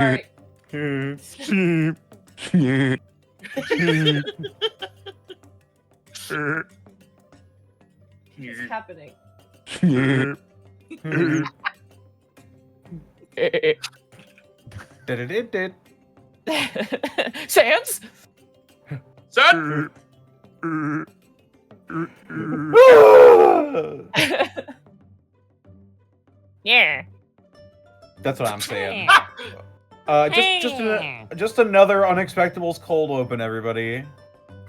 Alright. What's happening? Sans? Son? Yeah. That's what I'm saying. Just another Unexpectables cold open, everybody.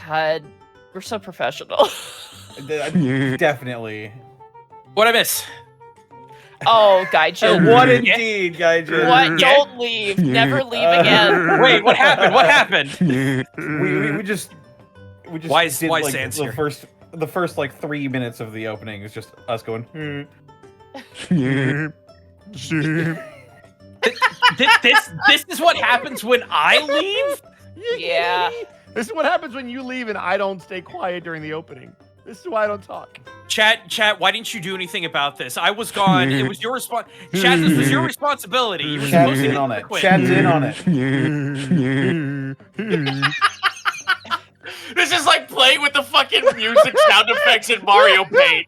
God, we're so professional. Definitely. What'd I miss? Oh, Gajjun. What indeed, Gajjun? What? Don't leave. Never leave again. Wait, what happened? What happened? We just Why did why like Sans the here? first like 3 minutes of the opening is just us going. This is what happens when I leave? Yeah. This is what happens when you leave and I don't stay quiet during the opening. This is why I don't talk. Chat, why didn't you do anything about this? I was gone. It was your Chat, this was your responsibility. You were Chat's supposed to in on hit it. quit. Chat's in on it. This is like playing with the fucking music sound effects in Mario Paint.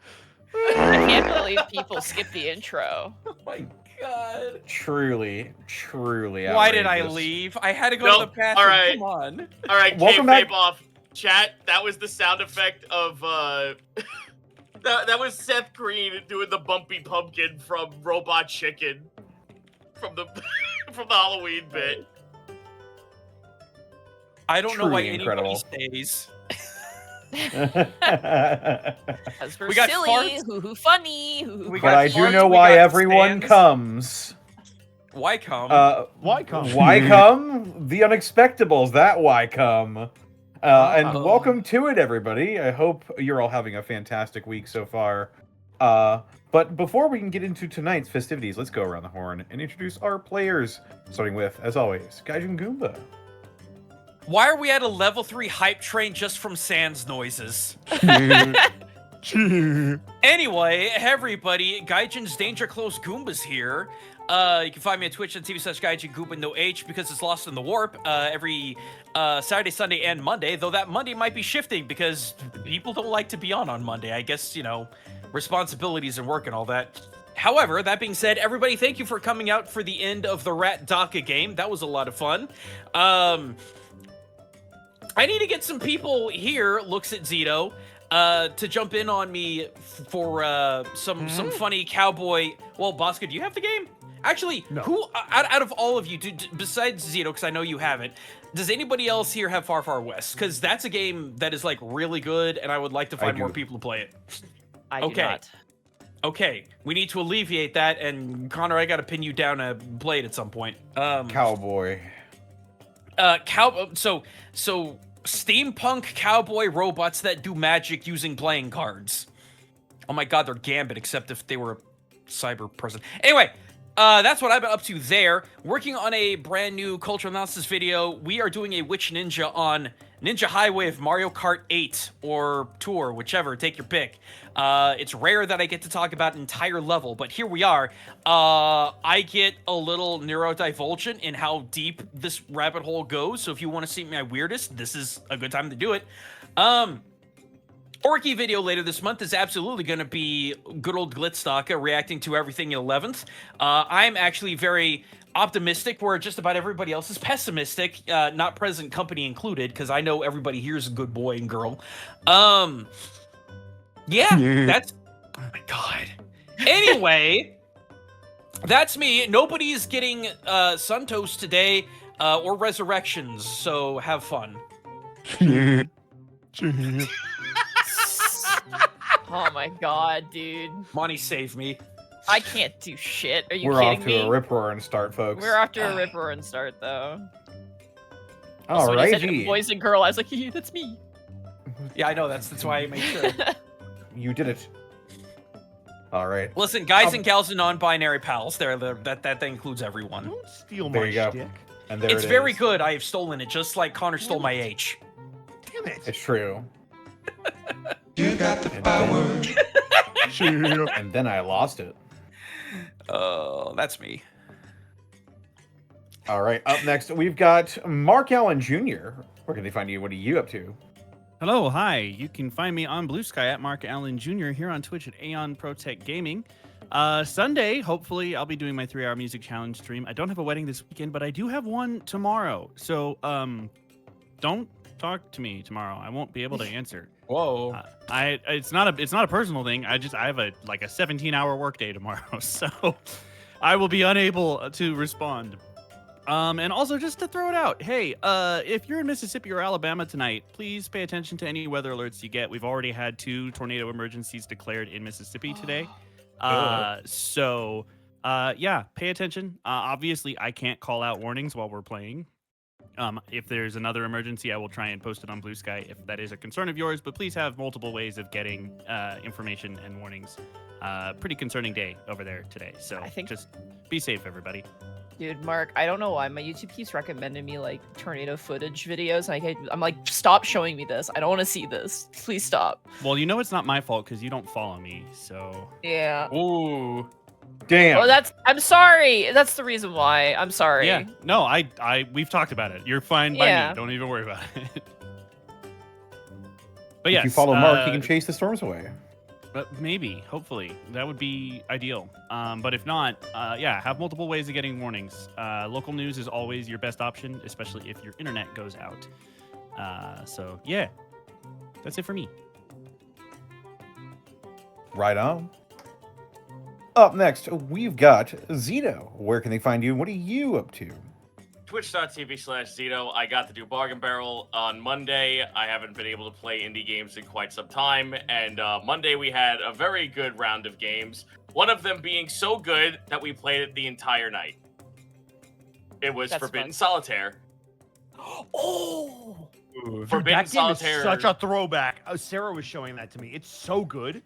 I can't believe people skip the intro. Oh my god. Truly. Why did I outrageous. leave? I had to go Nope. to the bathroom. Alright. Come on. All right, Welcome kayfabe back. off. Chat, that was the sound effect of, that was Seth Green doing the bumpy pumpkin from Robot Chicken. From the, from the Halloween bit. I don't know why Truly anybody incredible. stays. Because we're We got silly. farts. Hoo-hoo funny. Hoo-hoo We But got I do farts, know we why got everyone stands. comes. Why come? Why come? Why come? The Unexpectables, that why come. And Oh. welcome to it, everybody. I hope you're all having a fantastic week so far. But before we can get into tonight's festivities, let's go around the horn and introduce our players. Starting with, as always, Gajjun Goomba. Why are we at a level 3 hype train just from Sans noises? Anyway, everybody, Gajjun's Danger Close Goomba's here. You can find me on Twitch.tv/Gajjun Goomba, no H, because it's lost in the warp every Saturday, Sunday, and Monday, though that Monday might be shifting because people don't like to be on Monday. I guess, you know, responsibilities and work and all that. However, that being said, everybody, thank you for coming out for the end of the Rat Daka game. That was a lot of fun. I need to get some people here, looks at Zeno, to jump in on me for some funny cowboy. Well, Bosco, do you have the game? Actually, No. who out of all of you, besides Zeno, because I know you haven't, does anybody else here have Far Far West? Because that's a game that is like really good, and I would like to find more do. people to play it. I do Okay. not. Okay, we need to alleviate that, and Connor, I gotta pin you down to play it at some point. Cowboy. So steampunk cowboy robots that do magic using playing cards. Oh my god, they're Gambit, except if they were a cyber person. Anyway, that's what I've been up to there. Working on a brand new cultural analysis video. We are doing a Witch Ninja on Ninja Highway of Mario Kart 8 or Tour, whichever, take your pick. It's rare that I get to talk about an entire level, but here we are. I get a little neurodivergent in how deep this rabbit hole goes, so if you want to see my weirdest, this is a good time to do it. Orky video later this month is absolutely going to be good old Glitstaka reacting to everything in 11th. I'm actually very optimistic where just about everybody else is pessimistic, not present company included, because I know everybody here is a good boy and girl. Yeah, that's... Oh my god. Anyway, that's me. Nobody's getting Suntoast today or Resurrections, so have fun. Oh my god, dude. Monty, save me. I can't do shit. Are you We're kidding off me? to a rip roaring start, folks. We're off to a rip roaring start, though. Also, when you said Alrighty. boys and girl, I was like, "Hee, that's me." Yeah, I know. That's why I made sure. You did it. All right. Listen, guys and gals and non-binary pals, that includes everyone. Don't steal There my you go. shtick. And there It's it very is. good. I have stolen it, just like Connor stole my H. Damn it. It's true. You got the And power. then, and then I lost it. Oh, that's me. All right, up next we've got Mark Allen Jr. Where can they find you? What are you up to? Hello, hi. You can find me on Blue Sky at Mark Allen Jr. here on Twitch at Aeon Protect Gaming. Sunday, hopefully, I'll be doing my 3-hour music challenge stream. I don't have a wedding this weekend, but I do have one tomorrow. So, don't talk to me tomorrow. I won't be able to answer. Whoa. It's not a personal thing. I have a 17-hour workday tomorrow, so I will be unable to respond. And also, just to throw it out, hey, if you're in Mississippi or Alabama tonight, please pay attention to any weather alerts you get. We've already had 2 tornado emergencies declared in Mississippi today. So, yeah, pay attention. Obviously, I can't call out warnings while we're playing. If there's another emergency, I will try and post it on Blue Sky if that is a concern of yours, but please have multiple ways of getting information and warnings. Pretty concerning day over there today. So I think- just be safe, everybody. Dude, Mark, I don't know why my YouTube keeps recommending me like tornado footage videos. And I'm like, stop showing me this. I don't want to see this. Please stop. Well, you know it's not my fault because you don't follow me, so... Yeah. Ooh. Damn. Well, I'm sorry. That's the reason why. I'm sorry. Yeah, no, we've talked about it. You're fine by Yeah. me. Don't even worry about it. But yes, if you follow Mark, he can chase the storms away. But maybe, hopefully, that would be ideal. But if not, yeah, have multiple ways of getting warnings. Local news is always your best option, especially if your internet goes out. So yeah, that's it for me. Right on. Up next, we've got Zeno. Where can they find you? What are you up to? Twitch.tv/Zeno. I got to do Bargain Barrel on Monday. I haven't been able to play indie games in quite some time. And Monday we had a very good round of games. One of them being so good that we played it the entire night. It was That's Forbidden fun. Solitaire. Oh! Dude, Forbidden that game is Solitaire. such a throwback. Sarah was showing that to me. It's so good.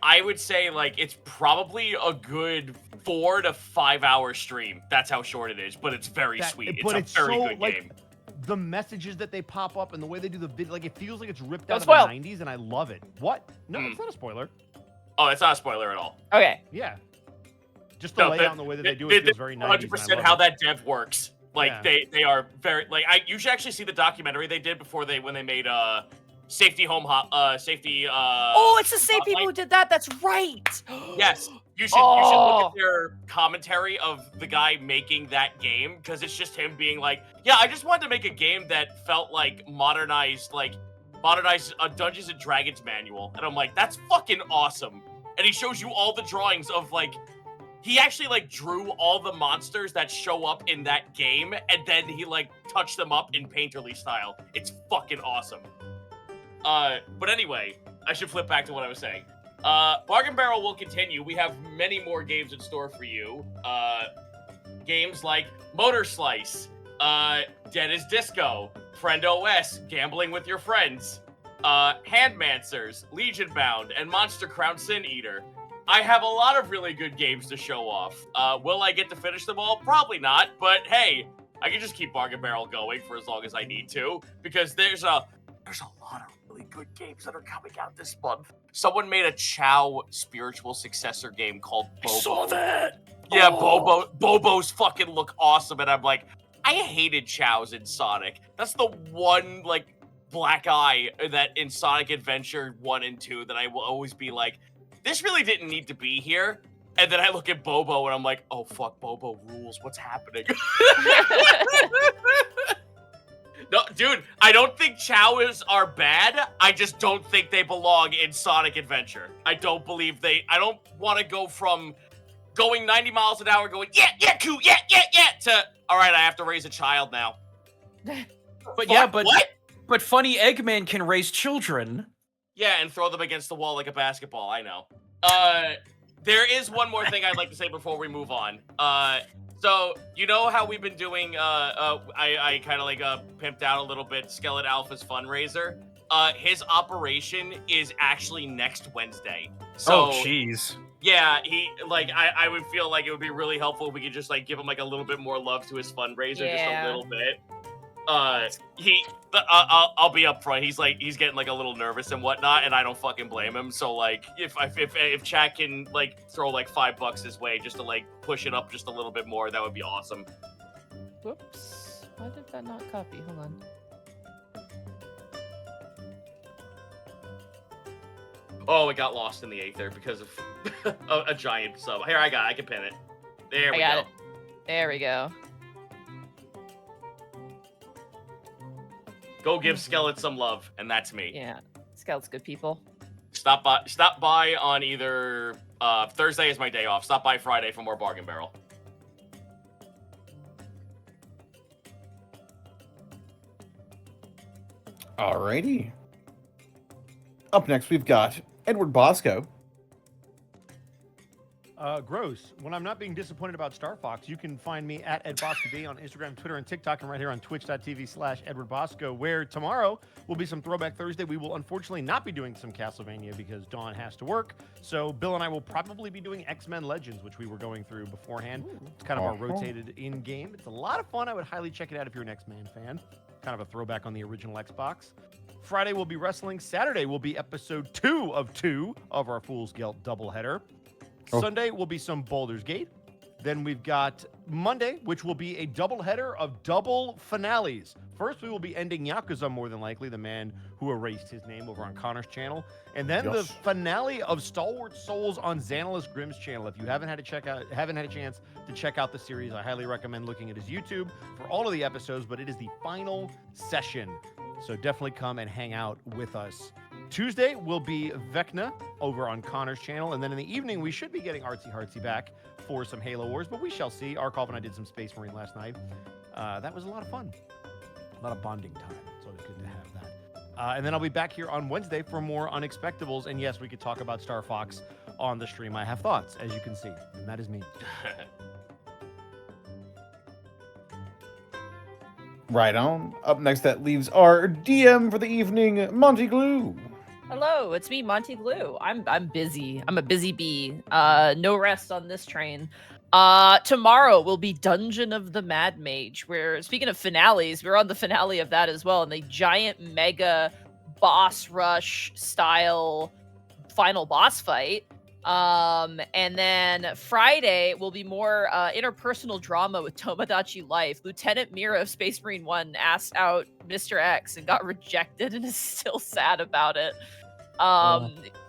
I would say like it's probably a good 4 to 5 hour stream. That's how short it is, but it's very sweet. But It's a very so, good like, game. the messages that they pop up and the way they do the video, like it feels like it's ripped Don't out spoil. of the 90s, and I love it. What? No, it's not a spoiler. Oh, it's not a spoiler at all. Okay. Yeah. Just the layout and the way that they do it feels very 90s. 100% how that dev works. Like Yeah. they are very like you should actually see the documentary they did before when they made safety safety Oh, it's the same people who did that. That's right. Yes. You should look Oh. at their commentary of the guy making that game because it's just him being like, yeah, I just wanted to make a game that felt like modernized a Dungeons and Dragons manual. And I'm like, that's fucking awesome. And he shows you all the drawings of like he actually like drew all the monsters that show up in that game and then he like touched them up in painterly style. It's fucking awesome. But anyway, I should flip back to what I was saying. Bargain Barrel will continue. We have many more games in store for you. Games like Motor Slice, Dead as Disco, Friend OS, Gambling with Your Friends, Handmancers, Legion Bound, and Monster Crown Sin Eater. I have a lot of really good games to show off. Will I get to finish them all? Probably not, but hey, I can just keep Bargain Barrel going for as long as I need to, because there's a lot of really good games that are coming out this month. Someone made a Chow spiritual successor game called Bobo. I saw that. Yeah, Oh. Bobos fucking look awesome, and I'm like, I hated Chows in Sonic. That's the one, like, black eye that in Sonic Adventure 1 and 2 that I will always be like, this really didn't need to be here. And then I look at Bobo and I'm like, oh fuck, Bobo rules. What's happening? No, dude, I don't think Chows are bad. I just don't think they belong in Sonic Adventure. I don't want to go from going 90 miles an hour going, yeah, cool, yeah, to, all right, I have to raise a child now. But yeah, Fuck, what? but funny Eggman can raise children. Yeah, and throw them against the wall like a basketball, I know. There is one more thing I'd like to say before we move on. So, you know how we've been doing, I kind of like pimped out a little bit Skeleton Alpha's fundraiser? His operation is actually next Wednesday. So, Oh, jeez. yeah, I would feel like it would be really helpful if we could just like give him like a little bit more love to his fundraiser, just Yeah. a little bit. I'll be upfront. He's getting like a little nervous and whatnot, and I don't fucking blame him. So like, if Chad can like throw like $5 his way just to like push it up just a little bit more, that would be awesome. Whoops. Why did that not copy? Hold on. Oh, it got lost in the aether because of a giant sub. Here, I can pin it. There we got go. it. There we go. Go give Skeleton some love, and that's me. Yeah. Scout's good people. Stop by on either Thursday is my day off. Stop by Friday for more Bargain Barrel. Alrighty. Up next, we've got Edward Bosco. Gross. When I'm not being disappointed about Star Fox, you can find me at EdBoscoB on Instagram, Twitter, and TikTok, and right here on twitch.tv/EdwardBosco, where tomorrow will be some Throwback Thursday. We will unfortunately not be doing some Castlevania because Dawn has to work. So Bill and I will probably be doing X-Men Legends, which we were going through beforehand. It's kind of our rotated in-game. It's a lot of fun. I would highly check it out if you're an X-Men fan. Kind of a throwback on the original Xbox. Friday will be wrestling. Saturday will be episode 2 of our Fool's Guilt doubleheader. Sunday will be some Baldur's Gate. Then we've got Monday, which will be a doubleheader of double finales. First, we will be ending Yakuza, more than likely, the man who erased his name over on Connor's channel. And then the finale of Stalwart Souls on Xanalis Grimm's channel. If you haven't had a chance to check out the series, I highly recommend looking at his YouTube for all of the episodes, but it is the final session. So definitely come and hang out with us. Tuesday will be Vecna over on Connor's channel, and then in the evening we should be getting Artsy Hartsy back for some Halo Wars, but we shall see. Arkolf and I did some Space Marine last night. That was a lot of fun. A lot of bonding time. It's always good to have that. And then I'll be back here on Wednesday for more Unexpectables, and yes, we could talk about Star Fox on the stream. I have thoughts, as you can see, and that is me. Right on. Up next, that leaves our DM for the evening, Monty Glue. Hello, it's me, Monty Glue. I'm busy. I'm a busy bee. No rest on this train. Tomorrow will be Dungeon of the Mad Mage, where, speaking of finales, we're on the finale of that as well, and the giant mega boss rush style final boss fight. And then Friday will be more interpersonal drama with Tomodachi Life. Lieutenant Mira of Space Marine 1 asked out Mr. X and got rejected and is still sad about it.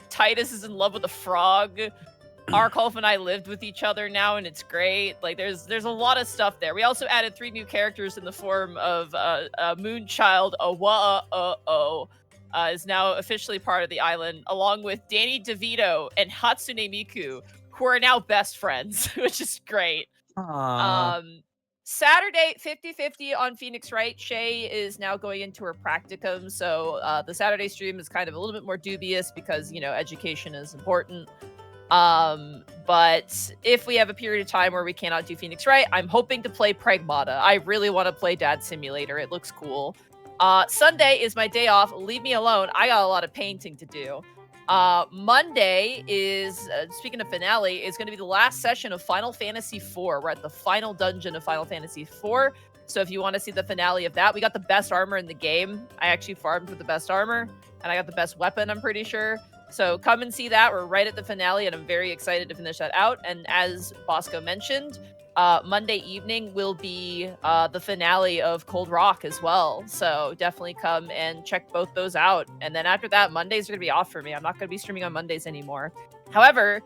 Titus is in love with a frog. Arkolf and I lived with each other now, and it's great. Like, there's a lot of stuff there. We also added 3 new characters in the form of Moonchild Awa is now officially part of the island, along with Danny DeVito and Hatsune Miku, who are now best friends, which is great. Saturday, 50-50 on Phoenix Wright. Shay is now going into her practicum, so the Saturday stream is kind of a little bit more dubious because, you know, education is important. But if we have a period of time where we cannot do Phoenix Wright, I'm hoping to play Pragmata. I really want to play Dad Simulator. It looks cool. Sunday is my day off. Leave me alone. I got a lot of painting to do. Monday is, speaking of finale, is going to be the last session of Final Fantasy IV. We're at the final dungeon of Final Fantasy IV. So if you want to see the finale of that, we got the best armor in the game. I actually farmed for the best armor, and I got the best weapon, I'm pretty sure. So come and see that. We're right at the finale, and I'm very excited to finish that out. And as Bosco mentioned, Monday evening will be the finale of Cold Rock as well. So definitely come and check both those out. And then after that, Mondays are going to be off for me. I'm not going to be streaming on Mondays anymore. However,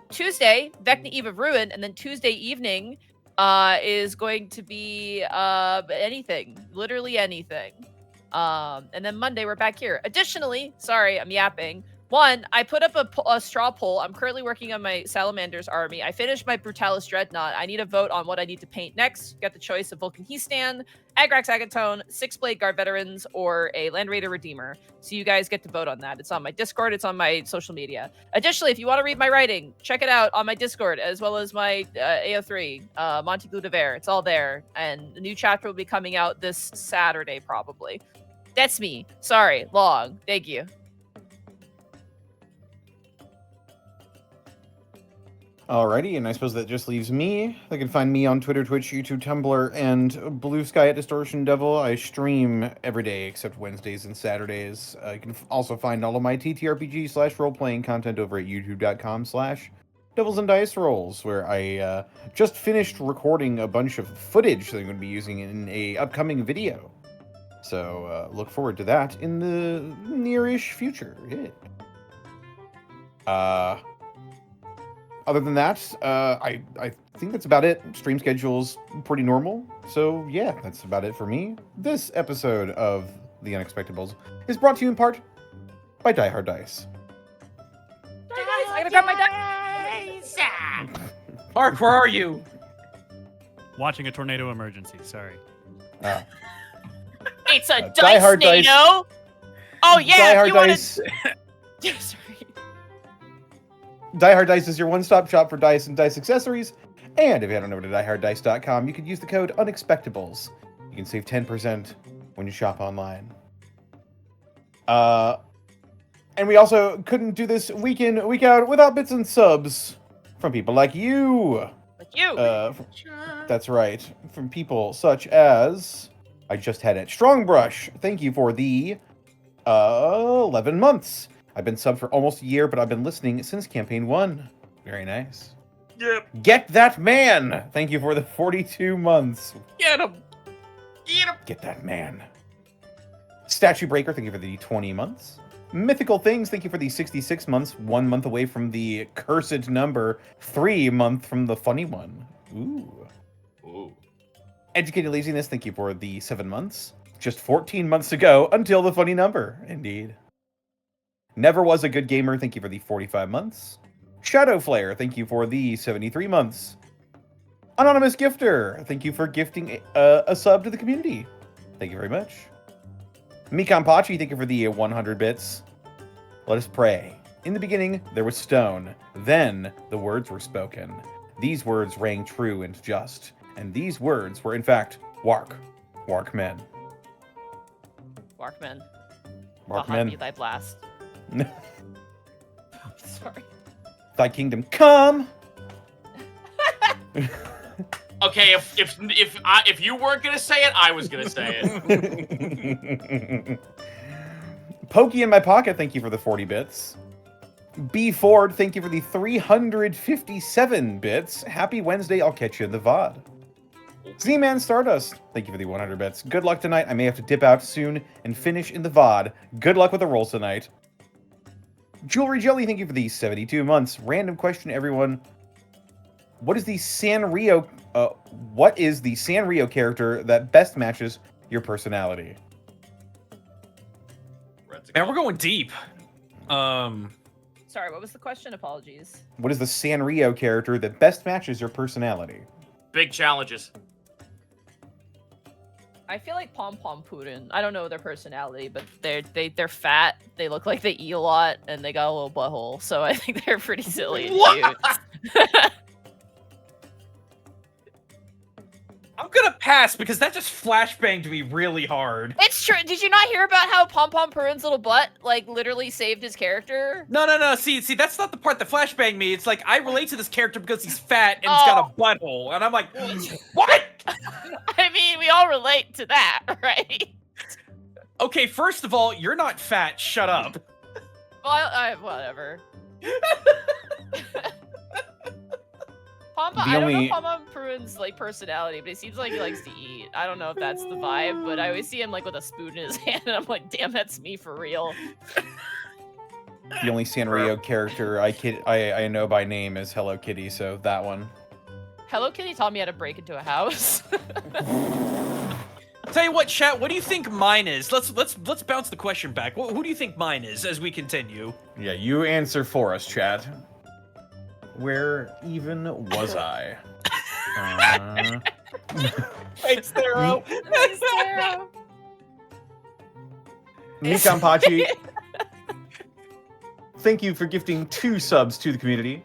Tuesday, Vecna Eve of Ruin, and then Tuesday evening is going to be anything. Literally anything. And then Monday, we're back here. Additionally, sorry, I'm yapping. One, I put up a straw poll. I'm currently working on my Salamander's army. I finished my Brutalis Dreadnought. I need a vote on what I need to paint next. Got the choice of Vulcan Heastan, Agrax Agatone, 6-Blade Guard Veterans, or a Land Raider Redeemer. So you guys get to vote on that. It's on my Discord. It's on my social media. Additionally, if you want to read my writing, check it out on my Discord, as well as my AO3, Monty Glue de Vere. It's all there. And the new chapter will be coming out this Saturday, probably. That's me. Sorry, long. Thank you. Alrighty, and I suppose that just leaves me. They can find me on Twitter, Twitch, YouTube, Tumblr, and Blue Sky at Distortion Devil. I stream every day except Wednesdays and Saturdays. You can also find all of my TTRPG/role-playing content over at youtube.com/ Doubles and Dice Rolls, where I just finished recording a bunch of footage that I'm going to be using in a upcoming video. So look forward to that in the near-ish future. Yeah. Other than that, I think that's about it. Stream schedule's pretty normal. So yeah, that's about it for me. This episode of The Unexpectables is brought to you in part by Die Hard Dice. Sorry guys, I gotta grab my dice. Mark, where are you? Watching a tornado emergency. Sorry. It's a Die Hard dice Dice. NATO. Oh yeah, Die if Hard you wanna... Dice. Sorry. Die Hard Dice is your one-stop shop for dice and dice accessories. And if you head on over to dieharddice.com, you can use the code Unexpectables. You can save 10% when you shop online. And we also couldn't do this week in, week out without bits and subs from people like you. Like you. That's right. From people such as... I just had it. Strongbrush, thank you for the 11 months. I've been subbed for almost a year, but I've been listening since campaign 1. Very nice. Yep. Get That Man, thank you for the 42 months. Get him. Get him. Get That Man. Statue Breaker, thank you for the 20 months. Mythical Things, thank you for the 66 months. 1 month away from the cursed number. 3 months from the funny one. Ooh. Ooh. Educated Laziness, thank you for the 7 months. Just 14 months to go until the funny number. Indeed. Never Was a Good Gamer, thank you for the 45 months. Shadow Flare, thank you for the 73 months. Anonymous Gifter, thank you for gifting a sub to the community. Thank you very much. Mikan Pachi, thank you for the 100 bits. Let us pray. In the beginning, there was stone. Then the words were spoken. These words rang true and just. And these words were, in fact, Wark. Warkmen. Warkman. Warkmen. Be thy blast. Sorry. Thy kingdom come. Okay, if you weren't gonna say it, I was gonna say it. Pokey in my pocket, thank you for the 40 bits. B Ford, thank you for the 357 bits. Happy Wednesday, I'll catch you in the VOD. Z-Man Stardust, thank you for the 100 bits. Good luck tonight, I may have to dip out soon and finish in the VOD. Good luck with the rolls tonight. Jewelry Jelly, thank you for the 72 months. Random question, everyone. What is the Sanrio character that best matches your personality? Man, we're going deep. Sorry, what was the question? Apologies. What is the Sanrio character that best matches your personality? Big challenges. I feel like Pom Pom Puddin. I don't know their personality, but they're fat. They look like they eat a lot, and they got a little butthole. So I think they're pretty silly and cute. I'm gonna pass because that just flashbanged me really hard. It's true. Did you not hear about how Pom Pom Purin's little butt like literally saved his character? No. See, that's not the part that flashbanged me. It's like I relate to this character because he's fat and he's got a butthole, and I'm like, what? I mean, we all relate to that, right? Okay, first of all, you're not fat. Shut up. Well, whatever. The I don't only- know Pom Pom Purin's like personality, but he seems like he likes to eat. I don't know if that's the vibe, but I always see him like with a spoon in his hand, and I'm like, damn, that's me for real. The only Sanrio character I know by name is Hello Kitty, so that one. Hello Kitty taught me how to break into a house. Tell you what, chat. What do you think mine is? Let's bounce the question back. Who do you think mine is as we continue? Yeah, you answer for us, chat. Where even was I? It's Thero. Mikan Pachi, thank you for gifting 2 subs to the community.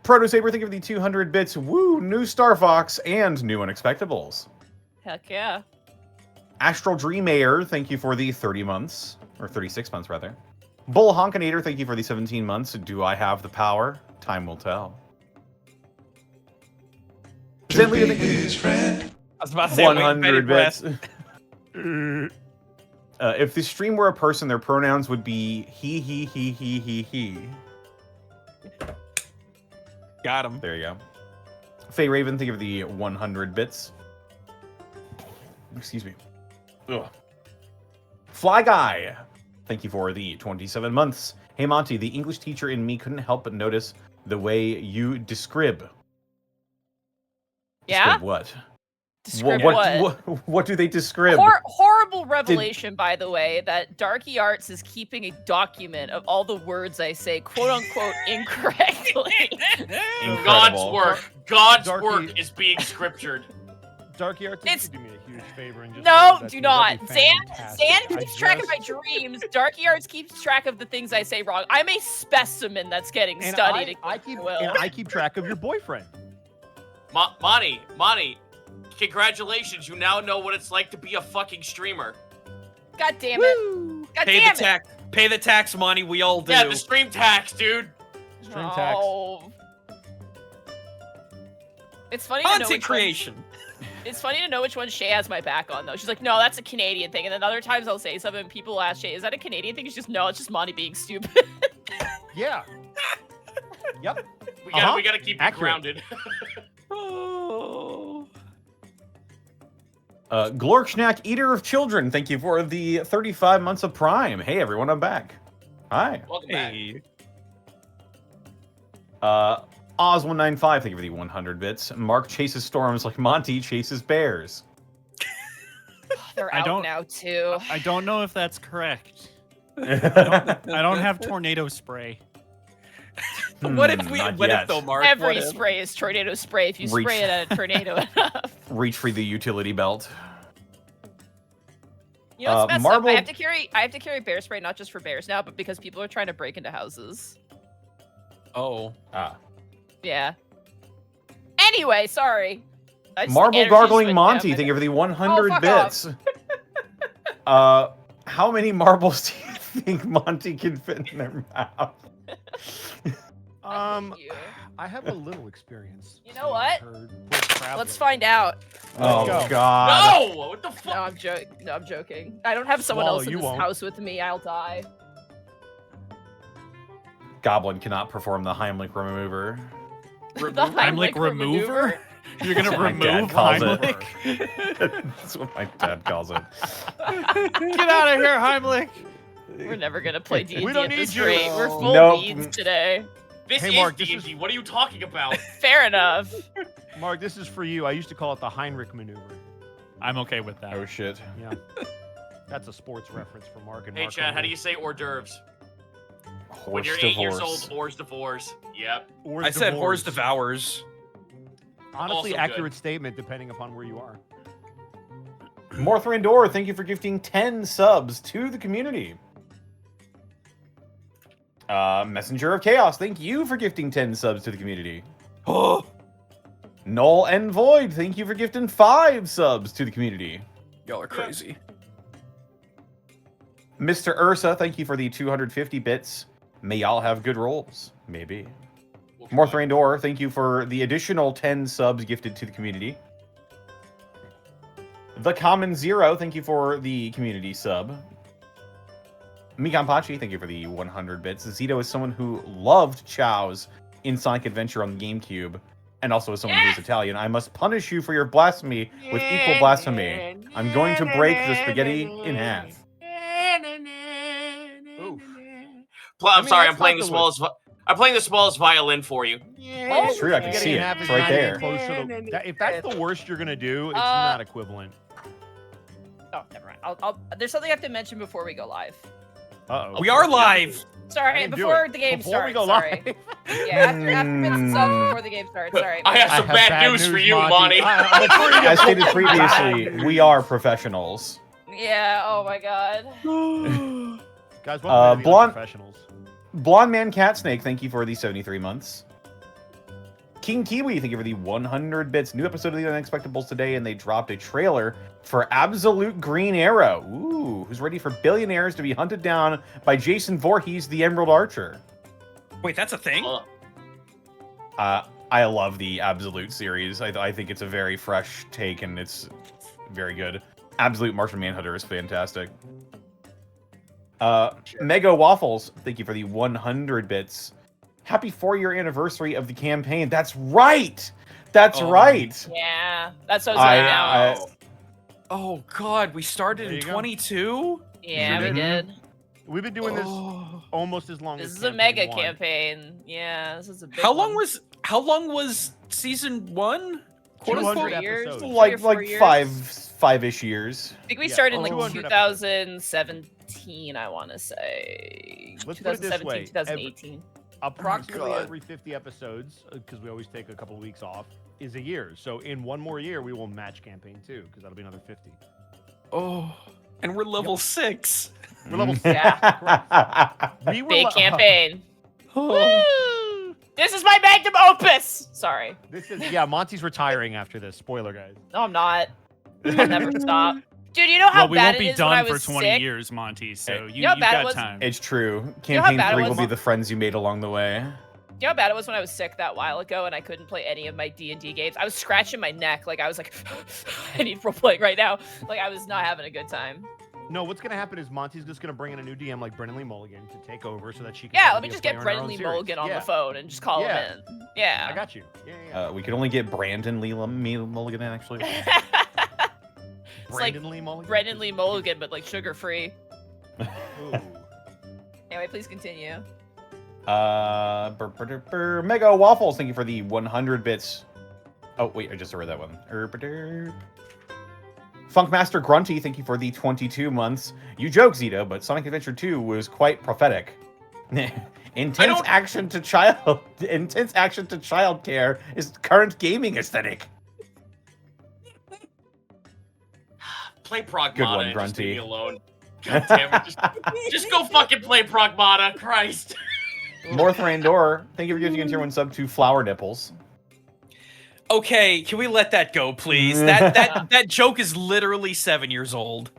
Proto Saber, thank you for the 200 bits. Woo, new Star Fox and new Unexpectables. Heck yeah. Astral Dreamair, thank you for the 30 months. Or 36 months, rather. Bull Honkinator, thank you for the 17 months. Do I have the power? Time will tell. To Zenlita, be thank you his friend. I was about to say 100 bits. If the stream were a person, their pronouns would be he. Got him. There you go. Faye Raven, thank you for the 100 bits. Excuse me. Ugh. Fly Guy, thank you for the 27 months. Hey Monty, the English teacher in me couldn't help but notice the way you describe. Yeah? Describe what? Describe What do they describe? Horrible revelation, by the way, that Darky Arts is keeping a document of all the words I say, quote unquote, incorrectly. Incredible. God's work. God's Darky- work is being scriptured. Darky Arts, It's- do me a huge favor and just No, that do that'd not. be Zan fantastic. keeps track of my dreams. Darky Arts keeps track of the things I say wrong. I'm a specimen that's getting And studied. I keep Well. and I keep track of your boyfriend. Monty, congratulations. You now know what it's like to be a fucking streamer. God damn it. God Pay damn the tax. Pay the tax money. We all do. Yeah, the stream tax, dude. Stream tax. Oh. It's funny to know Content which one- creation. It's funny to know which one Shay has my back on, though. She's like, no, that's a Canadian thing. And then other times I'll say something and people ask Shay, is that a Canadian thing? She's just, no, it's just Monty being stupid. Yeah. Yep. We gotta, Uh-huh. we gotta keep you Accurate. grounded. Oh. Glorkschnack, Eater of Children, thank you for the 35 months of Prime. Hey everyone, I'm back. Hi. Welcome back. Hey. Oz195, thank you for the 100 bits. Mark chases storms like Monty chases bears. They're I out don't- now, too. I don't know if that's correct. I don't have tornado spray. What if we? Not What yet. if though, Mark? What Every if? spray is tornado spray if you Reach. spray it at a tornado enough. Reach for the utility belt. You know what's messed up? Marble- I have to carry bear spray not just for bears now, but because people are trying to break into houses. Oh. Ah. Yeah. Anyway, sorry. I just- Marble energy Gargling went Monty, down. thank you for the 100 fuck bits. How many marbles do you think Monty can fit in their mouth? I hate you. I have a little experience. You know what? Let's Let's find out. Oh go. God. No! What the No, fuck? I'm joking. No, I'm joking. I don't have someone Swallow, else in you this won't. house with me. I'll die. Goblin cannot perform the Heimlich remover. The Heimlich remover? You're gonna That's what my dad remove calls it. Heimlich? That's what my dad calls it. Get out of here, Heimlich! We're never gonna play D&D We don't at this need you. rate. We're full Nope. beans today. This Hey, is Mark, this D&D. What are you talking about? Fair enough. Mark, this is for you. I used to call it the Heinrich maneuver. I'm okay with that. Oh shit. Yeah. That's a sports reference for Mark and Hey, Mark. Chad, how do only. you say hors d'oeuvres? When Horse you're 8 years divorce. old, hors d'oeuvres. Yep. Or I said horse divorce. devours. Honestly, Also good. accurate statement depending upon where you are. Morthrandor, thank you for gifting 10 subs to the community. Messenger of Chaos, thank you for gifting 10 subs to the community. Oh. Null and Void, thank you for gifting 5 subs to the community. Y'all are crazy. Mr. Ursa, thank you for the 250 bits. May y'all have good rolls. Maybe. Morthrandor, thank you for the additional 10 subs gifted to the community. The Common Zero, thank you for the community sub. Mikanpachi, thank you for the 100 bits. Zeno is someone who loved Chow's in Sonic Adventure on the GameCube, and also is someone who is Italian. I must punish you for your blasphemy with equal blasphemy. I'm going to break the spaghetti in half. Oof. I'm sorry, that's I'm playing not the the smallest. I'm playing the smallest violin for you. It's true, I can see it. It's right there. If that's the worst you're gonna do, it's Uh, not equivalent. Oh, never mind. There's something I have to mention before we go live. Uh-oh. We are live. Sorry, didn't do before it. the game Before we starts. go sorry. live. Yeah, after minutes up before the game starts. Sorry. I have some bad news for you, Monty. As stated previously, we are professionals. Yeah. Oh my god. Guys, welcome to the Blonde- professionals. Blonde Man Cat Snake, thank you for the 73 months. King Kiwi, thank you for the 100 bits. New episode of the Unexpectables today, and they dropped a trailer for Absolute Green Arrow. Ooh, who's ready for billionaires to be hunted down by Jason Voorhees, the Emerald Archer. Wait, that's a thing? I love the Absolute series. I think it's a very fresh take, and it's very good. Absolute Martian Manhunter is fantastic. Mega Waffles, thank you for the 100 bits. Happy 4-year anniversary of the campaign. That's right. That's Oh. right. Yeah, that's what I was saying now. Oh God, we started There in you go. 22. Yeah, we Mhm. did. We've been doing this Oh. almost as long This as is a campaign mega one. campaign. Yeah, this is a big How long one. was season 1? Quote 200 unquote? 4 years? episodes. 3 or Like 4 years? five-ish years. I think we Yeah, started in like 200 2017, I want to say. Let's put it this 2017, way, 2018. Approximately God. every 50 episodes, because we always take a couple of weeks off, is a year. So in one more year, we will match campaign 2, because that'll be another 50. Oh, and we're level 6. We're level We were Big campaign. Oh. Woo! This is my magnum opus! Sorry. This is Monty's retiring after this. Spoiler, guys. No, I'm not. I'll never stop. Dude, you know how Well, we bad won't it be is when I done for was 20 sick? years, Monty. So Hey. you, know how you've bad it got was? time. It's true. You know how Campaign bad it 3 will was? be the friends you made along the way. You know how bad it was when I was sick that while ago and I couldn't play any of my D&D games? I was scratching my neck. Like, I was like, I need roleplaying right now. Like, I was not having a good time. No, what's going to happen is Monty's just going to bring in a new DM like Brendan Lee Mulligan to take over so that she can. Yeah, finally let me be a just player get in her Brendan own Lee series. Mulligan on Yeah, the phone and just call Yeah. him in. Yeah. I got you. Yeah. We could only get Brandon Lee Mulligan in, actually. It's like Brendan Lee Mulligan. Brendan Lee Mulligan, but like sugar-free. Ooh. Anyway, please continue. Mega Waffles, thank you for the 100 bits. Oh, wait, I just read that one. Funkmaster Grunty, thank you for the 22 months. You joke, Zito, but Sonic Adventure 2 was quite prophetic. Intense action to child care is current gaming aesthetic. Play Pragmata Good one, and just leave me Grunty. alone. God damn it. Just go fucking play Pragmata. Christ. Morth Randor, thank you for giving a tier 1 sub to Flower Nipples. Okay, can we let that go, please? That joke is literally 7 years old.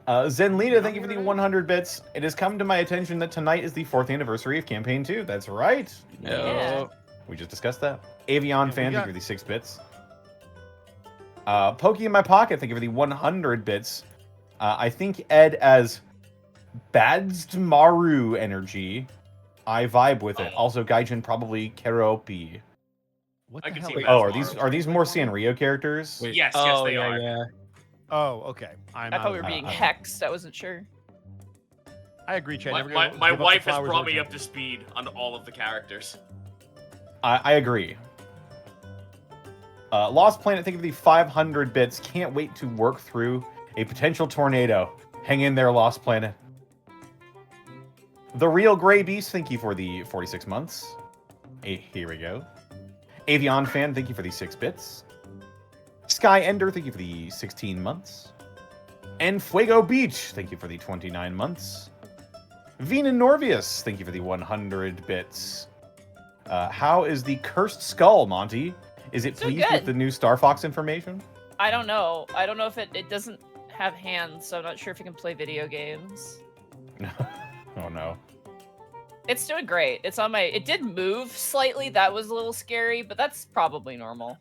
Zenlita, thank you for the 100 bits. It has come to my attention that tonight is the 4th anniversary of Campaign 2. That's right. Yeah. We just discussed that. Avion we fan, got- thank you for the 6 bits. Pokey in my pocket, thank you for the 100 bits. I think Ed as Badsmaru energy. I vibe with it. Also, Gajjun probably Keropi. What I the can hell see is that. Oh, Badsmaru. are these more Sanrio characters? Wait, Yes, oh, they yeah, are. Yeah. Oh, okay. I thought we were being hexed. I wasn't sure. I agree, Chad. My, Never my, give my up the wife has flowers brought or me up something. to speed on all of the characters. I agree. Lost Planet, thank you for the 500 bits. Can't wait to work through a potential tornado. Hang in there, Lost Planet. The Real Grey Beast, thank you for the 46 months. Here we go. Avion Fan, thank you for the 6 bits. Sky Ender, thank you for the 16 months. And Fuego Beach, thank you for the 29 months. Vina Norvius, thank you for the 100 bits. How is the Cursed Skull, Monty? Is it So pleased with good. the new Star Fox information? I don't know. I don't know if it doesn't have hands, so I'm not sure if it can play video games. Oh no. It's doing great. It's on my. It did move slightly. That was a little scary, but that's probably normal.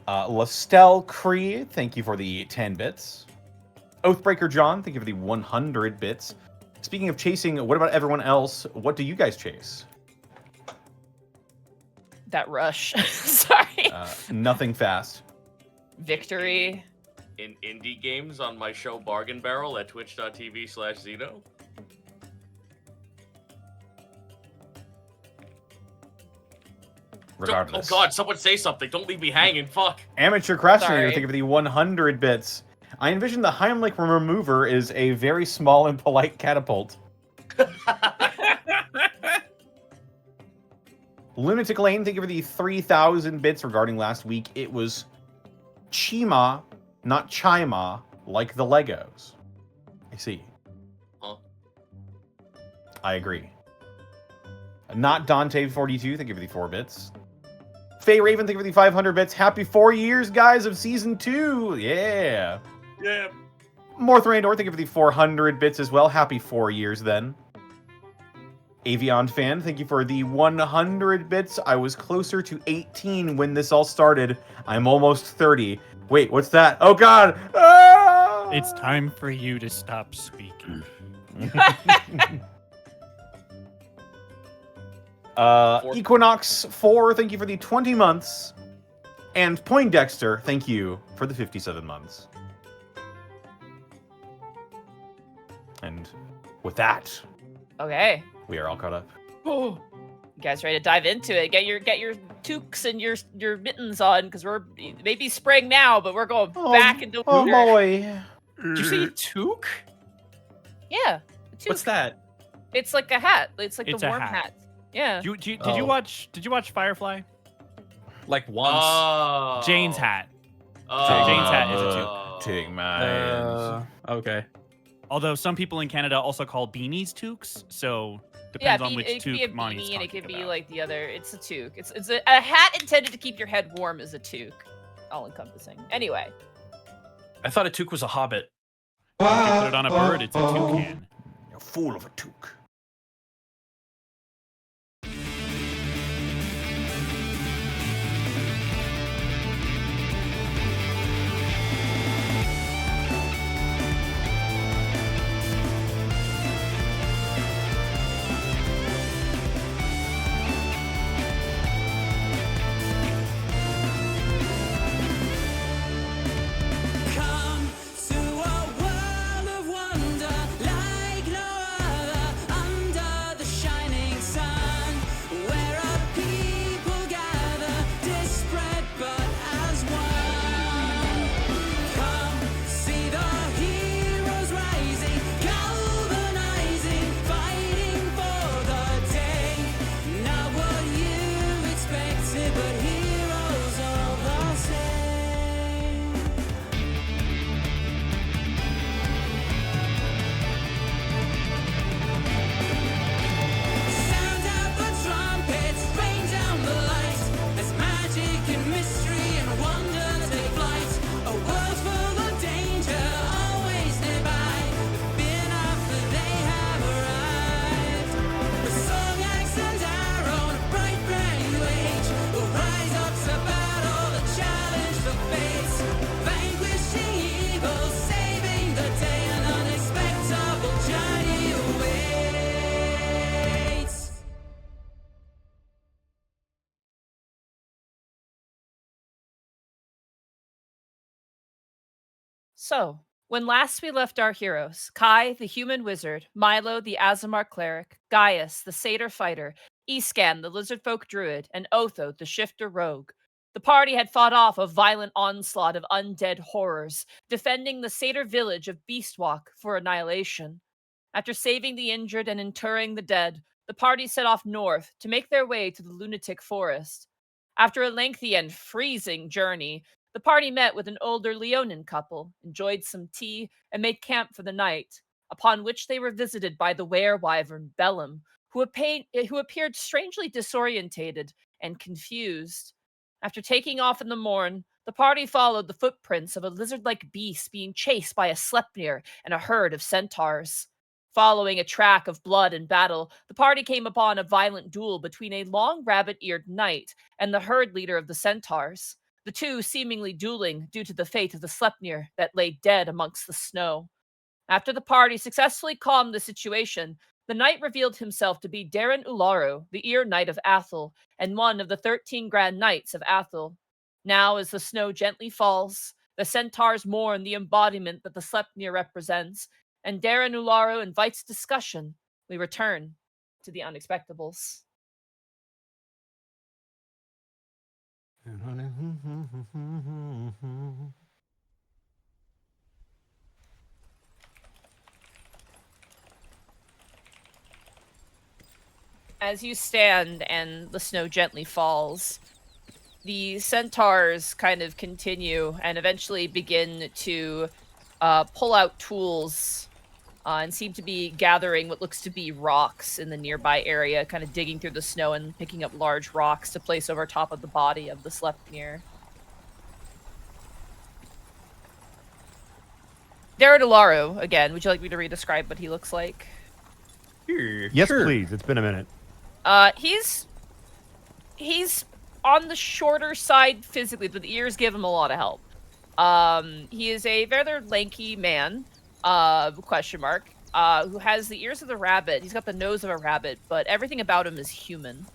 Lastel Cree, thank you for the 10 bits. Oathbreaker John, thank you for the 100 bits. Speaking of chasing, what about everyone else? What do you guys chase? That rush. Sorry. Nothing fast. Victory. In indie games on my show Bargain Barrel at twitch.tv/Zeno. Regardless. Oh god, someone say something. Don't leave me hanging. Fuck. Amateur Craftsman, Sorry. thank you for the 100 bits. I envision the Heimlich remover is a very small and polite catapult. Lunatic Lane, thank you for the 3,000 bits regarding last week. It was Chima, not Chima, like the Legos. I see. Huh? I agree. Not Dante42, thank you for the 4 bits. Faye Raven, thank you for the 500 bits. Happy 4 years, guys, of Season 2. Yeah. Yeah. Morth Randor, thank you for the 400 bits as well. Happy 4 years then. Avion Fan, thank you for the 100 bits. I was closer to 18 when this all started. I'm almost 30. Wait, what's that? Oh god! Ah! It's time for you to stop speaking. Equinox 4, thank you for the 20 months. And Poindexter, thank you for the 57 months. And with that, Okay. we are all caught up. Oh. You guys ready to dive into it? Get your toques and your mittens on, because we're maybe spring now, but we're going back into winter. boy. Did you say toque? Yeah. a toque. What's that? It's like a hat. It's like It's the a warm hat. hat. Yeah. Did you Oh. watch Firefly? Like once. Oh. Jane's hat. Oh. Jane's hat is a toque. Take mine. Okay. Although some people in Canada also call beanies toques, so Yeah, depends on which it could be a toque Monty's beanie and it talking could be about. like the other. It's a toque. It's a hat intended to keep your head warm is a toque. All encompassing. Anyway. I thought a toque was a hobbit. If you put it on a bird, it's a toucan. You're a fool of a toque. Come to a world of wonder like no other under the shining sun, where our people gather, disparate but as one. Come see the heroes rising, galvanizing, fighting for the day. Not what you expected, but heroes all the same. Sound out the trumpets, rain down the lights, as magic and mystery and wonder take flight. A world full of danger, always nearby. Been after they have arrived. With song, axe, and arrow, and a bright brand new age, will rise up to battle the challenge the fates. Vanquishing evil, saving the day, an unexpectable journey awaits. So, when last we left our heroes, Kai, the human wizard, Milo, the Azamar cleric, Gaius, the satyr fighter, Iscan, the lizard folk druid, and Otho, the shifter rogue, the party had fought off a violent onslaught of undead horrors, defending the satyr village of Beastwalk for annihilation. After saving the injured and interring the dead, the party set off north to make their way to the lunatic forest. After a lengthy and freezing journey, the party met with an older Leonin couple, enjoyed some tea, and made camp for the night, upon which they were visited by the were-wyvern Bellum, who appeared strangely disorientated and confused. After taking off in the morn, the party followed the footprints of a lizard-like beast being chased by a Sleipnir and a herd of centaurs. Following a track of blood and battle, the party came upon a violent duel between a long rabbit-eared knight and the herd leader of the centaurs, the two seemingly dueling due to the fate of the Sleipnir that lay dead amongst the snow. After the party successfully calmed the situation, the knight revealed himself to be Darren Ularu, the Ear Knight of Athel, and one of the 13 Grand Knights of Athel. Now, as the snow gently falls, the centaurs mourn the embodiment that the Sleipnir represents, and Darren Ularu invites discussion. We return to the Unexpectables. As you stand and the snow gently falls, the centaurs kind of continue and eventually begin to pull out tools and seem to be gathering what looks to be rocks in the nearby area, kind of digging through the snow and picking up large rocks to place over top of the body of the Sleipnir. Darren Ularu, again, would you like me to re-describe what he looks like? Yes, please. It's been a minute. He's on the shorter side physically, but the ears give him a lot of help. He is a rather lanky man, question mark, who has the ears of the rabbit. He's got the nose of a rabbit, but everything about him is human.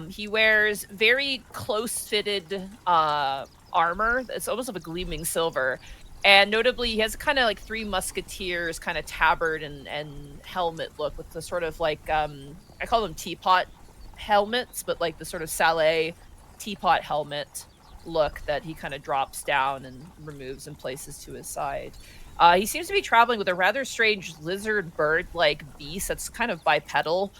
He wears very close-fitted armor. It's almost of a gleaming silver. And notably, he has kind of like Three Musketeers kind of tabard and helmet look with the sort of like, I call them teapot helmets, but like the sort of Saleh teapot helmet look that he kind of drops down and removes and places to his side. He seems to be traveling with a rather strange lizard bird-like beast that's kind of bipedal,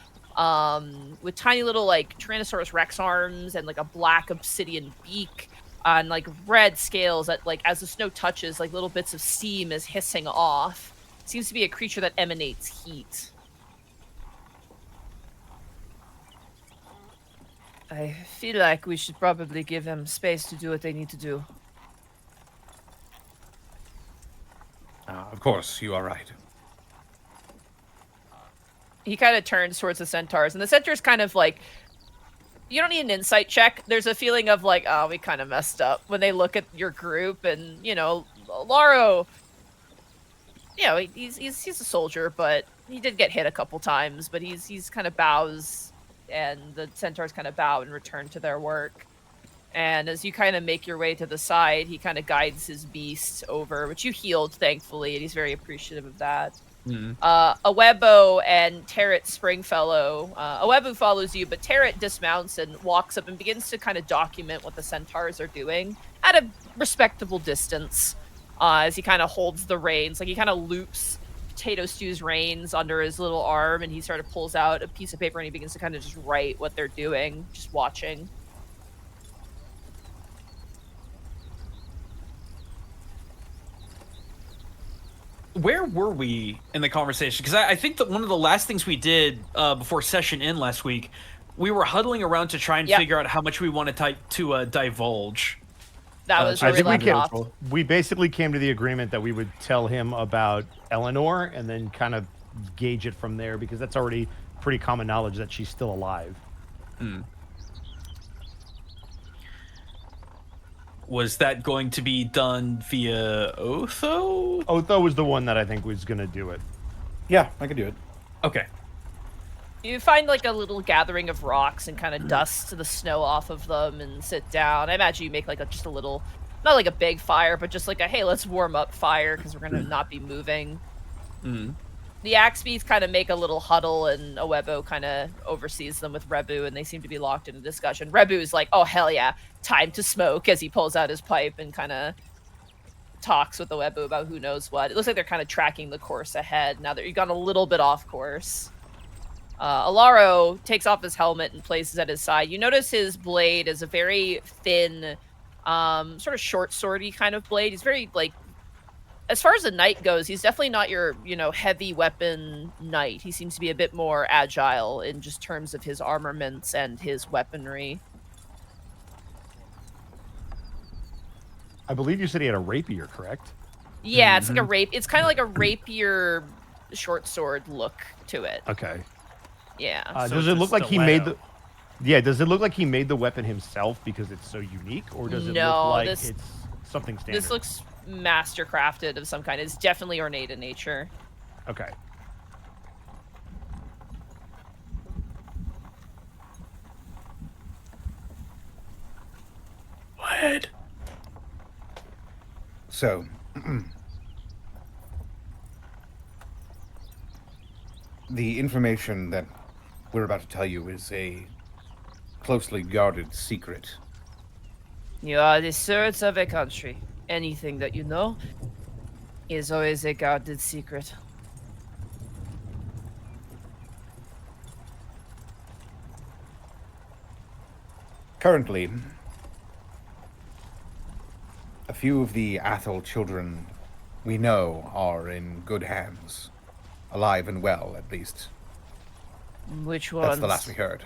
with tiny little like Tyrannosaurus Rex arms and like a black obsidian beak and like red scales that, like, as the snow touches, like little bits of steam is hissing off. Seems to be a creature that emanates heat. I feel like we should probably give them space to do what they need to do. Of course, you are right. He kind of turns towards the centaurs, and the centaurs kind of like, you don't need an insight check. There's a feeling of like, oh, we kind of messed up when they look at your group, and you know, Laro, you know, he's a soldier, but he did get hit a couple times, but he's kind of bows, and the centaurs kind of bow and return to their work. And as you kind of make your way to the side, he kind of guides his beast over, which you healed, thankfully, and he's very appreciative of that. Awebo and Terret Springfellow. Awebo follows you, but Terret dismounts and walks up and begins to kind of document what the centaurs are doing at a respectable distance. As he kind of holds the reins, like he kind of loops Potato Stew's reins under his little arm, and he sort of pulls out a piece of paper and he begins to kind of just write what they're doing, just watching. Where were we in the conversation? Because I think that one of the last things we did before session in last week, we were huddling around to try and figure out how much we wanted to divulge. That was I where we think left off. we basically came to the agreement that we would tell him about Eleanor and then kind of gauge it from there, because that's already pretty common knowledge that she's still alive. Was that going to be done via Otho? Otho was the one that I think was going to do it. Yeah, I can do it. Okay. You find like a little gathering of rocks and kind of dust the snow off of them and sit down. I imagine you make like just a little, not like a big fire, but just like a, hey, let's warm up fire because we're going to not be moving. The Axbees kind of make a little huddle, and Awebo kind of oversees them with Rebu, and they seem to be locked in a discussion. Rebu is like, oh, hell yeah, time to smoke, as he pulls out his pipe and kind of talks with Awebo about who knows what. It looks like they're kind of tracking the course ahead now that you've gone a little bit off course. Alaro takes off his helmet and places at his side. You notice his blade is a very thin, sort of short swordy kind of blade. He's very, like, as far as the knight goes, he's definitely not your, you know, heavy weapon knight. He seems to be a bit more agile in just terms of his armaments and his weaponry. I believe you said he had a rapier, correct? Yeah, it's like a it's kind of like a rapier short sword look to it. Okay. Yeah. Does it look like he made the... Yeah, does it look like he made the weapon himself because it's so unique, or does it look like it's something standard? This looks mastercrafted of some kind. It's definitely ornate in nature. Okay. What? So, the information that we're about to tell you is a closely guarded secret. You are the stewards of a country. Anything that you know is always a guarded secret. Currently, a few of the Athol children we know are in good hands. Alive and well, at least. Which ones? That's the last we heard.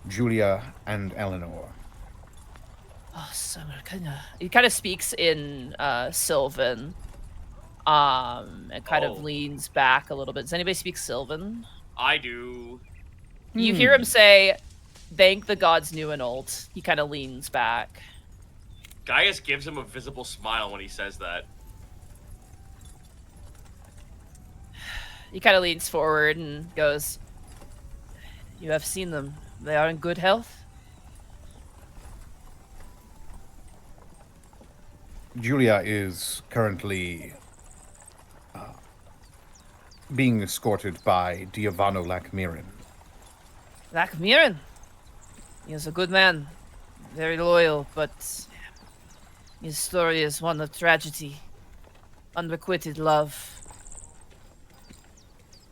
Julia and Eleanor. Oh, summer he kind of speaks in Sylvan. And kind of leans back a little bit. Does anybody speak Sylvan? I do. You hear him say, "Thank the gods new and old." He kind of leans back. Gaius gives him a visible smile when he says that. He kind of leans forward and goes, "You have seen them. They are in good health?" Julia is currently being escorted by Diavano Lakmirin. Lakmirin. He is a good man. Very loyal, but his story is one of tragedy. Unrequited love.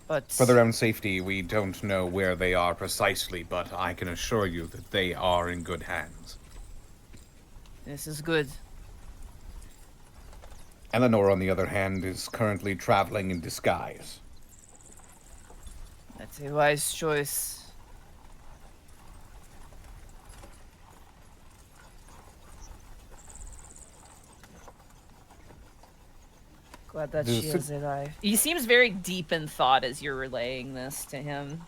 But For their own safety, we don't know where they are precisely, but I can assure you that they are in good hands. this is good. Eleanor, on the other hand, is currently traveling in disguise. That's a wise choice. Glad that she is alive. He seems very deep in thought as you're relaying this to him.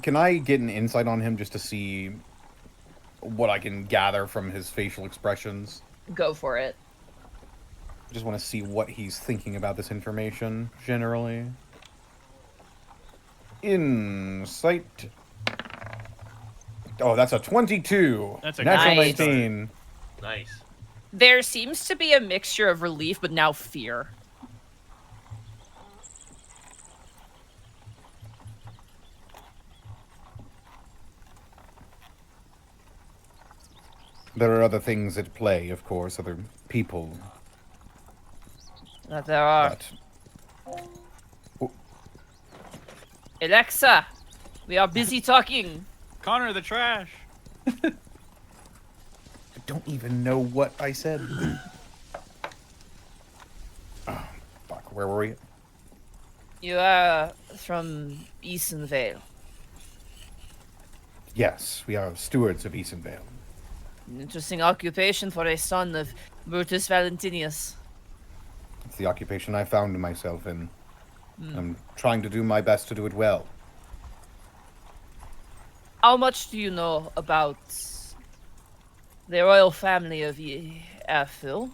Can I get an insight on him just to see what I can gather from his facial expressions? Go for it. I just want to see what he's thinking about this information, generally. Insight. Oh, that's a 22. That's a natural nice. 19. Nice. There seems to be a mixture of relief, but now fear. There are other things at play, of course, other people. That there are. But Alexa, we are busy talking. Connor the trash. I don't even know what I said. Oh, fuck, where were we? You are from Easonvale. Yes, we are stewards of Easonvale. An interesting occupation for a son of Brutus Valentinius. It's the occupation I found myself in. I'm trying to do my best to do it well. How much do you know about the royal family of Etheal?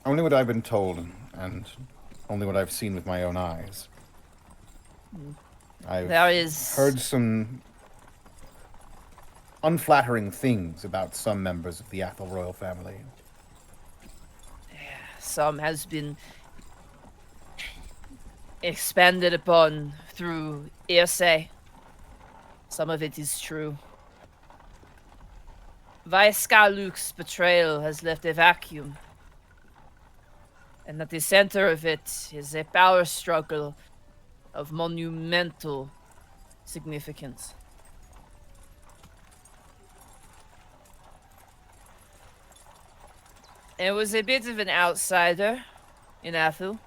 Only what I've been told, and only what I've seen with my own eyes. I've There is heard some unflattering things about some members of the Athel royal family. some has been expanded upon through hearsay. Some of it is true. Luke's betrayal has left a vacuum. And at the center of it is a power struggle of monumental significance. It was a bit of an outsider in Etheal.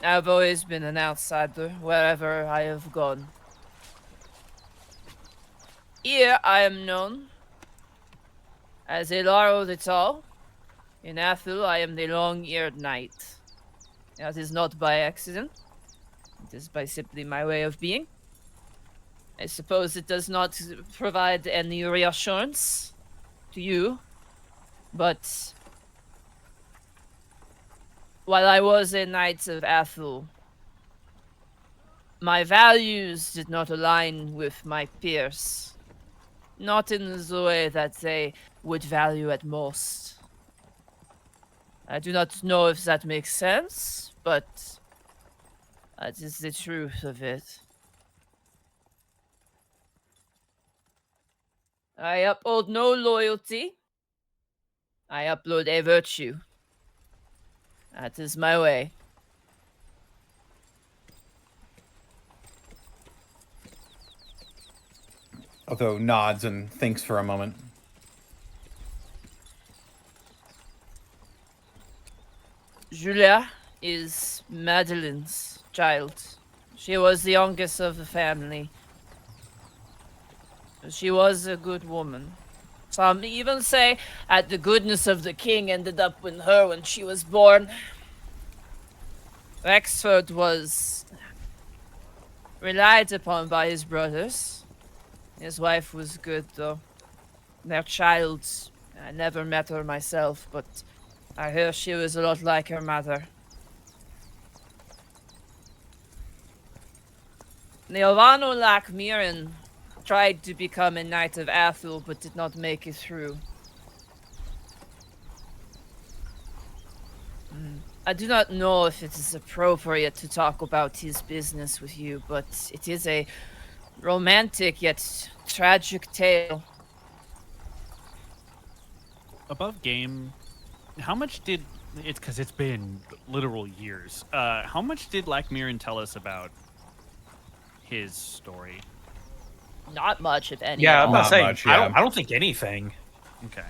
I've always been an outsider wherever I have gone. Here I am known as a Laro the Tall. In Etheal I am the Long-Eared Knight. That is not by accident. It is by simply my way of being. I suppose it does not provide any reassurance to you, but while I was a Knight of Etheal, my values did not align with my peers. Not in the way that they would value at most. I do not know if that makes sense, but that is the truth of it. I uphold no loyalty. I upload a virtue. That is my way. Otho nods and thinks for a moment. Julia is Madeline's child. She was the youngest of the family. She was a good woman. Some even say that the goodness of the king ended up with her when she was born. Rexford was relied upon by his brothers. His wife was good, though. their child. I never met her myself, but I hear she was a lot like her mother. Neovano Lakmiran tried to become a Knight of Etheal, but did not make it through. I do not know if it is appropriate to talk about his business with you, but it is a romantic yet tragic tale. Above game, how much did it's because it's been literal years. How much did Lakmiran tell us about his story? Not much, if any. Yeah, at I'm all. not Not saying. much, I yeah. don't think anything. Okay.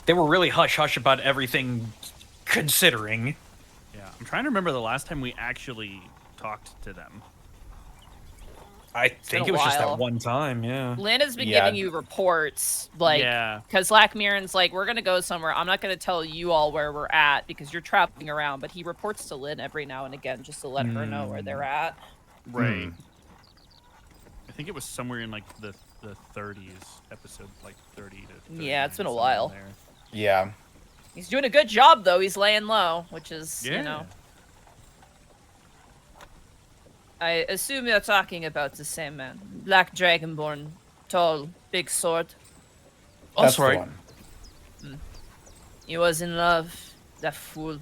They were really hush hush about everything, considering. Yeah, I'm trying to remember the last time we actually talked to them. I been think a it was just while. that one time. Yeah. Lana's been Yeah. giving you reports, like, yeah, because Lakmiran's like, we're gonna go somewhere. I'm not gonna tell you all where we're at because you're traveling around, but he reports to Lynn every now and again just to let her know where they're at. right. I think it was somewhere in like the 30s, episode like 30 to 39, Yeah, it's been a somewhere while. in there. Yeah. He's doing a good job though. He's laying low, which is, Yeah. you know. I assume you're talking about the same man. Black Dragonborn, tall, big sword. That's the right. one. He was in love, that fool.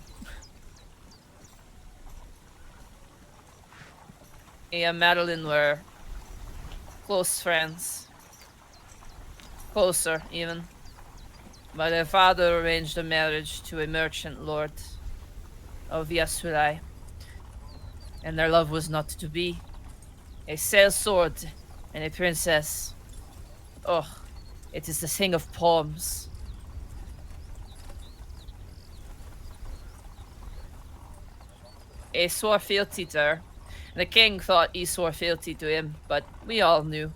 He and Madeline were close friends. Closer, even. But their father arranged a marriage to a merchant lord of Yasulai. And their love was not to be. A sail sword and a princess. Oh, it is the thing of poems. He swore fealty to her. The king thought he swore fealty to him, but we all knew.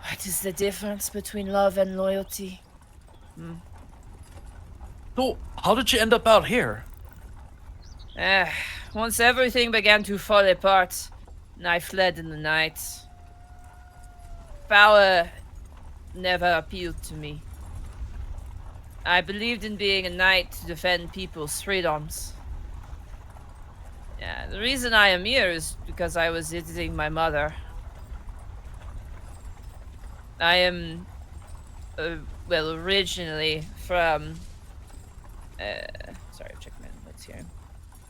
What is the difference between love and loyalty? So, how did you end up out here? Once everything began to fall apart, I fled in the night. Power never appealed to me. I believed in being a knight to defend people's freedoms. Yeah, the reason I am here is because I was visiting my mother. I am, well, originally from... sorry, check my notes here.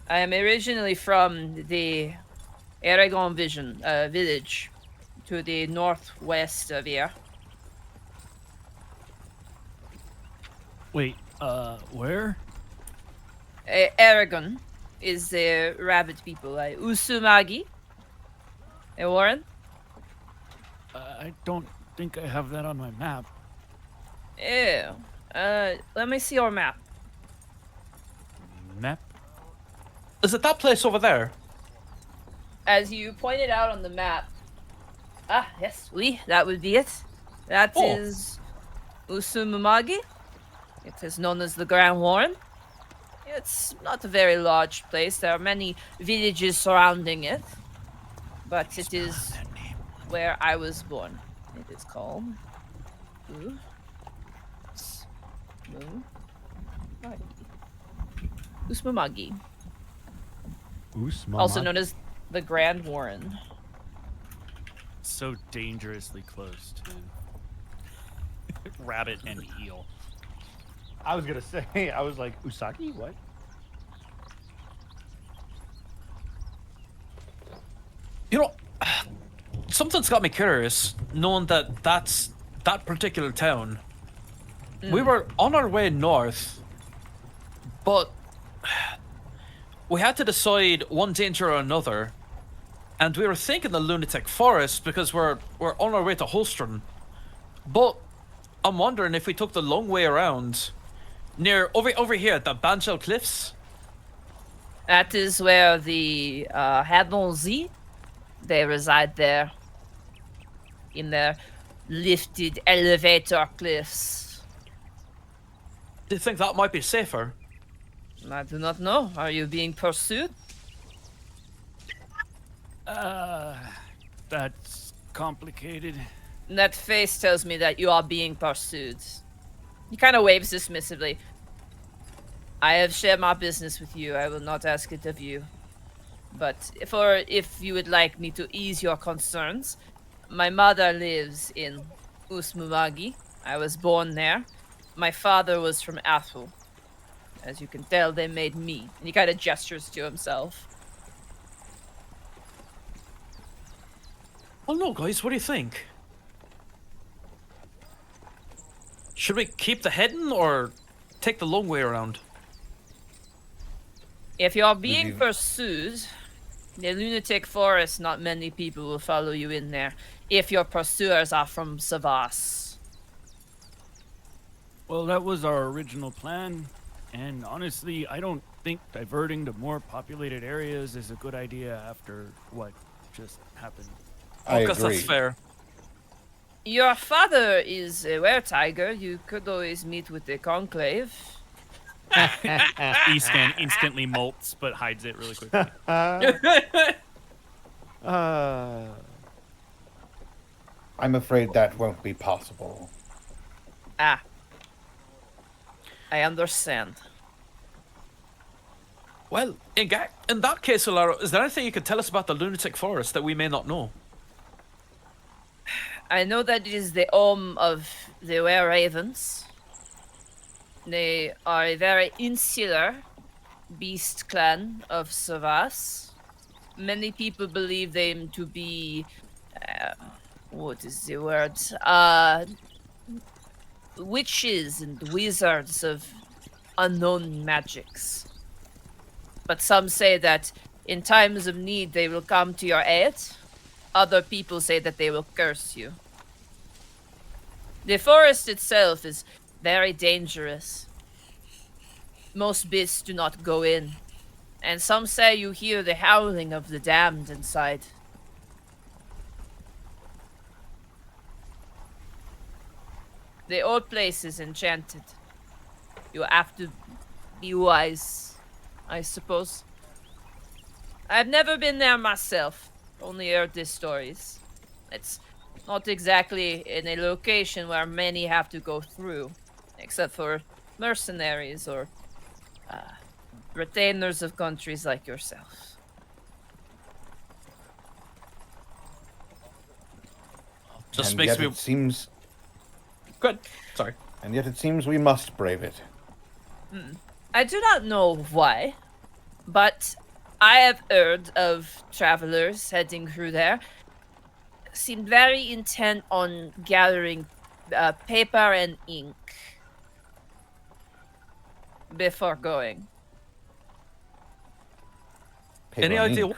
I am originally from the Aragon village to the northwest of here. Wait, where? Aragon is the rabbit people, like Usumagi. Hey, Warren? I don't think I have that on my map. Ew. Let me see your map. Map? Is it that place over there? As you pointed out on the map. Ah, yes, that would be it. That Oh. is Usumagi. It is known as the Grand Warren. It's not a very large place. There are many villages surrounding it. But it is where I was born. It is called Usumagi. Also known as the Grand Warren. So dangerously close to rabbit and eel. I was gonna say, I was like, Usagi? What? You know, something's got me curious, knowing that that particular town. We were on our way north, but we had to decide one danger or another, and we were thinking the lunatic forest because we're on our way to Holstrom. But I'm wondering if we took the long way around, near over here at the Banchel Cliffs. That is where the Hadonzi, they reside there. In their lifted elevator cliffs. Do you think that might be safer? I do not know. Are you being pursued? That's complicated. That face tells me that you are being pursued. He kind of waves dismissively. I have shared my business with you. I will not ask it of you. But if you would like me to ease your concerns, my mother lives in Usmumagi. I was born there. My father was from Athel. As you can tell, they made me. And he kind of gestures to himself. Well, no, guys, what do you think? Should we keep the heading or take the long way around? If you're being pursued, the lunatic forest, not many people will follow you in there. If your pursuers are from Savas. Well, that was our original plan, and honestly, I don't think diverting to more populated areas is a good idea after what just happened. I Guess agree. that's fair. Your father is a were-tiger. You could always meet with the conclave. Easton instantly molts, but hides it really quickly. I'm afraid that won't be possible. Ah. I understand. Well, in that case, Alaro, is there anything you could tell us about the lunatic forest that we may not know? I know that it is the home of the were ravens. They are a very insular beast clan of Savas. Many people believe them to be, what is the word? Witches and wizards of unknown magics. But some say that in times of need they will come to your aid. Other people say that they will curse you. The forest itself is very dangerous. Most beasts do not go in. And some say you hear the howling of the damned inside. The old place is enchanted. You have to be wise, I suppose. I've never been there myself, only heard the stories. It's not exactly in a location where many have to go through, except for mercenaries or retainers of countries like yourself. Just And makes yet me it seems, good. Sorry. and yet it seems we must brave it. I do not know why, but I have heard of travelers heading through there. Seemed very intent on gathering paper and ink before going. Paper Any and idea? ink.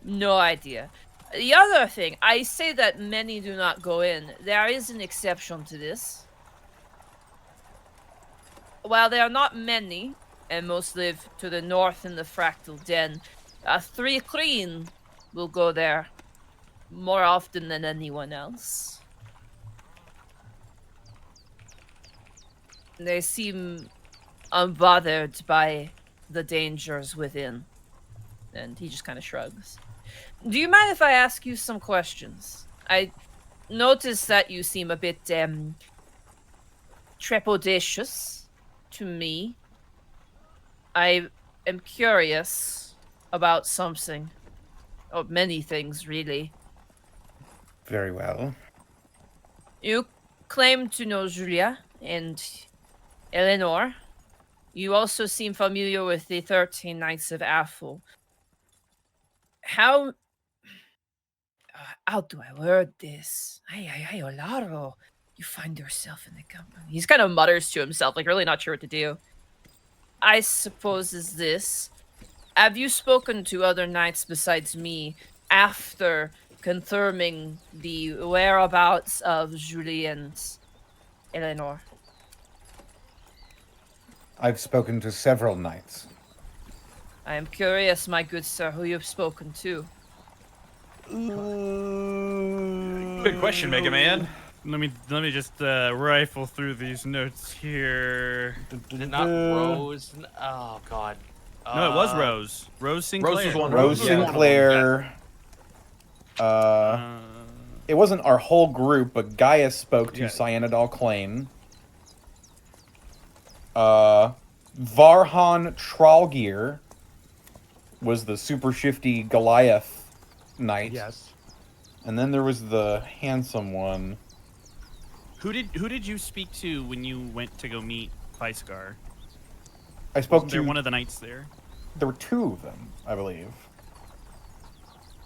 No idea. The other thing, I say that many do not go in. There is an exception to this. While there are not many, and most live to the north in the Fractal Den, 3 Kreen will go there more often than anyone else. They seem unbothered by the dangers within. And he just kind of shrugs. Do you mind if I ask you some questions? I noticed that you seem a bit trepidatious to me. I am curious about something. Oh, many things, really. Very well. You claim to know Julia and Eleanor. You also seem familiar with the 13 Knights of Athel. How do I word this? Ay, Olaro. You find yourself in the company. He's kind of mutters to himself, like really not sure what to do. I suppose is this. Have you spoken to other knights besides me after confirming the whereabouts of Julie and Eleanor? I've spoken to several knights. I am curious, my good sir, who you've spoken to. Good question, Mega Man. Let me just rifle through these notes here. Is it not Rose? Oh God. No, it was Rose. Rose Sinclair. Rose was one. Rose Yeah. Sinclair. It wasn't our whole group, but Gaius spoke to Yeah. Cyanidal Clane. Varhan Tralgear was the super shifty Goliath knight. Yes. And then there was the handsome one. Who did you speak to when you went to go meet Vicegar? I spoke Wasn't to... there one of the knights there? There were two of them, I believe.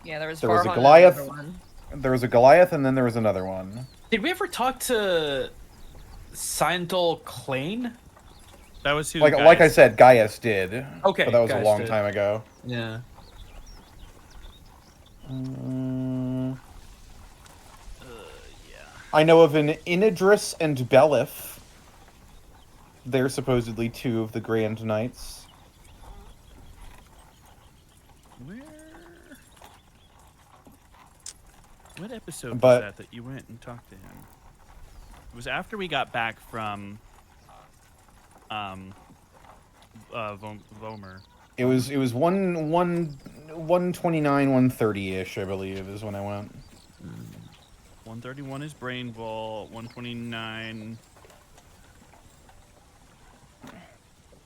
Yeah, there was There was a Farhan and Goliath. another one. There was a Goliath, and then there was another one. Did we ever talk to Cyanidal Clane? That was who. Like I Gaius- said, Gaius did. Okay, But that was a Gaius long did. time ago. Yeah. I know of an Inidris and Belith. They're supposedly two of the Grand Knights. Where? What episode But- was that you went and talked to him? It was after we got back from Vomer. It was 129, 130-ish, I believe, is when I went. 131 is Brain Ball. 129.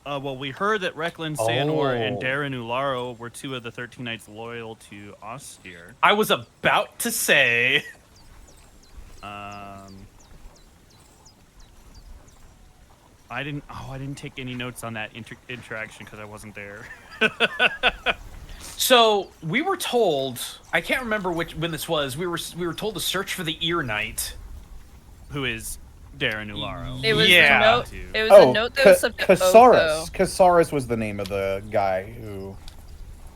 Well, we heard that Recklin, Sanor, and Oh. Darren Ularo were two of the 13 knights loyal to Austir. I was about to say. I didn't take any notes on that interaction because I wasn't there. So we were told. I can't remember when this was. We were told to search for the Ear Knight. Who is Darren Ularo? It was Yeah. a note. It was Oh, a note that was sent to Casaurus. Otho. Casaurus was the name of the guy who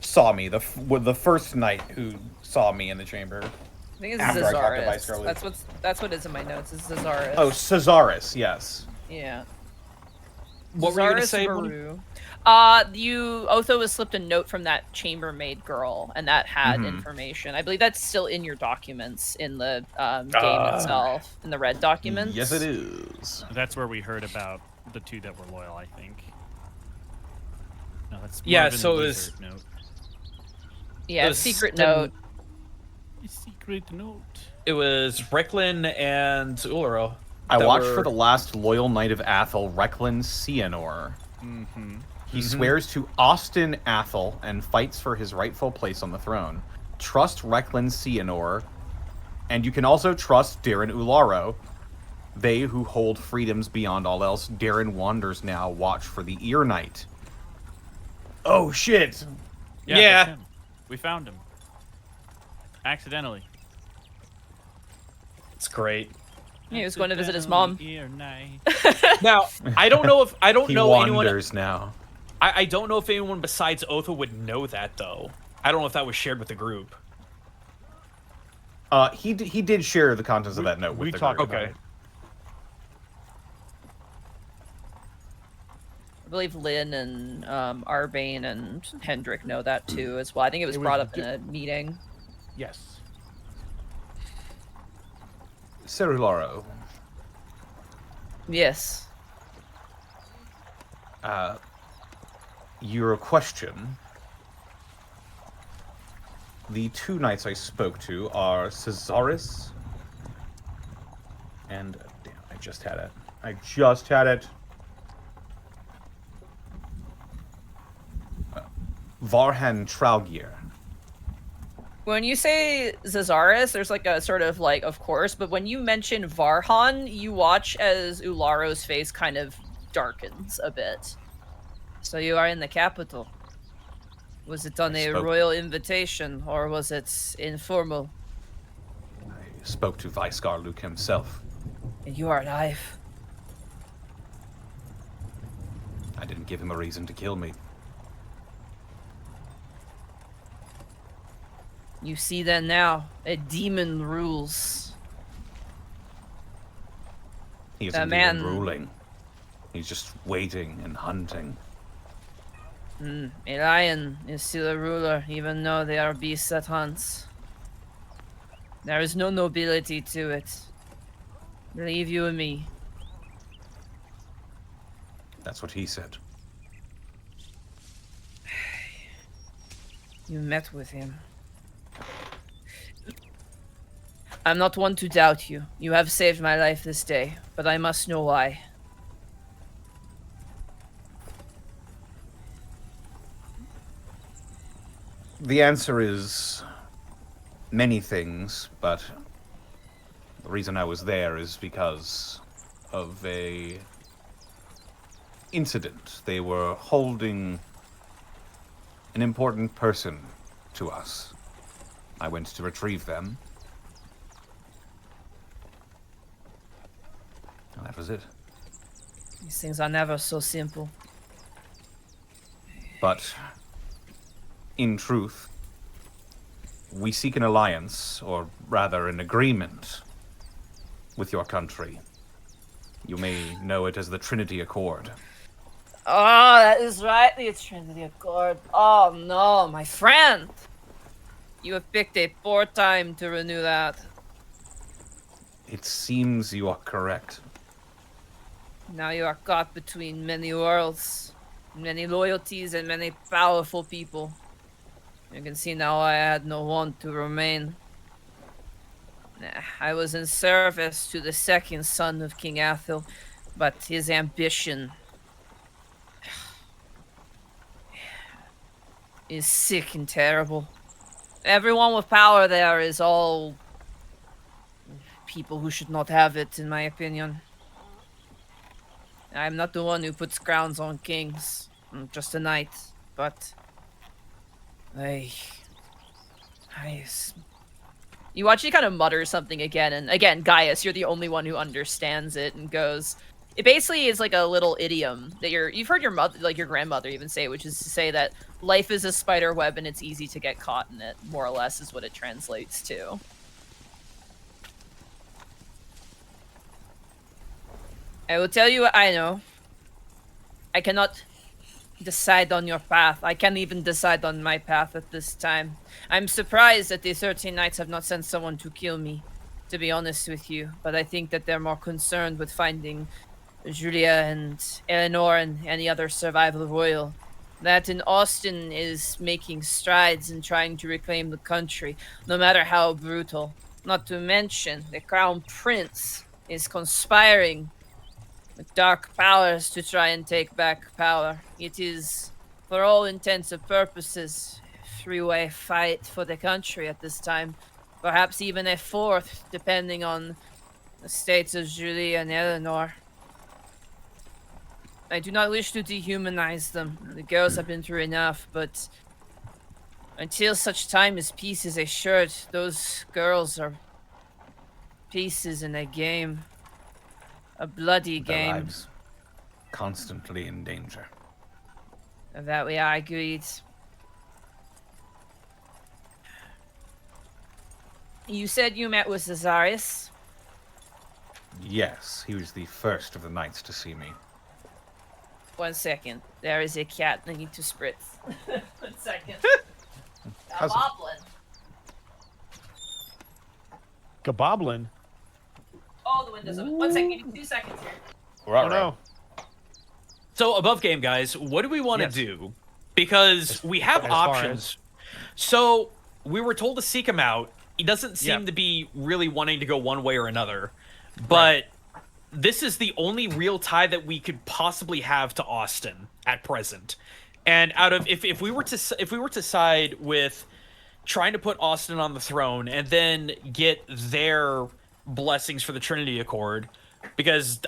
saw me, the first knight who saw me in the chamber. I think it's After I talked to Vice Casaurus. Garlic. That's what is in my notes. It's Casaurus. Oh, Casaurus, yes. Yeah. What were you gonna Casaurus say, Varu. Otho was slipped a note from that chambermaid girl, and that had information. I believe that's still in your documents in the game itself, in the red documents. Yes, it is. That's where we heard about the two that were loyal, I think. No, that's Yeah, Marvin so the it was- Wizard note. Yeah, The secret stem- note. A secret note. It was Recklin and Ularo. I that watched were- for the last loyal knight of Athel, Recklin Cianor. He swears to Austin Athel and fights for his rightful place on the throne. Trust Recklin Cianor, and you can also trust Darren Ularo. They who hold freedoms beyond all else. Darren wanders now. Watch for the Ear Knight. Oh shit! Yeah. That's him. We found him. Accidentally. It's great. Yeah, he was going to visit his mom. Ear night. Now I don't know if He anyone. wanders now. I don't know if anyone besides Otho would know that though. I don't know if that was shared with the group. He did share the contents of that note with We the talked group. about Okay. it. I believe Lynn and Arbane and Hendrik know that too as well. I think it was It was brought up di- in a meeting. Yes. Cerularo, Yes. your question. The two knights I spoke to are Casaurus and damn, I just had it. Varhan Tralgear. When you say Zazaris, there's like a sort of like, of course, but when you mention Varhan, you watch as Ularo's face kind of darkens a bit. So you are in the capital. Was it on I a spoke- royal invitation, or was it informal? I spoke to Vicegar Luke himself. And you are alive. I didn't give him a reason to kill me. You see then now, a demon rules. He That isn't man- even ruling. He's just waiting and hunting. A lion is still a ruler, even though they are beasts that hunt. There is no nobility to it. Believe you and me. That's what he said. You met with him. I'm not one to doubt you. You have saved my life this day, but I must know why. The answer is many things, but the reason I was there is because of a incident. They were holding an important person to us. I went to retrieve them. And that was it. These things are never so simple. But in truth, we seek an alliance, or rather an agreement, with your country. You may know it as the Trinity Accord. Oh, that is right, the Trinity Accord. Oh no, my friend! You have picked a poor time to renew that. It seems you are correct. Now you are caught between many worlds, many loyalties, and many powerful people. You can see now I had no one to remain. I was in service to the second son of King Etheal, but his ambition is sick and terrible. Everyone with power there is all people who should not have it, in my opinion. I'm not the one who puts crowns on kings. I'm just a knight, but you watch he kind of mutters something again, and again, Gaius, you're the only one who understands it, and goes. It basically is like a little idiom that you've heard your mother, like your grandmother, even say, which is to say that life is a spider web and it's easy to get caught in it. More or less is what it translates to. I will tell you what I know. I cannot decide on your path. I can't even decide on my path at this time. I'm surprised that the 13 Knights have not sent someone to kill me, to be honest with you. But I think that they're more concerned with finding Julia and Eleanor and any other survival royal. That in Austin is making strides in trying to reclaim the country, no matter how brutal. Not to mention, the Crown Prince is conspiring with dark powers to try and take back power. It is, for all intents and purposes, a three-way fight for the country at this time. Perhaps even a fourth, depending on the states of Julie and Eleanor. I do not wish to dehumanize them. The girls have been through enough, but until such time as peace is assured, those girls are pieces in a game. A bloody Their game. lives constantly in danger. Of that we are agreed. You said you met with Cesarius? Yes, he was the first of the knights to see me. 1 second. There is a cat I need to spritz. 1 second. How's it? Goblin. Gaboblin. Oh, the window's open. 1 second. Give me 2 seconds here. We're all Oh right. no. So above game, guys, what do we want to Yes. do? Because we have as far options. So we were told to seek him out. He doesn't seem Yeah. to be really wanting to go one way or another. But this is the only real tie that we could possibly have to Austin at present. And out of if we were to side with trying to put Austin on the throne and then get their blessings for the Trinity Accord, because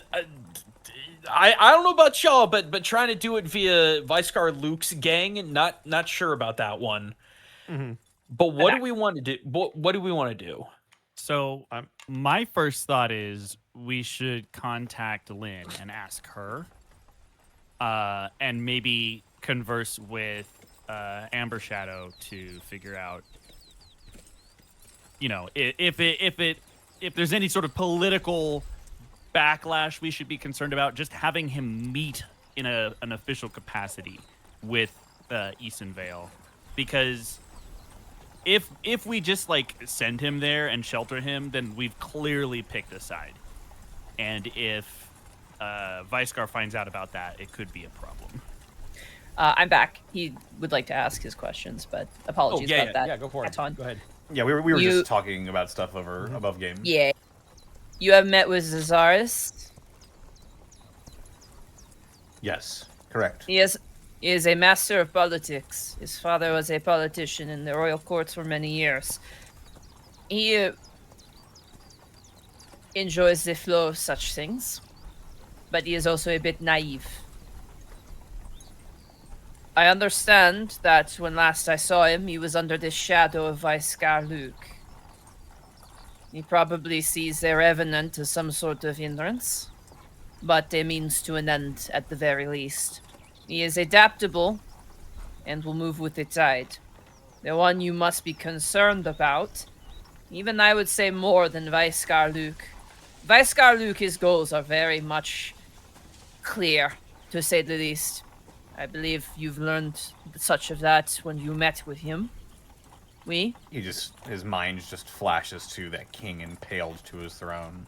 I don't know about y'all, but trying to do it via Viscar Luke's gang, not sure about that one. Mm-hmm. But what do we want to do? What do we want to do? So my first thought is we should contact Lynn and ask her, and maybe converse with Amber Shadow to figure out, you know, if there's any sort of political backlash we should be concerned about, just having him meet in an official capacity with Easton Vale, because if we just like send him there and shelter him, then we've clearly picked a side, and if Viscar finds out about that, it could be a problem. I'm back. He would like to ask his questions, but apologies about that. Yeah, go for it. That's on. Go ahead. Yeah, we were You- just talking about stuff over above game. Yeah. You have met with Zazaris. Yes, correct. He is a master of politics. His father was a politician in the royal courts for many years. He enjoys the flow of such things, but he is also a bit naive. I understand that when last I saw him, he was under the shadow of Vice-Gar Luke. He probably sees their revenant as some sort of hindrance, but a means to an end at the very least. He is adaptable and will move with the tide. The one you must be concerned about, even I would say more than Vice-Gar Luke. Vice-Gar Luke's goals are very much clear, to say the least. I believe you've learned such of that when you met with him. His mind just flashes to that king impaled to his throne.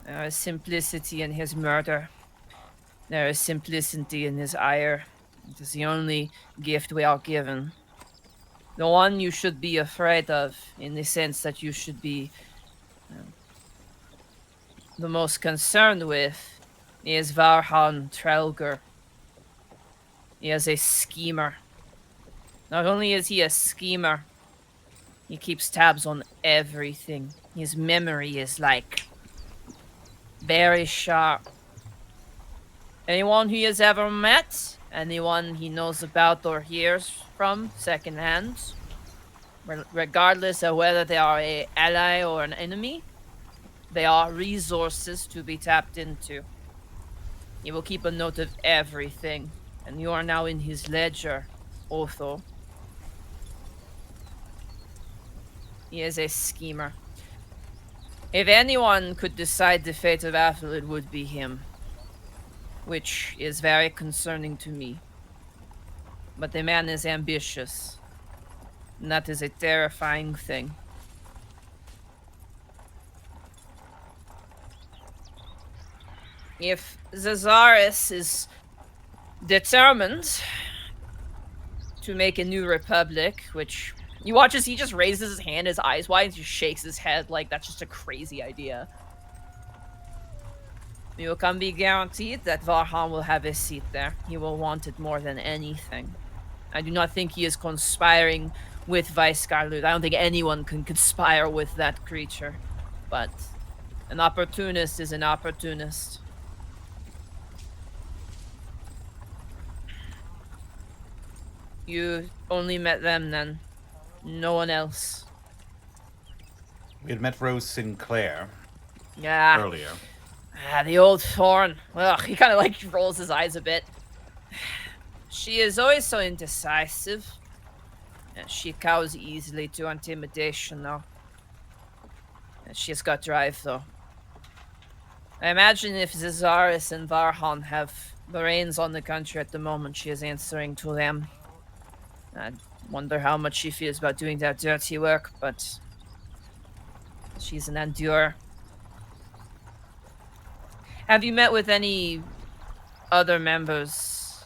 There is simplicity in his murder. There is simplicity in his ire. It is the only gift we are given. The one you should be afraid of, in the sense that you should be the most concerned with, is Varhan Trelger. He is a schemer. Not only is he a schemer, he keeps tabs on everything. His memory is like very sharp. Anyone he has ever met, anyone he knows about or hears from secondhand, regardless of whether they are an ally or an enemy, they are resources to be tapped into. He will keep a note of everything, and you are now in his ledger, Otho. He is a schemer. If anyone could decide the fate of Athel, it would be him. Which is very concerning to me. But the man is ambitious. And that is a terrifying thing. If Zazaris is determined to make a new republic, which you watch as he just raises his hand, his eyes wide, and just shakes his head like that's just a crazy idea. You can be guaranteed that Varhan will have a seat there. He will want it more than anything. I do not think he is conspiring with Vice-Gar Luke. I don't think anyone can conspire with that creature. But an opportunist is an opportunist. You only met them then. No one else. We had met Rose Sinclair Yeah. earlier. The old thorn. Ugh, he kind of like rolls his eyes a bit. She is always so indecisive. And she cows easily to intimidation, though. And she has got drive, though. I imagine if Zazaris and Varhan have the reins on the country at the moment, she is answering to them. I wonder how much she feels about doing that dirty work, but she's an endurer. Have you met with any other members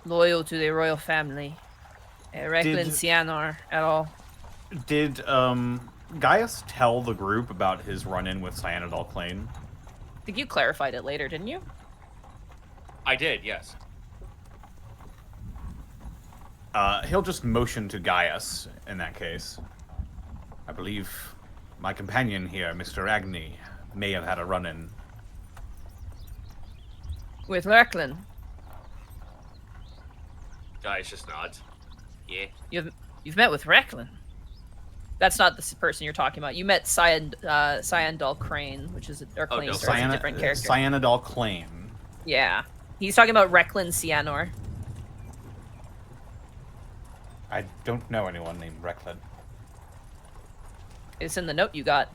loyal to the royal family? Recklin Cianor at all? Did Gaius tell the group about his run-in with Cyanidal Clane? I think you clarified it later, didn't you? I did, yes. He'll just motion to Gaius in that case. I believe my companion here, Mr. Agni, may have had a run-in. With Recklin? Guys just nods. Yeah. You've met with Recklin? That's not the person you're talking about. You met Cyandal Crane, which is or Clane, no, sorry, it's a different character. Cyanidal Clane. Yeah. He's talking about Recklin Cianor. I don't know anyone named Recklin. It's in the note you got.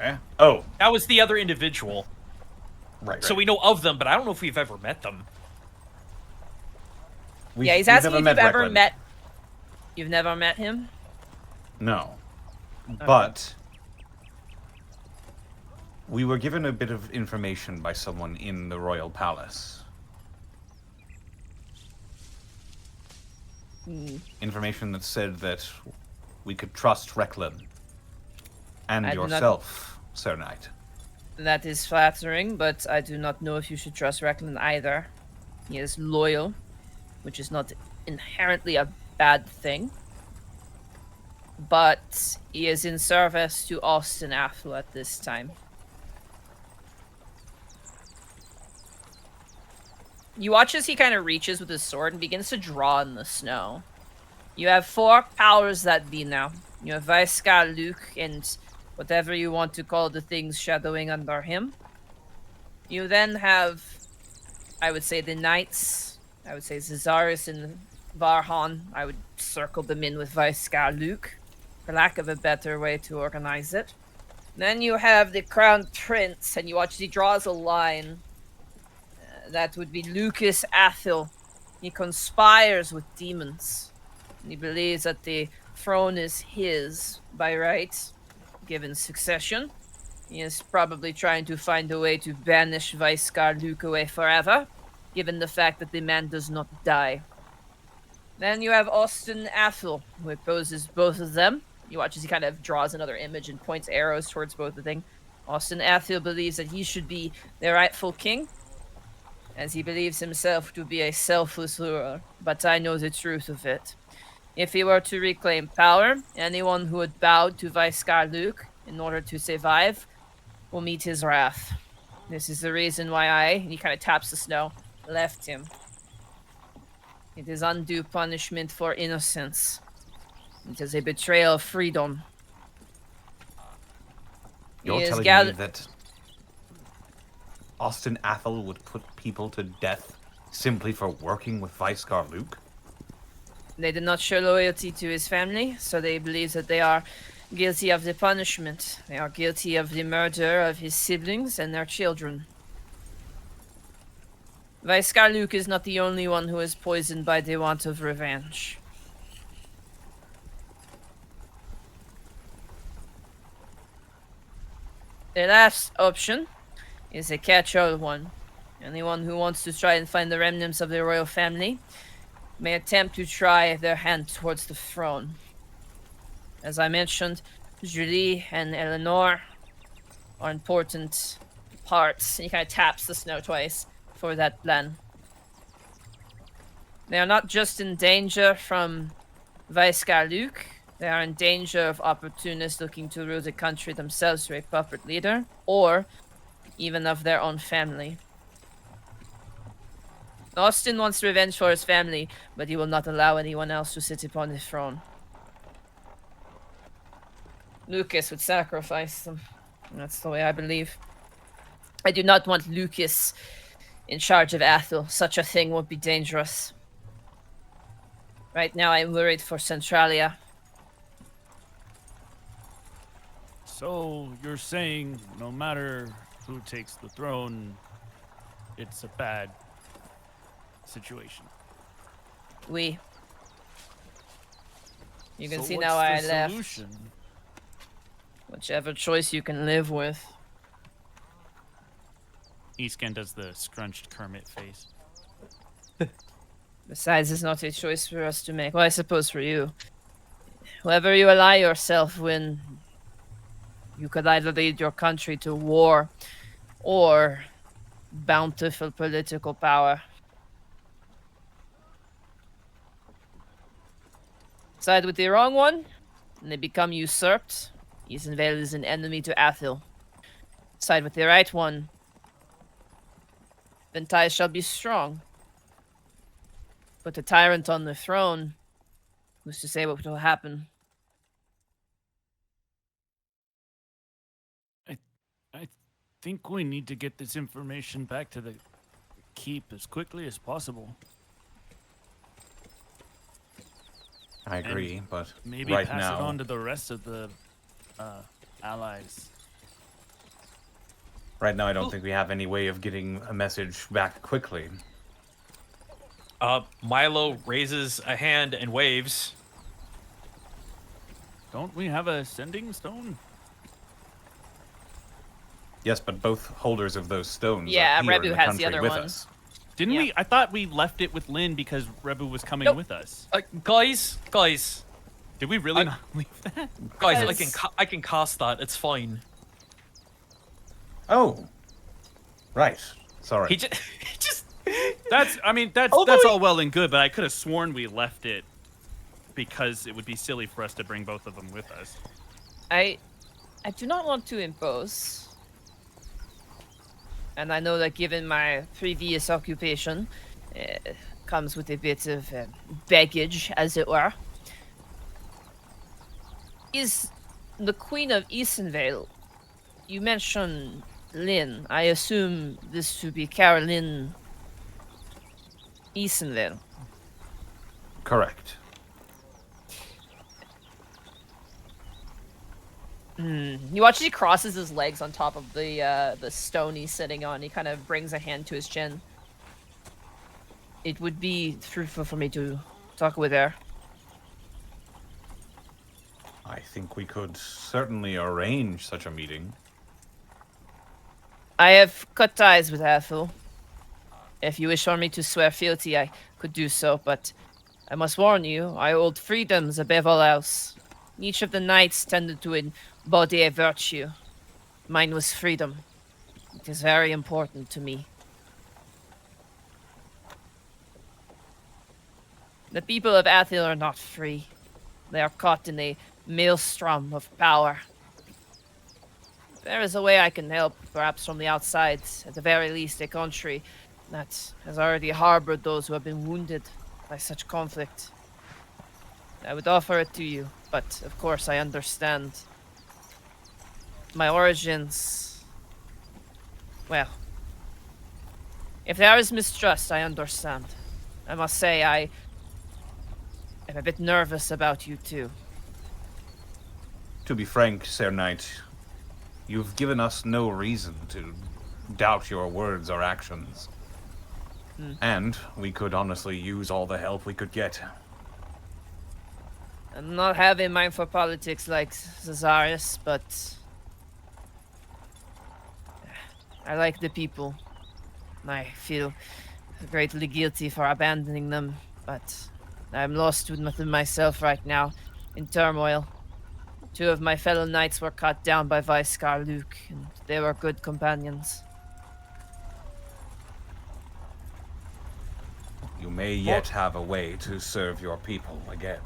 Eh? Oh, That was the other individual. right. So we know of them, but I don't know if we've ever met them. Yeah, he's asking if you've ever met... You've never met him? No. But we were given a bit of information by someone in the royal palace. Information that said that we could trust Recklin and I do not- yourself, Sir Knight. That is flattering, but I do not know if you should trust Recklin either. He is loyal, which is not inherently a bad thing. But he is in service to Austin Athel at this time. You watch as he kind of reaches with his sword and begins to draw in the snow. You have 4 powers that be now. You have Vaiskar, Luke, and whatever you want to call the things shadowing under him. You then have, I would say, the Knights. I would say Cesaris and Varhan. I would circle them in with Vaiskar, Luke, for lack of a better way to organize it. Then you have the Crown Prince, and you watch as he draws a line. That would be Lucas Athel. He conspires with demons. And he believes that the throne is his by right, given succession. He is probably trying to find a way to banish Vaiskar Luke away forever, given the fact that the man does not die. Then you have Austin Athel, who opposes both of them. You watch as he kind of draws another image and points arrows towards both of them. Austin Athel believes that he should be the rightful king, as he believes himself to be a selfless ruler, but I know the truth of it. If he were to reclaim power, anyone who had bowed to Vaiskar Luke in order to survive will meet his wrath. This is the reason why and he kind of taps the snow, left him. It is undue punishment for innocence. It is a betrayal of freedom. You're He is telling me gathered- that Austin Athel would put people to death simply for working with Vaiskar Luke? They did not show loyalty to his family, so they believe that they are guilty of the punishment. They are guilty of the murder of his siblings and their children. Vaiskar Luke is not the only one who is poisoned by the want of revenge. The last option is a catch-all one. Anyone who wants to try and find the remnants of the royal family may attempt to try their hand towards the throne. As I mentioned, Julie and Eleanor are important parts. He kind of taps the snow twice for that plan. They are not just in danger from Vaiskar Luke, they are in danger of opportunists looking to rule the country themselves through a puppet leader, or even of their own family. Austin wants revenge for his family, but he will not allow anyone else to sit upon his throne. Lucas would sacrifice them. That's the way I believe. I do not want Lucas in charge of Athel. Such a thing would be dangerous. Right now I'm worried for Centralia. So you're saying no matter who takes the throne, it's a bad situation. You can So see what's now why I the left. solution? Whichever choice you can live with. Eastcan does the scrunched Kermit face. Besides, it's not a choice for us to make. Well, I suppose for you. Whoever you ally yourself when you could either lead your country to war or bountiful political power. Side with the wrong one, and they become usurped. Easenvale is an enemy to Athel. Side with the right one, then ties shall be strong. Put the tyrant on the throne, who's to say what will happen? I think we need to get this information back to the keep as quickly as possible. I agree, but Maybe right pass now, it on to the rest of the allies. right now, I don't think we have any way of getting a message back quickly. Milo raises a hand and waves. Don't we have a sending stone? Yes, but both holders of those stones Yeah, are here Rebu in the has the country other with one. us. Didn't Yeah. we? I thought we left it with Lynn because Rebu was coming Nope. with us. Guys, Did we really not leave that? Guys, Yes. I can cast that. It's fine. Oh. Right. Sorry. He just That's Although that's he- all well and good, but I could have sworn we left it because it would be silly for us to bring both of them with us. I do not want to impose. And I know that given my previous occupation, comes with a bit of baggage, as it were. Is the Queen of Easenvale, you mentioned Lynn. I assume this to be Caroline Easenvale. Correct. You watch as he crosses his legs on top of the stone he's sitting on. He kind of brings a hand to his chin. It would be fruitful for me to talk with her. I think we could certainly arrange such a meeting. I have cut ties with Ethel. If you wish for me to swear fealty, I could do so, but I must warn you, I hold freedoms above all else. Each of the knights tended to embody a virtue. Mine was freedom. It is very important to me. The people of Etheal are not free. They are caught in a maelstrom of power. There is a way I can help, perhaps from the outside, at the very least a country that has already harbored those who have been wounded by such conflict. I would offer it to you, but of course I understand. My origins... Well, if there is mistrust, I understand. I must say, I am a bit nervous about you too. To be frank, Sir Knight, you've given us no reason to doubt your words or actions. And we could honestly use all the help we could get. I'm not having mind for politics like Cesarius, but I like the people. I feel greatly guilty for abandoning them, but I'm lost within myself right now, in turmoil. 2 of my fellow knights were cut down by Vice-Scar Luke, and they were good companions. You may yet have a way to serve your people again.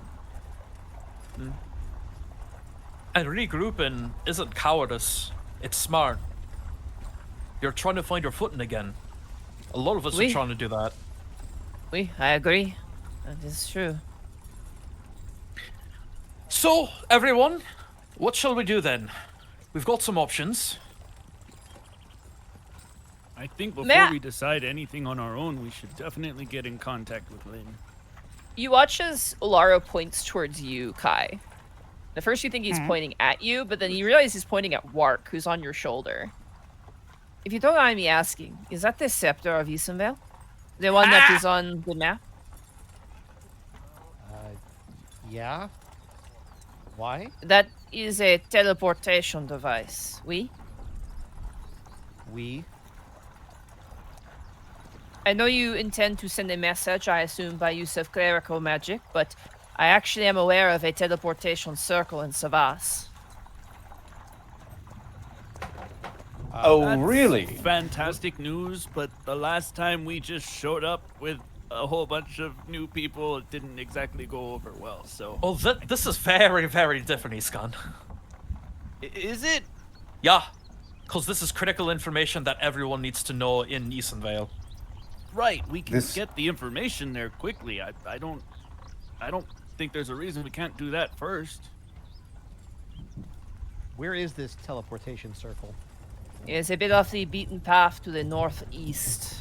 And regrouping isn't cowardice. It's smart. You're trying to find your footing again. A lot of us are Oui. trying to do that. Oui, I agree. That is true. So, everyone, what shall we do then? We've got some options. I think before Matt. we decide anything on our own, we should definitely get in contact with Lynn. You watch as Olaro points towards you, Kai. At first you think he's pointing at you, but then you realize he's pointing at Wark, who's on your shoulder. If you don't mind me asking, is that the Scepter of Easenvale? The one that is on the map? Yeah. Why? That is a teleportation device. Oui? We. I know you intend to send a message, I assume, by use of clerical magic, but I actually am aware of a teleportation circle in Savas. Oh, That's really? Fantastic news, but the last time we just showed up with a whole bunch of new people, it didn't exactly go over well, so... Well, this is very, very different, Iskan. Is it? Yeah, because this is critical information that everyone needs to know in Easenvale. Right, we can This- get the information there quickly. I don't think there's a reason we can't do that first. Where is this teleportation circle? It's a bit off the beaten path to the northeast.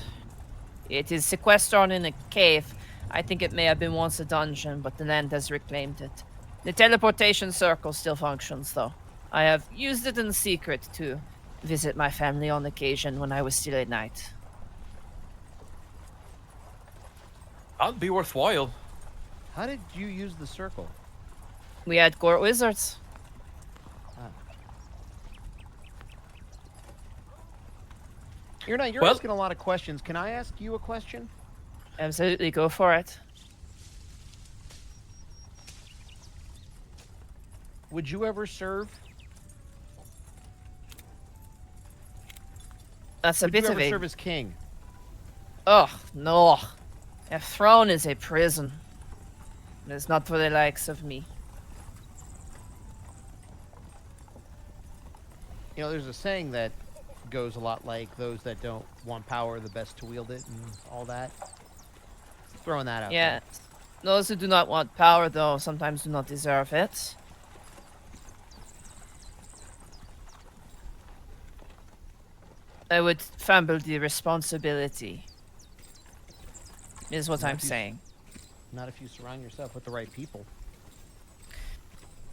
It is sequestered in a cave. I think it may have been once a dungeon, but the land has reclaimed it. The teleportation circle still functions, though. I have used it in secret to visit my family on occasion when I was still a knight. That'd be worthwhile. How did you use the circle? We had court wizards. You're Well- asking a lot of questions. Can I ask you a question? Absolutely, go for it. Would you ever serve? That's a Would you bit of ever a. serve as king? Oh no, a throne is a prison. It's not for the likes of me. You know, there's a saying that goes a lot like those that don't want power are the best to wield it and all that. Throwing that out Yeah, there. those who do not want power, though, sometimes do not deserve it. I would fumble the responsibility. Is what Not I'm if you- saying. Not if you surround yourself with the right people.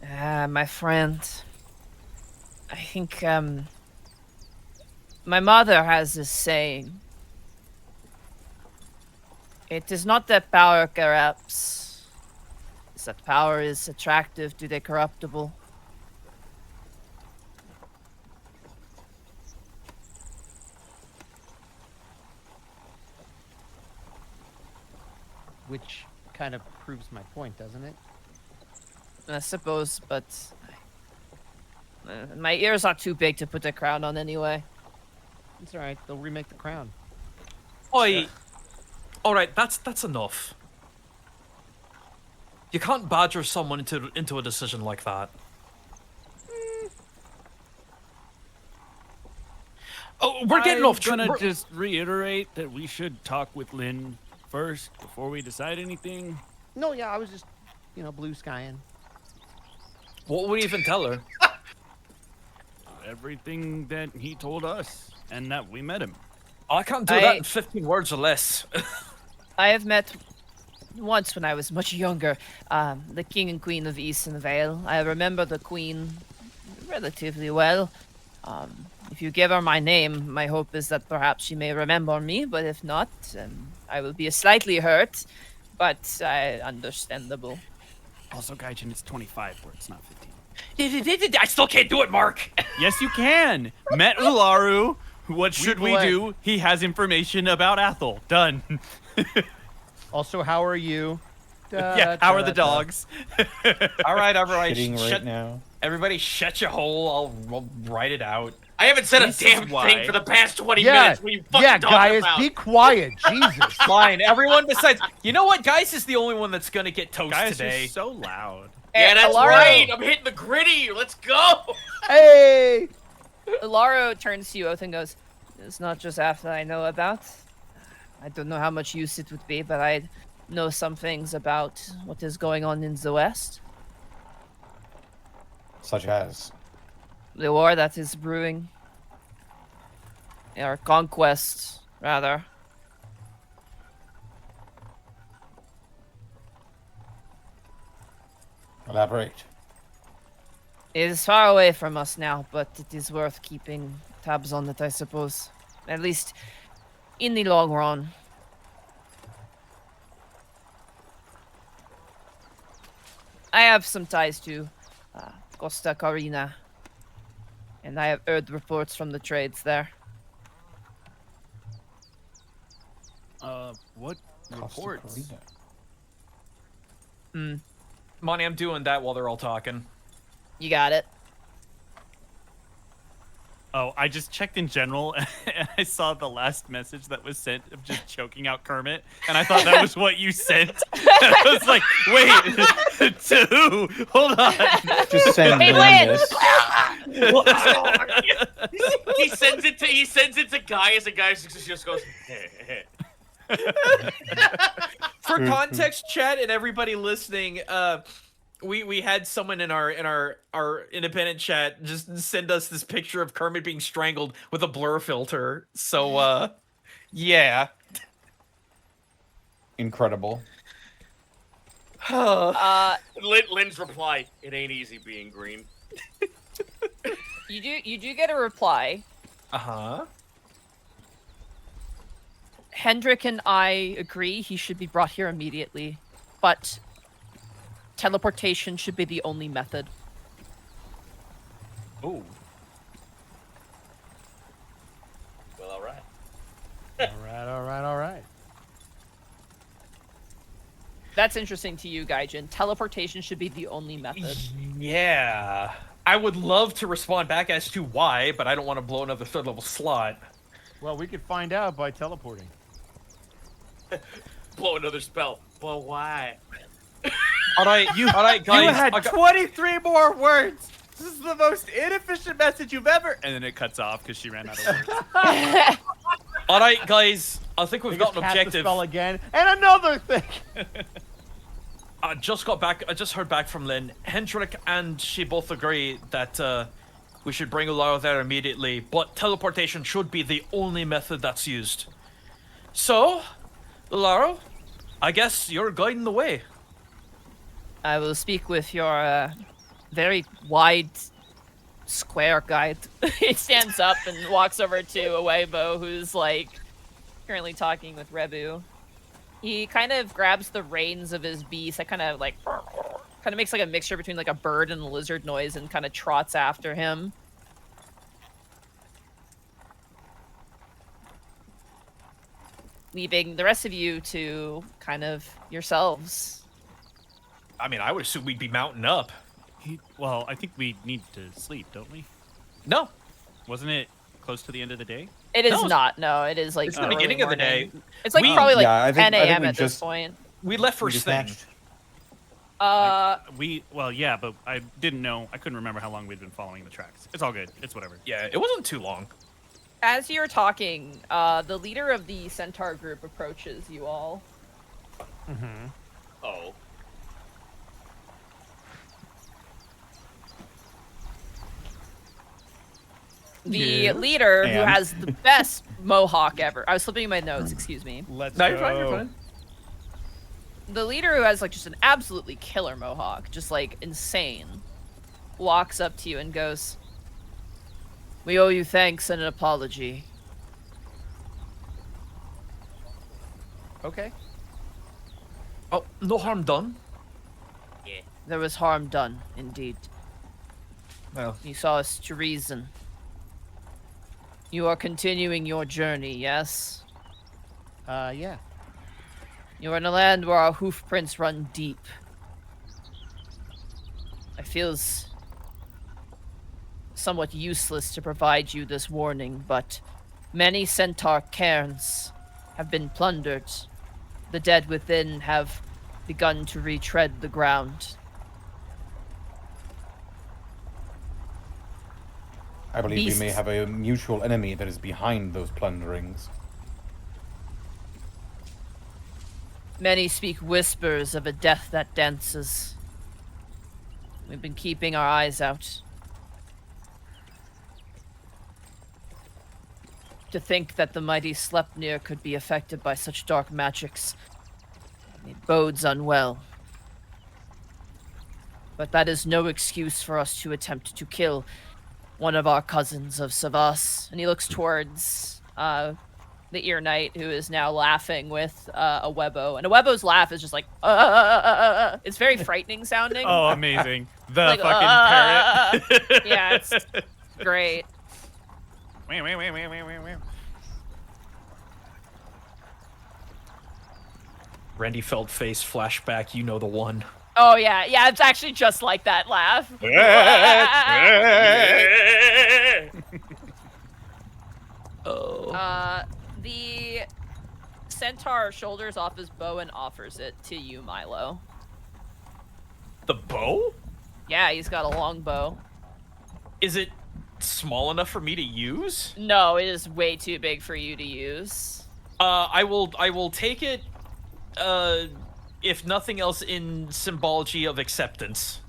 My friend. I think, my mother has this saying. It is not that power corrupts. It's that power is attractive to the corruptible. Which kind of proves my point, doesn't it? I suppose, but my ears are too big to put a crown on anyway. It's alright, they'll remake the crown. Oi. All right, that's enough. You can't badger someone into a decision like that. Oh, we're getting off track. Gonna just reiterate that we should talk with Lynn first before we decide anything. No, yeah, I was just, blue skying. What would we even tell her? Everything that he told us, and that we met him. I can't do that in 15 words or less. I have met once when I was much younger, the king and queen of Eastern Vale. I remember the queen relatively well. If you give her my name, my hope is that perhaps she may remember me, but if not, I will be slightly hurt, but understandable. Also, Gajjun, it's 25 words, not 15. I still can't do it, Mark. Yes, you can. Met Ularu. What should we bled. do? He has information about Athel. Done. Also, how are you? Yeah, how are the dogs? All right, everybody. Hitting right now. Everybody, shut your hole. I'll write it out. I haven't said This a is damn why- thing for the past 20 Yeah, minutes. What are you fucking yeah, talking guys, about? be quiet. Jesus. Fine. Everyone besides. You know what? Gaius is the only one that's gonna get toast Guys, today. you're so loud. Yeah, that's Alaro- right. I'm hitting the gritty. Let's go. Hey! Laro turns to you both and goes, "It's not just Athel I know about. I don't know how much use it would be, but I know some things about what is going on in the West. Such as. The war that is brewing. Or conquest, rather. Elaborate. It is far away from us now, but it is worth keeping tabs on it, I suppose. At least in the long run. I have some ties to Costa Carina, and I have heard reports from the trades there. What Costa reports? Carina. Monty, I'm doing that while they're all talking. You got it. Oh, I just checked in general, and I saw the last message that was sent of just choking out Kermit, and I thought that was what you sent. And I was like, wait, to who? Hold on. Just saying Hey, Lynn Lynn! this. he sends it to Gaius, and Gaius just goes. For context, chat and everybody listening, we had someone in our independent chat just send us this picture of Kermit being strangled with a blur filter. So yeah. Incredible. Lynn's reply: "It ain't easy being green." You do get a reply. Uh-huh. Hendrik and I agree he should be brought here immediately, but teleportation should be the only method. Oh. Well, all right. All right. that's interesting to you, Gaijin. Teleportation should be the only method. Yeah. I would love to respond back as to why, but I don't want to blow another 3rd level slot. Well, we could find out by teleporting. Blow another spell. Well, why? All right, guys. You had I got- 23 more words. This is the most inefficient message you've ever. And then it cuts off because she ran out of words. All right, guys. I think we've We got just an cast the objective. spell again, and another thing. I just heard back from Lynn. Hendrik and she both agree that we should bring Ularo there immediately, but teleportation should be the only method that's used. So, Ularo, I guess you're guiding the way. I will speak with your very wide square guide. He stands up and walks over to Uebo, who's like currently talking with Rebu. He kind of grabs the reins of his beast. That kind of makes like a mixture between like a bird and a lizard noise, and kind of trots after him. Leaving the rest of you to kind of yourselves. I mean, I would assume we'd be mounting up. Well, I think we need to sleep, don't we? No, Wasn't it close to the end of the day? It is No, not. No, it is like it's the early beginning of the day. morning. It's like We- probably like Yeah, I think- 10 I think a.m. we at this just- point. we left We first just thing. matched. Well, yeah, but I didn't know. I couldn't remember how long we'd been following the tracks. It's all good. It's whatever. Yeah, it wasn't too long. As you're talking, the leader of the Centaur group approaches you all. Oh. The leader who And? has the best mohawk ever. I was flipping my notes, excuse me. Let's No, go. you're fine, you're fine. The leader who has like just an absolutely killer mohawk, just like insane, walks up to you and goes, "We owe you thanks and an apology. Okay. Oh, no harm done. There was harm done, indeed. Well, You saw us to reason. You are continuing your journey, yes? Yeah. You are in a land where our hoof prints run deep. It feels somewhat useless to provide you this warning, but many centaur cairns have been plundered. The dead within have begun to retread the ground. I believe we may Beasts. have a mutual enemy that is behind those plunderings. Many speak whispers of a death that dances. We've been keeping our eyes out. To think that the mighty Sleipnir could be affected by such dark magics, it bodes unwell. But that is no excuse for us to attempt to kill one of our cousins of Savas. And he looks towards the Ear Knight, who is now laughing with a Webbo. And a Webbo's laugh is just like, It's very frightening sounding. Oh, amazing. The Like, fucking parrot. Yeah, it's great. Wah, wah, wah, wah, wah, wah, wah. Randy Feld face flashback. You know the one. Oh, yeah. Yeah, it's actually just like that laugh. Oh. The centaur shoulders off his bow and offers it to you, Milo. The bow? Yeah, he's got a long bow. Is it small enough for me to use? No, it is way too big for you to use. I will take it. If nothing else, in symbology of acceptance.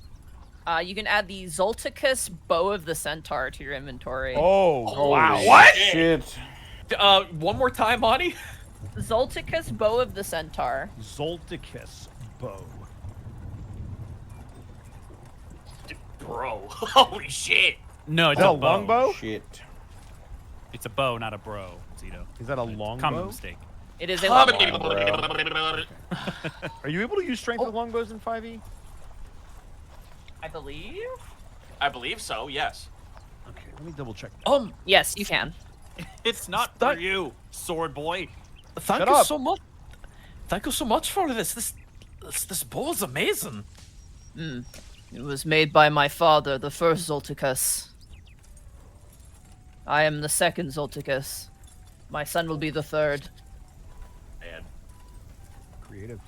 You can add the Zolticus Bow of the Centaur to your inventory. Oh, wow. Holy What? Shit. One more time, Monty. Zolticus Bow of the Centaur. Zolticus bow. Bro, holy shit. No, it's Is that a a longbow? Shit. It's a bow, not a bro, Zeno. Is that a longbow? Common mistake. It is a longbow. Are you able to use strength with longbows in 5e? I believe. I believe so, yes. Okay, let me double check. Yes, you can. It's not for That- you, sword boy. Thank Shut you up. so much. Thank you so much for this. This This bowl's amazing. It was made by my father, the first Zolticus. I am the second Zolticus. My son will be the third. Man. Creative.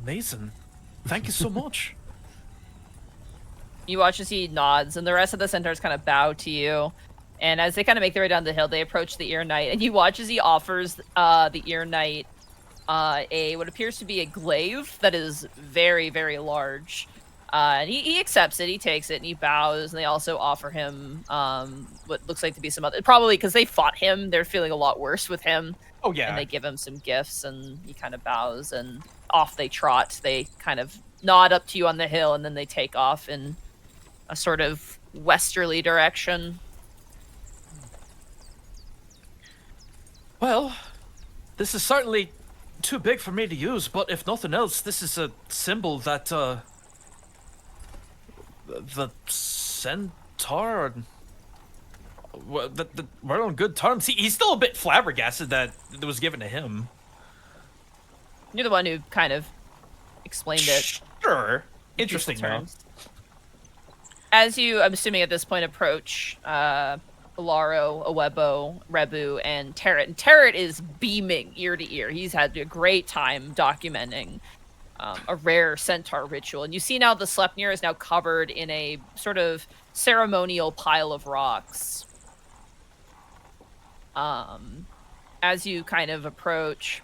Amazing. Thank you so much. You watch as he nods, and the rest of the centaurs kind of bow to you. And as they kind of make their way down the hill, they approach the ear knight, and you watch as he offers the ear knight a what appears to be a glaive that is very, very large. And he accepts it, he takes it, and he bows. And they also offer him what looks like to be some other, probably because they fought him, they're feeling a lot worse with him. Oh yeah. And they give him some gifts, and he kind of bows, and off they trot. They kind of nod up to you on the hill, and then they take off in a sort of westerly direction. Well, this is certainly too big for me to use, but if nothing else, this is a symbol that the centaur, that we're on good terms. He's still a bit flabbergasted that it was given to him. You're the one who kind of explained it. Sure. Interesting, Useful though. terms. As you, I'm assuming at this point, approach Laro, Awebo, Rebu, and Terret. And Terret is beaming ear to ear. He's had a great time documenting a rare centaur ritual. And you see now the Sleipnir is now covered in a sort of ceremonial pile of rocks. As you kind of approach,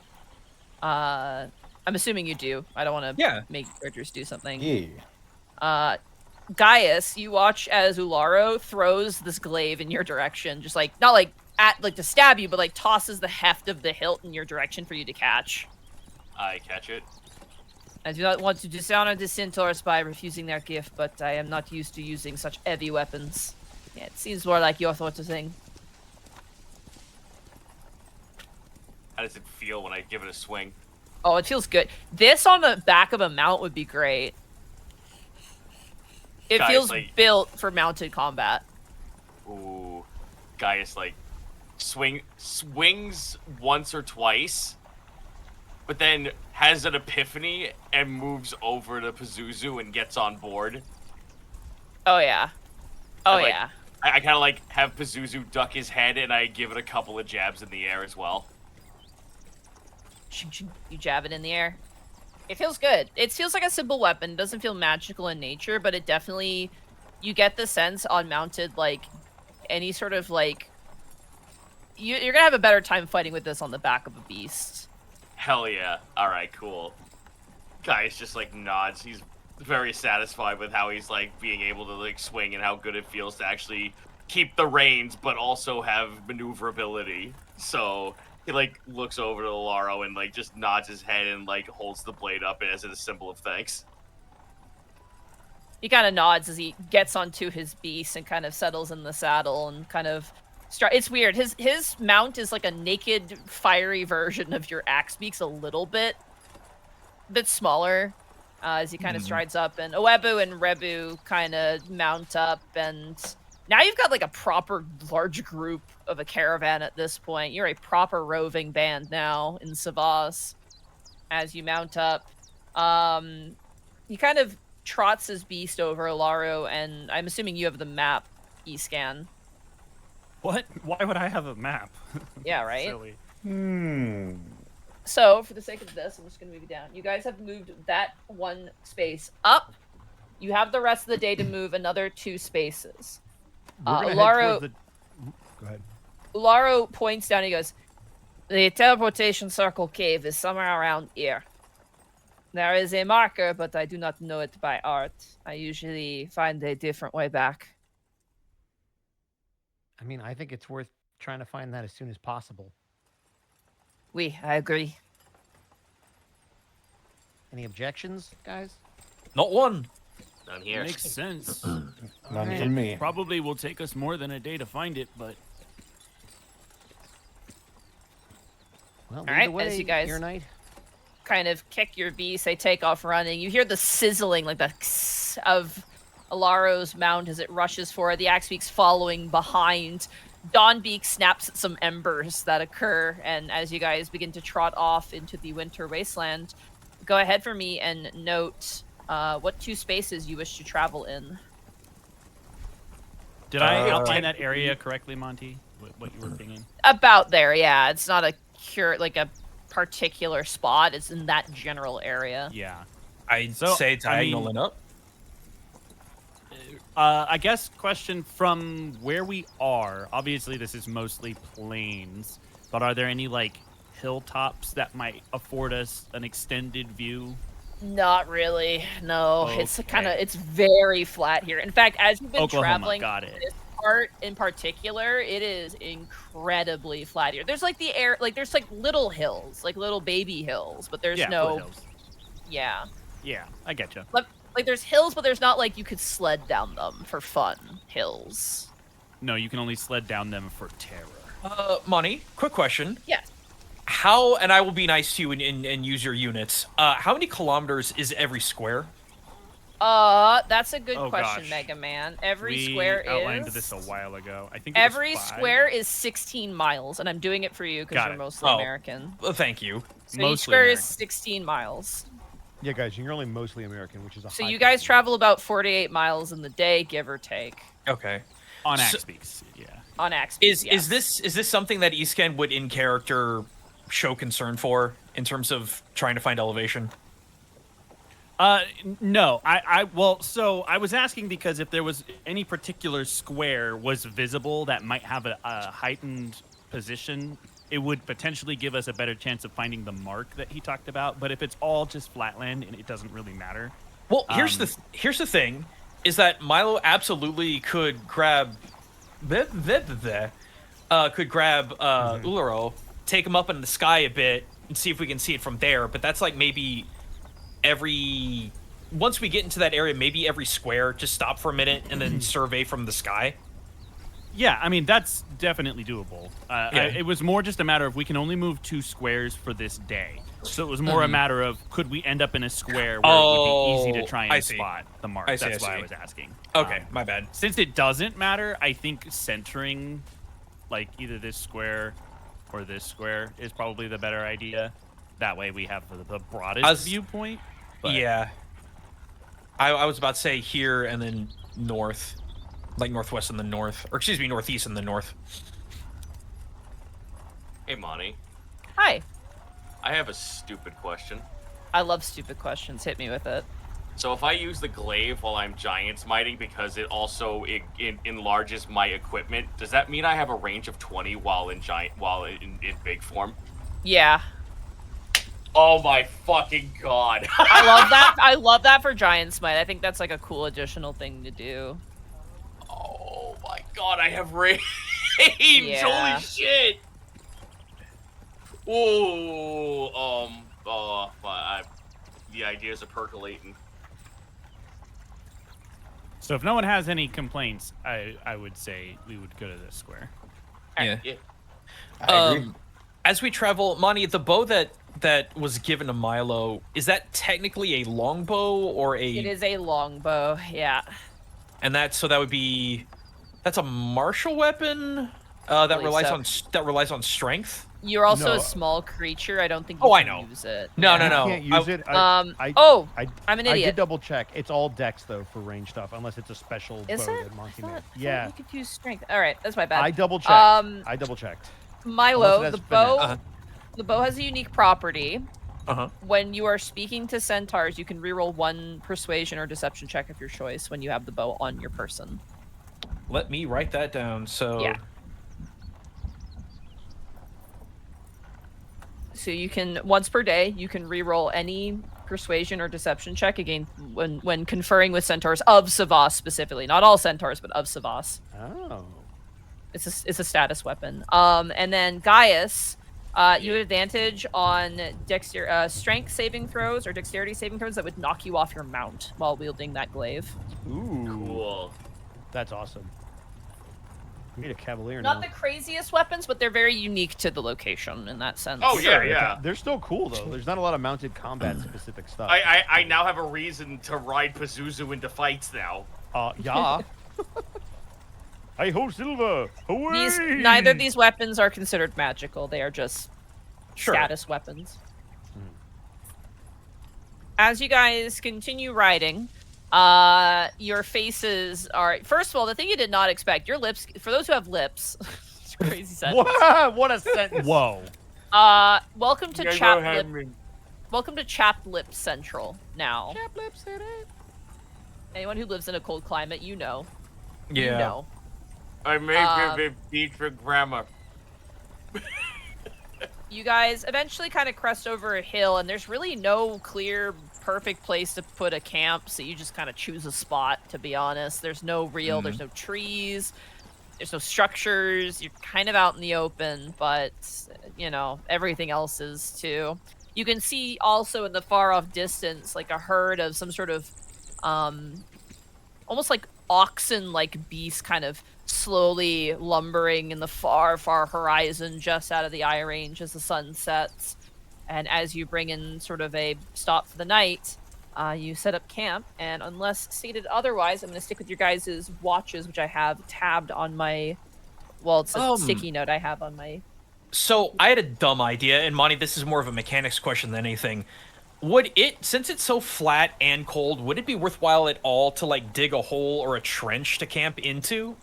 I'm assuming you do. I don't want to make characters do something. Yeah. Gaius, you watch as Ularo throws this glaive in your direction, just like not like at like to stab you, but like tosses the heft of the hilt in your direction for you to catch. I catch it. I do not want to dishonor the centaurs by refusing their gift, but I am not used to using such heavy weapons. Yeah, it seems more like your sort of thing. How does it feel when I give it a swing? Oh, it feels good. This on the back of a mount would be great. It Guys, feels like- built for mounted combat. Ooh, Gaius like swings once or twice, but then has an epiphany and moves over to Pazuzu and gets on board. Oh yeah. Oh And, like, yeah. I kind of like have Pazuzu duck his head and I give it a couple of jabs in the air as well. You jab it in the air. It feels good. It feels like a simple weapon. It doesn't feel magical in nature, but it definitely, you get the sense on mounted, like, any sort of, like, you're gonna have a better time fighting with this on the back of a beast. Hell yeah. Alright, cool. Gaius just like nods. He's very satisfied with how he's like being able to like swing and how good it feels to actually keep the reins but also have maneuverability. So he like looks over to Laro and like just nods his head and like holds the blade up as a symbol of thanks. He kind of nods as he gets onto his beast and kind of settles in the saddle and kind of it's weird. His mount is like a naked, fiery version of your axe beaks, a little bit smaller, as he kind of strides up. And Oebu and Rebu kind of mount up, and now you've got like a proper large group of a caravan at this point. You're a proper roving band now in Savas. As you mount up, he kind of trots his beast over Laro, and I'm assuming you have the map e-scan. What? Why would I have a map? Yeah, right? Silly. So, for the sake of this, I'm just going to move you down. You guys have moved that one space up. You have the rest of the day to move another 2 spaces. We're gonna head Laro, towards the... Go ahead. Laro points down and he goes, the teleportation circle cave is somewhere around here. There is a marker, but I do not know it by art. I usually find a different way back. I mean, I think it's worth trying to find that as soon as possible. I agree. Any objections, guys? Not one. None here. Makes sense. None from me. Probably will take us more than a day to find it, but Well, All right, either way, as you guys- your night. Kind of kick your beast, they take off running. You hear the sizzling, like the kss of Alaro's mount as it rushes forward. The axe beak's following behind. Dawnbeak snaps at some embers that occur, and as you guys begin to trot off into the winter wasteland, go ahead for me and note what 2 spaces you wish to travel in. Did I outline that area correctly, Monty? What you were thinking? About there, yeah. It's not a a particular spot. It's in that general area. Yeah. I'd say diagonal and up. I guess question from where we are. Obviously, this is mostly plains, but are there any like hilltops that might afford us an extended view? Not really. No, Okay. it's very flat here. In fact, as you've been Oklahoma, traveling got it. this part in particular, it is incredibly flat here. There's like there's like little hills, like little baby hills, but there's no foothills. yeah. Yeah, I get you. Like there's hills, but there's not like you could sled down them for fun hills. No, you can only sled down them for terror. Monty, quick question. Yes. How, and I will be nice to you and use your units. How many kilometers is every square? That's a good Oh, question, gosh. Mega Man. Every We square outlined is this a while ago. I think it was every 5. square is 16 miles, and I'm doing it for you because Got you're it. mostly Oh. American. Thank you. So each Mostly square is American. 16 miles. Yeah, guys, you're only mostly American, which is a So high you guys compliment. travel about 48 miles in the day, give or take, Okay. On So- Axe Peaks, yeah. on Axe. Is yes. this something that Eastcan would in character show concern for in terms of trying to find elevation? No. So I was asking because if there was any particular square was visible that might have a heightened position, it would potentially give us a better chance of finding the mark that he talked about. But if it's all just flatland and it doesn't really matter. Well, here's the thing, is that Milo absolutely could grab, Uluro, take him up in the sky a bit, and see if we can see it from there. But that's like maybe once we get into that area, maybe every square, just stop for a minute and then survey from the sky. Yeah, I mean, that's definitely doable. Yeah. It was more just a matter of we can only move 2 squares for this day. So it was more a matter of could we end up in a square where it would be easy to try I and see. spot the mark. I see, That's I why I see. was asking. Okay, my bad. Since it doesn't matter, I think centering like either this square or this square is probably the better idea. That way we have the broadest viewpoint. But Yeah. I was about to say here and then north. Like northwest and the north. Or excuse me, northeast and the north. Hey, Monty. Hi. I have a stupid question. I love stupid questions. Hit me with it. So if I use the glaive while I'm giant smiting because it also enlarges my equipment, does that mean I have a range of 20 while in big form? Yeah. Oh my fucking god. I love that. I love that for Giant Smite. I think that's like a cool additional thing to do. Oh my god, I have range. Yeah. Holy shit. Ooh, the ideas are percolating. So if no one has any complaints, I would say we would go to this square. Yeah. Yeah. I agree. As we travel, Monty, the bow that was given to Milo, is that technically a longbow or a? It is a longbow. Yeah. And that's a martial weapon that Believe relies on strength. You're also No. a small creature. I don't think you Oh, I can know. use it. No, Yeah. no, no. You can't use it. I'm an I did idiot. double check. It's all dex though for range stuff, unless it's a special Is bow it? that Monty I made. thought Yeah, you could use strength. All right, that's my bad. I double checked. I double checked. Milo, Unless it the has bow, finesse. the bow has a unique property. Uh-huh. When you are speaking to centaurs, you can reroll 1 persuasion or deception check of your choice when you have the bow on your person. Let me write that down. So Yeah. So you can once per day you can reroll any persuasion or deception check again when conferring with centaurs of Savas specifically, not all centaurs but of Savas. Oh. It's a status weapon. And then Gaius, you have advantage on strength saving throws or dexterity saving throws that would knock you off your mount while wielding that glaive. Ooh. Cool. That's awesome. We need a cavalier Not now. the craziest weapons, but they're very unique to the location in that sense. Oh yeah, yeah. They're still cool though. There's not a lot of mounted combat specific stuff. I now have a reason to ride Pazuzu into fights now. Yeah. Hey ho, Silver! Away! Neither of these weapons are considered magical. They are just Sure. status weapons. as you guys continue riding, your faces are. First of all, the thing you did not expect, your lips. For those who have lips, it's a crazy sentence. What a sentence! Whoa. Welcome to Chapped Lip. Welcome to Chapped Lip Central. Now, Chapped Lip City. anyone who lives in a cold climate, you know. Yeah. You know. I made it teach for grammar. You guys eventually kind of crest over a hill, and there's really no clear, perfect place to put a camp, so you just kind of choose a spot, to be honest. There's no there's no trees, there's no structures, you're kind of out in the open, but, you know, everything else is too. You can see also in the far-off distance, like a herd of some sort of, almost like oxen-like beast kind of slowly lumbering in the far, far horizon just out of the eye range as the sun sets. And as you bring in sort of a stop for the night, you set up camp, and unless stated otherwise, I'm going to stick with your guys' watches, which I have tabbed on my, well, it's a sticky note I have on my... So I had a dumb idea, and Monty, this is more of a mechanics question than anything. Would it, since it's so flat and cold, would it be worthwhile at all to, like, dig a hole or a trench to camp into?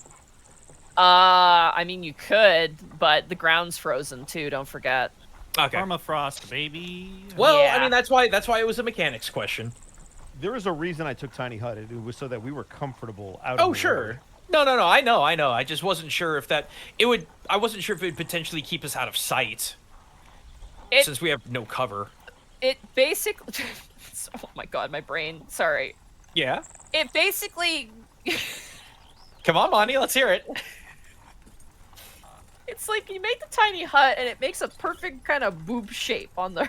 I mean, you could, but the ground's frozen too, don't forget. Okay. Permafrost, baby. Well, Yeah. I mean, that's why it was a mechanics question. There is a reason I took Tiny Hut. It was so that we were comfortable out. Oh, in the sure. water. No, I know. I just wasn't sure if I wasn't sure if it would potentially keep us out of sight. Since we have no cover. It basically... oh my god, my brain. Sorry. Yeah? It basically... Come on, Monty, let's hear it. It's like you make the tiny hut and it makes a perfect kind of boob shape on the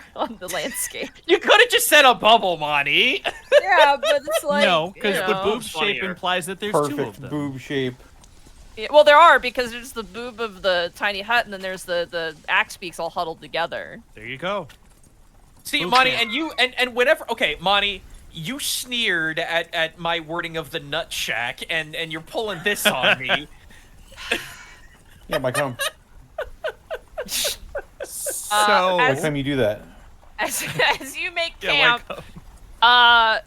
landscape. You could have just said a bubble, Monty. Yeah, but it's like... No, because the boob shape funnier. implies that there's two of Perfect them. boob shape. Yeah, well, there are, because there's the boob of the tiny hut and then there's the axe beaks all huddled together. There you go. See, Boob Monty, camp. and you, and whenever... Okay, Monty, you sneered at my wording of the nut shack, and you're pulling this on me. Yeah, my come. So Next time you do that. As you make yeah, camp,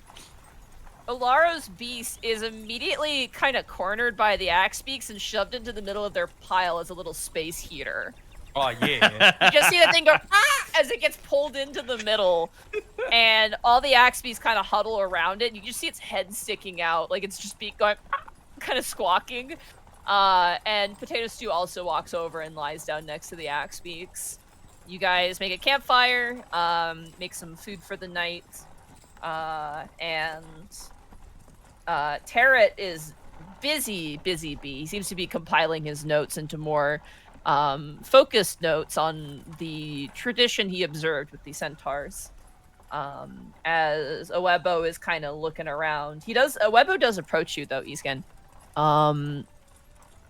Olaro's beast is immediately kind of cornered by the axe beaks and shoved into the middle of their pile as a little space heater. Oh, yeah. You just see the thing go as it gets pulled into the middle, and all the axe beaks kind of huddle around it. And you just see its head sticking out, like it's just going kind of squawking. And Potato Stew also walks over and lies down next to the axe beaks. You guys make a campfire, make some food for the night, and Tarot is busy bee. He seems to be compiling his notes into more focused notes on the tradition he observed with the centaurs. As Awebo is kind of looking around. Awebo does approach you though, Isken.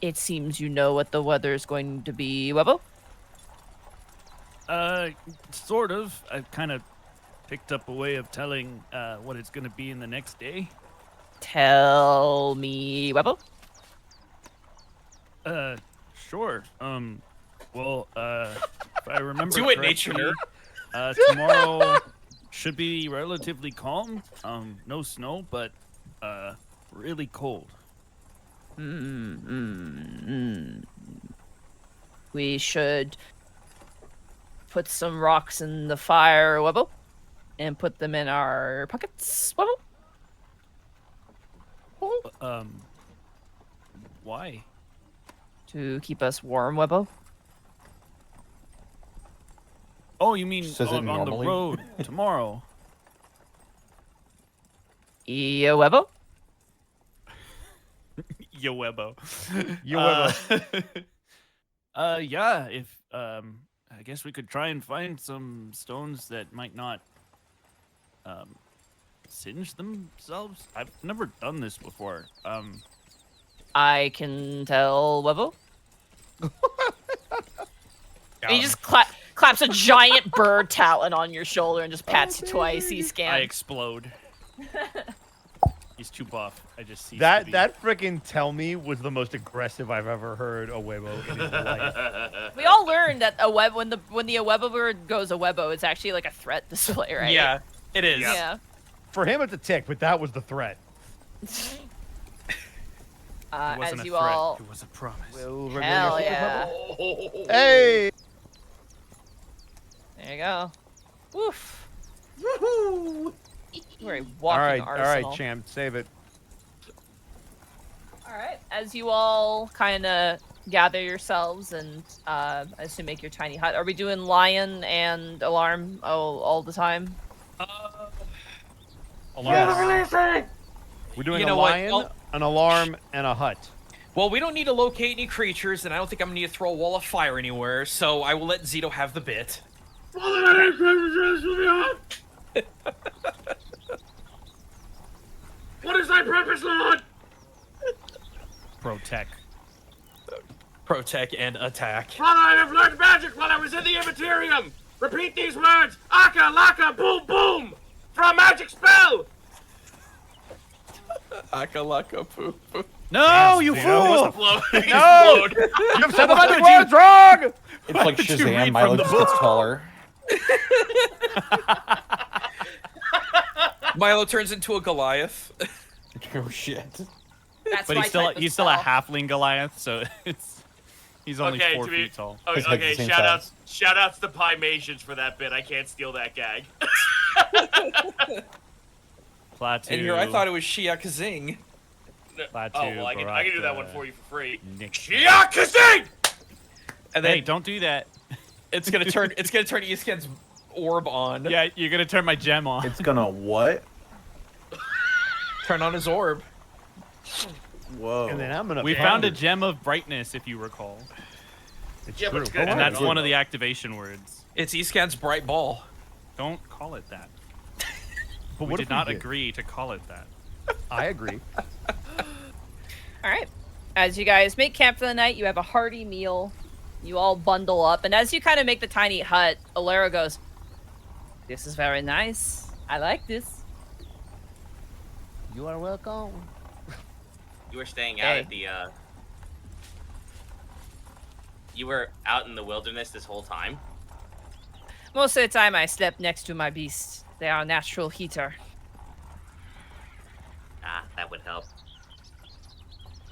It seems you know what the weather is going to be, Awebo? Sort of. I've kind of picked up a way of telling what it's going to be in the next day. Tell me, Awebo. Sure. Well, if I remember Do it, correctly, nature. tomorrow should be relatively calm. No snow, but really cold. We should put some rocks in the fire, Webbo, and put them in our pockets, Webbo. Why? To keep us warm, Webbo. Oh, you mean Says it on the normally. road tomorrow? Yeah, Webbo. Yo, Webbo. Yo, Webbo. Yeah. If I guess we could try and find some stones that might not singe themselves. I've never done this before. I can tell, Webbo. And he just claps a giant bird talon on your shoulder and just pats you twice. He I scans. explode. He's too buff. I just see That freaking tell me was the most aggressive I've ever heard Awebo in his life. We all learned that when the Awebo bird goes Awebo, it's actually like a threat display, right? Yeah, it is. Yeah. For him, it's a tick, but that was the threat. It wasn't As a you threat, all, it was a promise. Will hell yeah. Hey! There you go. Woof. Woohoo! We're a All walking right, arsenal. champ, save it. All right. As you all kind of gather yourselves and I assume make your tiny hut. Are we doing lion and alarm all the time? Alarm. We're doing You a know what? lion, Well- an alarm, and a hut. Well, we don't need to locate any creatures, and I don't think I'm gonna need to throw a wall of fire anywhere, so I will let Zeno have the bit. What is thy purpose, Lord? Protect. Protect and attack. Father, I have learned magic while I was in the Immaterium. Repeat these words: Aka, Laka, Boom, Boom, for a magic spell. Akalaka poo poo. No, you Zeno, fool! No! You've said the magic words wrong! It's like did you Shazam. read Milo from the just gets taller. Milo turns into a Goliath. Oh shit. That's But my he's type of still a spell. halfling Goliath, so he's only Okay, 4 to be- feet tall. Okay, It's like the okay, same shout outs to Pimations for that bit. I can't steal that gag. Plateau. And here I thought it was Shia Kazing. Plateau, Oh well, I can do that one Baraka, for you for free. Nick. Shiakazing! And then Hey, don't do that. it's gonna turn Eastken's orb on. Yeah, you're gonna turn my gem on. It's gonna what? Turn on his orb. Whoa. And then I'm gonna. We found a gem of brightness, if you recall, It's Yeah, but true. it's good. and Oh, that's no. one of the activation words. It's Eastken's bright ball. Don't call it that. But We what did if not did? agree to call it that. I agree. All right. As you guys make camp for the night, you have a hearty meal. You all bundle up, and as you kind of make the tiny hut, Alera goes, "This is very nice. I like this." You are welcome. You were staying out Hey. at the, You were out in the wilderness this whole time? Most of the time, I slept next to my beasts. They are a natural heater. Ah, that would help.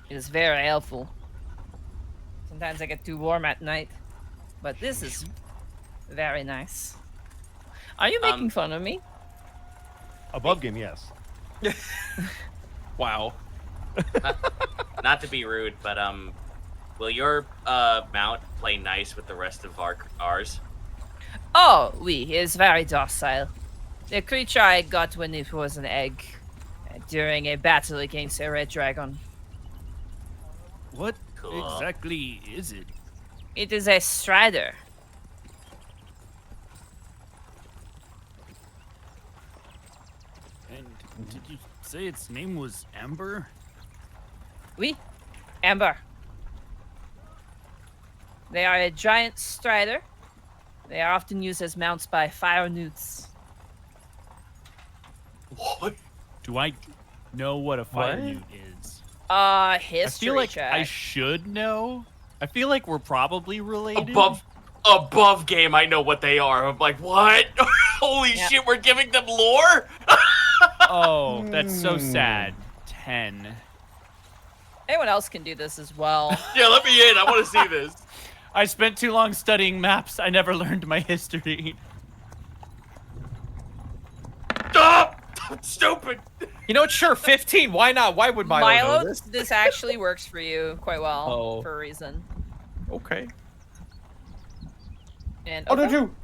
It is very helpful. Sometimes I get too warm at night, but this is very nice. Are you making fun of me? Above game, yes. Wow. Not to be rude, but, will your, mount play nice with the rest of ours? Oh, oui, he is very docile. The creature I got when it was an egg during a battle against a red dragon. What Cool. exactly is it? It is a strider. And did you say its name was Amber? Oui, Amber. They are a giant strider. They are often used as mounts by fire newts. What? Do I know what a fire What? newt is? History I feel like check. I should know. I feel like we're probably related. Above game, I know what they are. I'm like, what? Holy Yeah. shit, we're giving them lore? Oh, that's so sad. 10. Anyone else can do this as well. Yeah, let me in. I want to see this. I spent too long studying maps. I never learned my history. Stop! Stupid. You know what? Sure, 15. Why not? Why would Milo, know this? this actually works for you quite well Oh. for a reason. Okay. And Oh, no, Otho? you.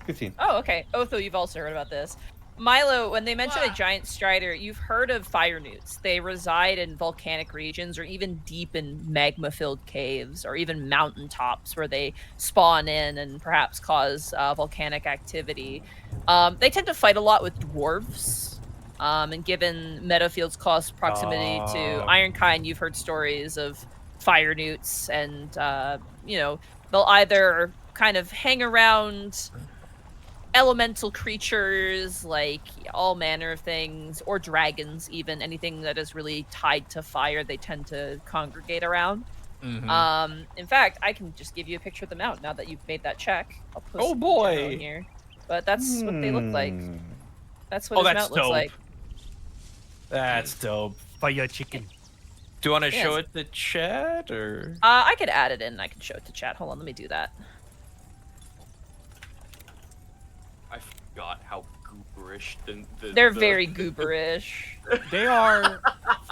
15. Oh, okay. Otho, you've also heard about this. Milo, when they mention a Ah. giant strider, you've heard of fire newts. They reside in volcanic regions or even deep in magma-filled caves or even mountaintops where they spawn in and perhaps cause volcanic activity. They tend to fight a lot with dwarves. And given Meadowfield's close proximity to Ironkind, you've heard stories of fire newts and, they'll either kind of hang around elemental creatures, like all manner of things, or dragons, even anything that is really tied to fire, they tend to congregate around. Mhm. In fact, I can just give you a picture of them out now that you've made that check. I'll post Oh, the boy. demo in here. But that's what they look like. That's what his that's mount looks dope. like. That's dope. Fire chicken. Do you want to Yes. show it to chat or? I could add it in. I can show it to chat. Hold on, let me do that. I forgot how gooberish They're very gooberish. They are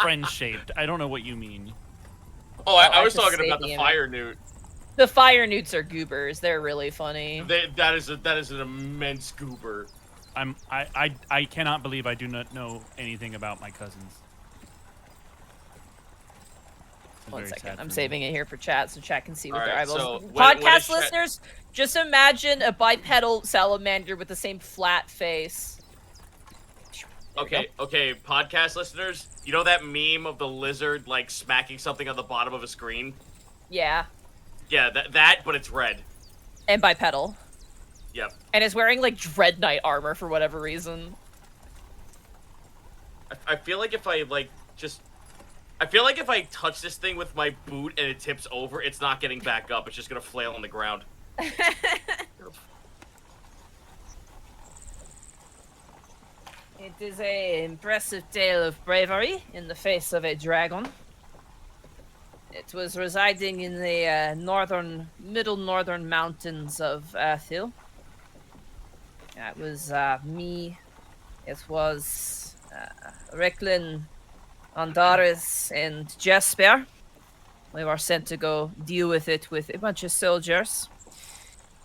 friend-shaped. I don't know what you mean. Oh, I I was just talking saved about the the image. fire newt. The fire newts are goobers. They're really funny. That is an immense goober. I cannot believe I do not know anything about my cousins. It's One very second. sad I'm for me. saving it here for chat so chat can see with All their right, eyeballs. so when Podcast is chat- listeners, just imagine a bipedal salamander with the same flat face. There we go. Okay, podcast listeners, you know that meme of the lizard like smacking something on the bottom of a screen? Yeah. Yeah, that, but it's red. And bipedal. Yep. And is wearing like Dread Knight armor for whatever reason. I feel like if I I feel like if I touch this thing with my boot and it tips over, it's not getting back up. It's just gonna flail on the ground. It is an impressive tale of bravery in the face of a dragon. It was residing in the middle northern mountains of Etheal. That was me. It was Recklin, Andaris, and Jesper. We were sent to go deal with it with a bunch of soldiers.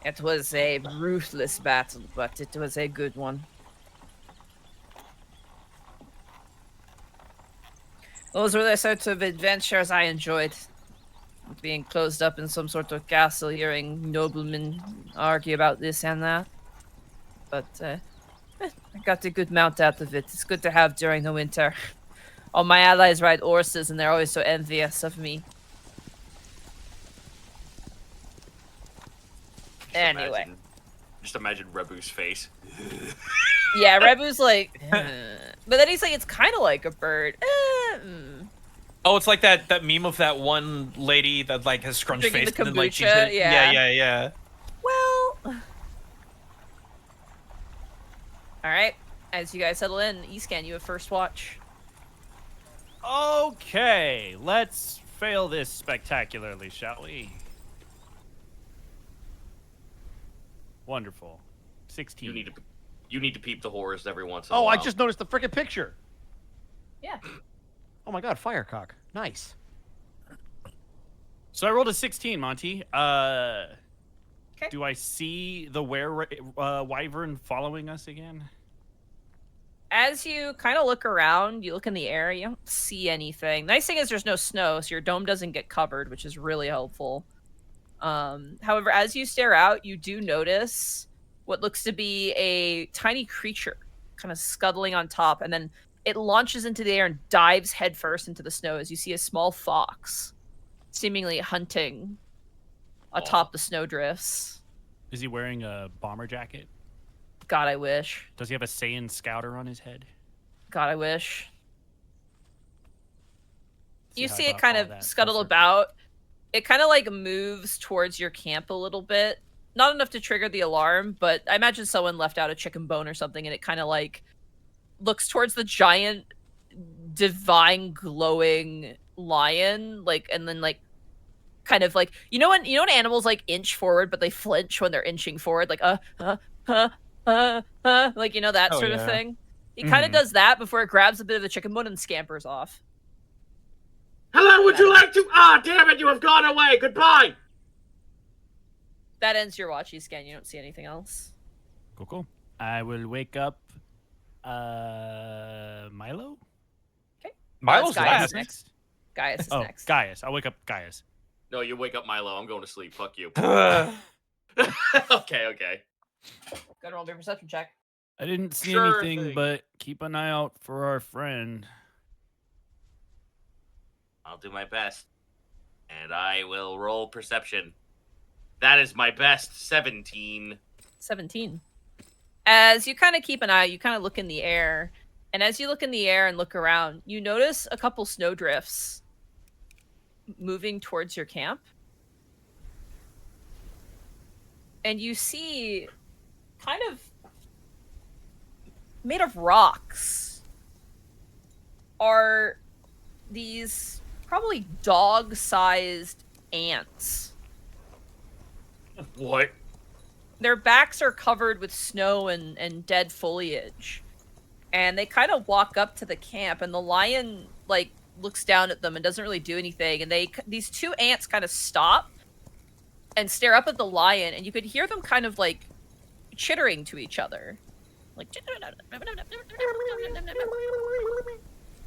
It was a ruthless battle, but it was a good one. Those were the sorts of adventures I enjoyed. Being closed up in some sort of castle, hearing noblemen argue about this and that. But I got a good mount out of it. It's good to have during the winter. All my allies ride horses, and they're always so envious of me. Anyway. Just imagine Rebu's face. Yeah, Rebu's like... But then he's like, it's kind of like a bird. Oh, it's like that meme of that one lady that like has scrunched Drinking face the and then like she's kombucha, hitting- yeah. yeah. Well... Alright, as you guys settle in, Escan, you have first watch. Okay, let's fail this spectacularly, shall we? Wonderful. 16. You need to peep the horrors every once in a Oh, while. I just noticed the freaking picture. Yeah. Oh my god, Firecock. Nice. So I rolled a 16, Monty. Okay. Do I see the wyvern following us again? As you kind of look around, you look in the air, you don't see anything. Nice thing is there's no snow, so your dome doesn't get covered, which is really helpful. However, as you stare out, you do notice what looks to be a tiny creature kind of scuttling on top, and then it launches into the air and dives headfirst into the snow as you see a small fox seemingly hunting atop the snowdrifts. Is he wearing a bomber jacket? God, I wish. Does he have a Saiyan scouter on his head? God, I wish. You how I see it got kind all of that scuttle closer. about. It kind of like moves towards your camp a little bit. Not enough to trigger the alarm, but I imagine someone left out a chicken bone or something, and it kind of like looks towards the giant, divine, glowing lion, like, and then like, kind of like, you know when animals like inch forward, but they flinch when they're inching forward, like like that Oh, sort of yeah. thing. He kind of does that before it grabs a bit of the chicken bone and scampers off. Hello, would you like to? Ah, damn it! You have gone away. Goodbye. That ends your watch, scan. You don't see anything else. Cool. I will wake up Milo? Milo's Gaius last. is next. Gaius is Oh, next. Gaius. I'll wake up Gaius. No, you wake up Milo. I'm going to sleep. Fuck you. Ugh. Okay. Go to roll your perception check. I didn't see Sure anything, thing. but keep an eye out for our friend. I'll do my best. And I will roll perception. That is my best. 17. 17. As you kind of keep an eye, you kind of look in the air. And as you look in the air and look around, you notice a couple snowdrifts moving towards your camp. And you see kind of made of rocks, are these probably dog-sized ants. What? Their backs are covered with snow and dead foliage. And they kind of walk up to the camp, and the lion, like, looks down at them and doesn't really do anything. And these two ants kind of stop and stare up at the lion, and you could hear them kind of, like, chittering to each other. Like,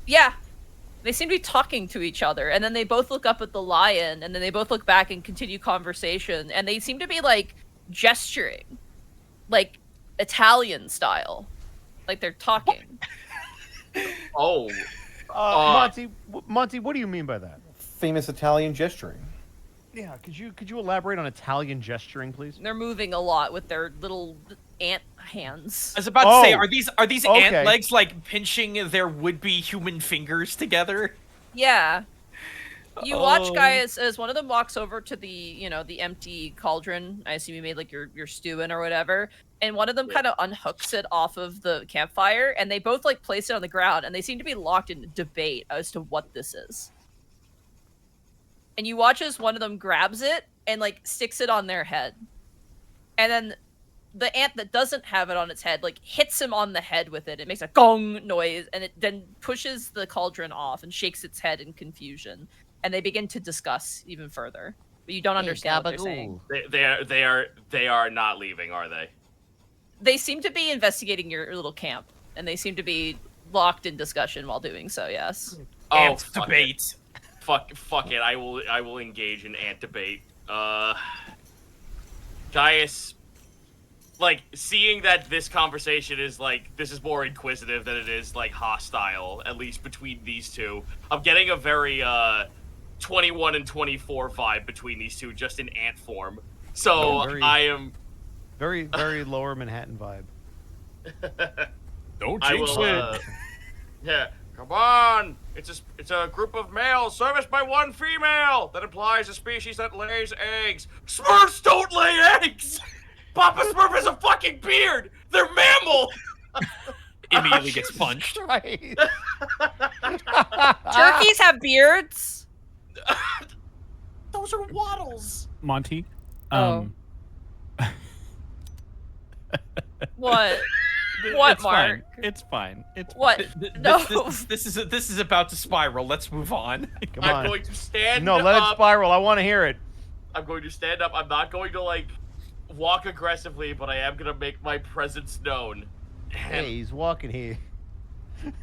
yeah. They seem to be talking to each other, and then they both look up at the lion, and then they both look back and continue conversation, and they seem to be, like, gesturing. Like, Italian style. Like they're talking. Oh. Monty, what do you mean by that? Famous Italian gesturing. Yeah, could you elaborate on Italian gesturing, please? They're moving a lot with their little ant hands. I was about to say, Oh. are these Okay. ant legs like pinching their would-be human fingers together? Yeah. You watch Oh. guys as one of them walks over to the, the empty cauldron. I assume you made like your stew in or whatever. And one of them kind of unhooks it off of the campfire, and they both like place it on the ground, and they seem to be locked in debate as to what this is. And you watch as one of them grabs it and like sticks it on their head. And then the ant that doesn't have it on its head like hits him on the head with it. It makes a gong noise, and it then pushes the cauldron off and shakes its head in confusion. And they begin to discuss even further. But you don't understand what they're saying. They are not leaving, are they? They seem to be investigating your little camp, and they seem to be locked in discussion while doing so, yes. Ant fuck debate. It. Fuck it. I will engage in ant debate. Gaius, like, seeing that this conversation is like, this is more inquisitive than it is like hostile, at least between these two. I'm getting a very 21 and 24 vibe between these two, just in ant form. So Very- I am. Very, very lower Manhattan vibe. Don't I jinx will. it. Yeah, come on! It's a group of males serviced by one female. That implies a species that lays eggs. Smurfs don't lay eggs. Papa Smurf has a fucking beard. They're mammal. Immediately gets punched. Right. Turkeys have beards? Those are waddles. Monty. Oh. What? What, It's fine. Mark? It's fine. It's What? No. This is about to spiral. Let's move on. Come I'm on. going to stand No, let it up. spiral. I want to hear it. I'm going to stand up. I'm not going to like walk aggressively, but I am going to make my presence known. Hey, he's walking here.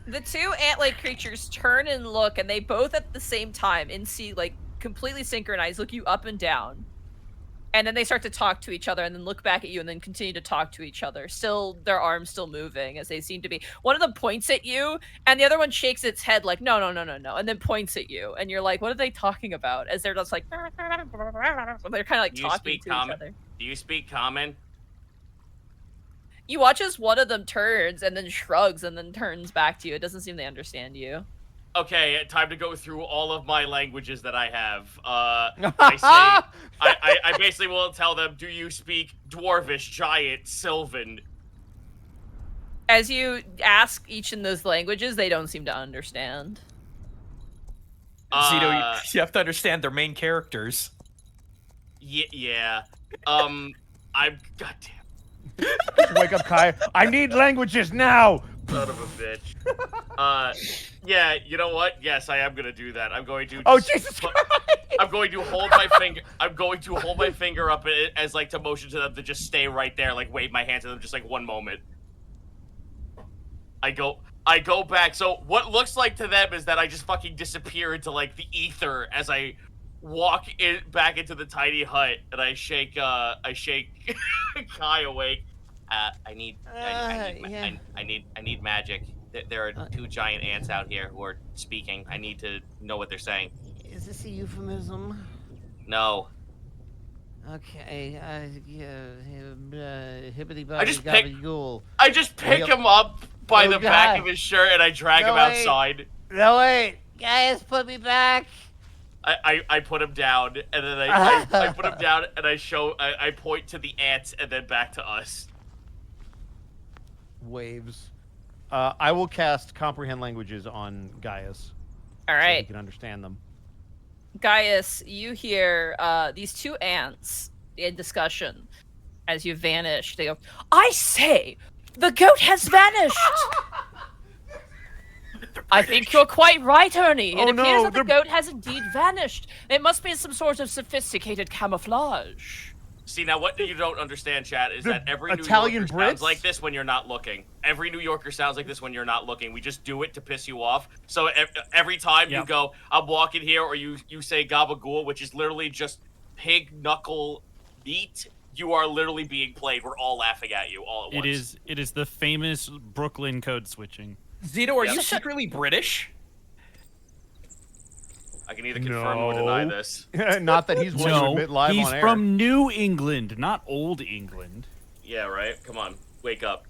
The two ant-like creatures turn and look, and they both at the same time, like completely synchronized, look you up and down. And then they start to talk to each other, and then look back at you, and then continue to talk to each other. Still, their arms still moving, as they seem to be. One of them points at you, and the other one shakes its head like, no, and then points at you. And you're like, what are they talking about? As they're just like, they're kind of like Do you talking speak to each common? other. Do you speak common? You watch as one of them turns, and then shrugs, and then turns back to you. It doesn't seem they understand you. Okay, time to go through all of my languages that I have. I say, I basically will tell them, do you speak Dwarvish, Giant, Sylvan? As you ask each in those languages, they don't seem to understand. Zeno, you have to understand their main characters. Yeah. I'm goddamn Wake up, Kai. I need languages now. son of a bitch. Yeah. You know what? Yes, I am gonna do that. I'm going to. Oh, Jesus Christ. I'm going to hold my finger. I'm going to hold my finger up as like to motion to them to just stay right there, like wave my hand to them, just like one moment. I go back. So what looks like to them is that I just fucking disappear into like the ether as I walk back into the tiny hut, and I shake Kai awake. I need magic. There are two giant ants out here who are speaking. I need to know what they're saying. Is this a euphemism? No. Okay, hibbity I just bobby pick- ghoul. I just pick him up by Oh, the back God. of his shirt and I drag No, him wait. outside. No, wait! Guys, put me back! I put him down, and then I put him down, and I point to the ants, and then back to us. Waves. I will cast Comprehend Languages on Gaius. All So he right, can understand them. Gaius, you hear these two ants in discussion as you vanish. They go, "I say, the goat has vanished." I think you're quite right, Ernie. Oh, It appears no, that the they're- goat has indeed vanished. It must be some sort of sophisticated camouflage. See, now what you don't understand, chat, is They're that every Italian New Yorker sounds Brits? like this when you're not looking. Every New Yorker sounds like this when you're not looking. We just do it to piss you off. So every time you Yep. go, I'm walking here, or you say gabagool, which is literally just pig knuckle meat, you are literally being played. We're all laughing at you all at once. It is the famous Brooklyn code switching. Zeno, are Yeah. you secretly British? I can either confirm or deny No. this. Not that he's willing to admit live he's on air. from New England, not Old England. Yeah, right? Come on, wake up.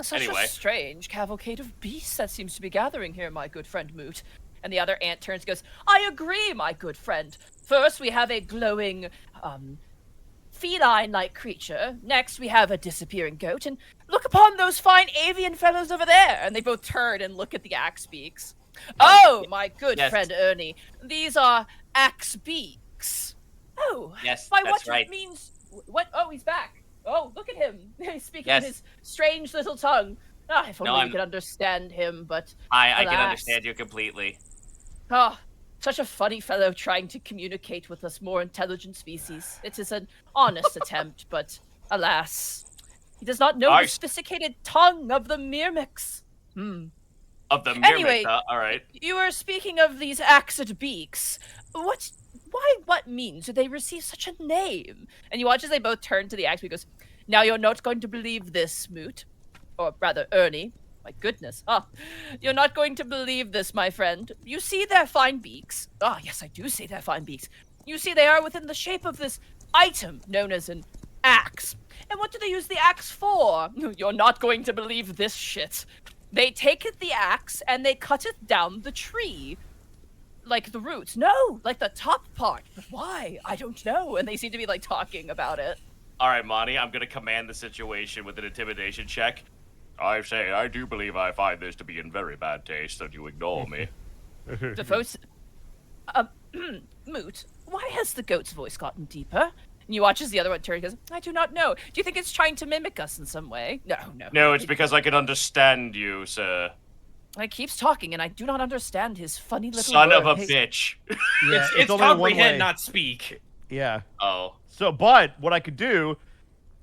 Such Anyway. a strange cavalcade of beasts that seems to be gathering here, my good friend Moot. And the other ant turns and goes, I agree, my good friend. First, we have a glowing, feline-like creature. Next, we have a disappearing goat. And look upon those fine avian fellows over there. And they both turn and look at the axe beaks. Oh, my good Yes. friend Ernie. These are axe beaks. Oh, Yes, by that's what right. means... What? Oh, he's back. Oh, look at him. He's speaking Yes. his strange little tongue. Ah, if only we I'm- could understand him, but I can alas. understand you completely. ah, such a funny fellow trying to communicate with us more intelligent species. It is an honest attempt, but alas, he does not know I the s- sophisticated tongue of the Myrmics. Of the Anyway, Myrmic, all right. You were speaking of these axed beaks. What means do they receive such a name? And you watch as they both turn to the axe beak. Goes, now you're not going to believe this, Moot, or rather, Ernie. My goodness. You're not going to believe this, my friend. You see their fine beaks. Yes, I do see their fine beaks. You see they are within the shape of this item known as an axe. And what do they use the axe for? You're not going to believe this shit. They take the axe and they cut it down the tree. Like the roots. No, like the top part. But why? I don't know. And they seem to be like talking about it. All right, Monty, I'm going to command the situation with an intimidation check. I say, I do believe I find this to be in very bad taste that you ignore me. Defoe's... Moot, why has the goat's voice gotten deeper? And you watch as the other one turns and goes, I do not know. Do you think it's trying to mimic us in some way? No. No, it's because I can understand you, sir. He keeps talking and I do not understand his funny little Son of a words. bitch. Yeah, It's only one way. comprehend, not speak. Yeah. Oh. So, but what I could do,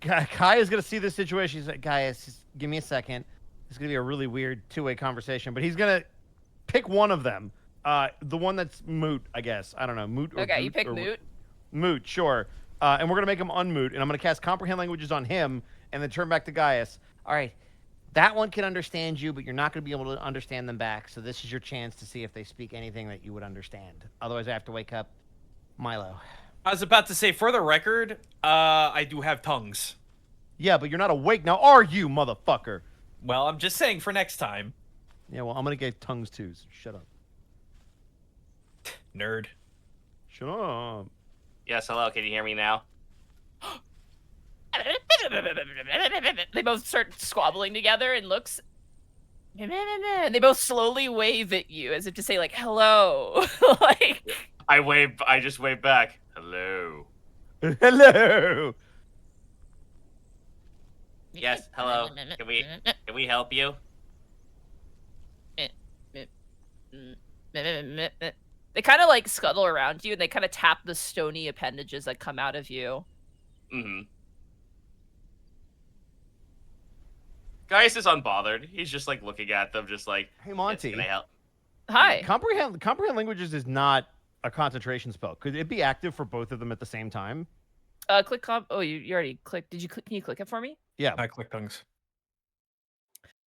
Kai is gonna see this situation. He's like, guys, just give me a second. It's gonna be a really weird two-way conversation, but he's gonna pick one of them. The one that's Moot, I guess. I don't know, Moot. Or Okay, you Goot pick or- Moot. Moot, sure. And we're gonna make him unmoot, and I'm gonna cast Comprehend Languages on him, and then turn back to Gaius. All right, that one can understand you, but you're not gonna be able to understand them back. So this is your chance to see if they speak anything that you would understand. Otherwise, I have to wake up Milo. I was about to say, for the record, I do have tongues. Yeah, but you're not awake now, are you, motherfucker? Well, I'm just saying for next time. Yeah, well, I'm gonna get tongues too. So shut up. Nerd. Shut up. Yes, hello, can you hear me now? They both start squabbling together and looks. And they both slowly wave at you as if to say, like, hello. Like, I just wave back. Hello. Hello. Yes, hello. Can we help you? they kind of like scuttle around you and they kind of tap the stony appendages that come out of you. Mm-hmm. Gaius is unbothered. He's just like looking at them, just like, Hey, Monty. Can I help? Hi. Comprehend Languages is not a concentration spell. Could it be active for both of them at the same time? Click comp. Oh, you already clicked. Did you click? Can you click it for me? Yeah. I click tongues.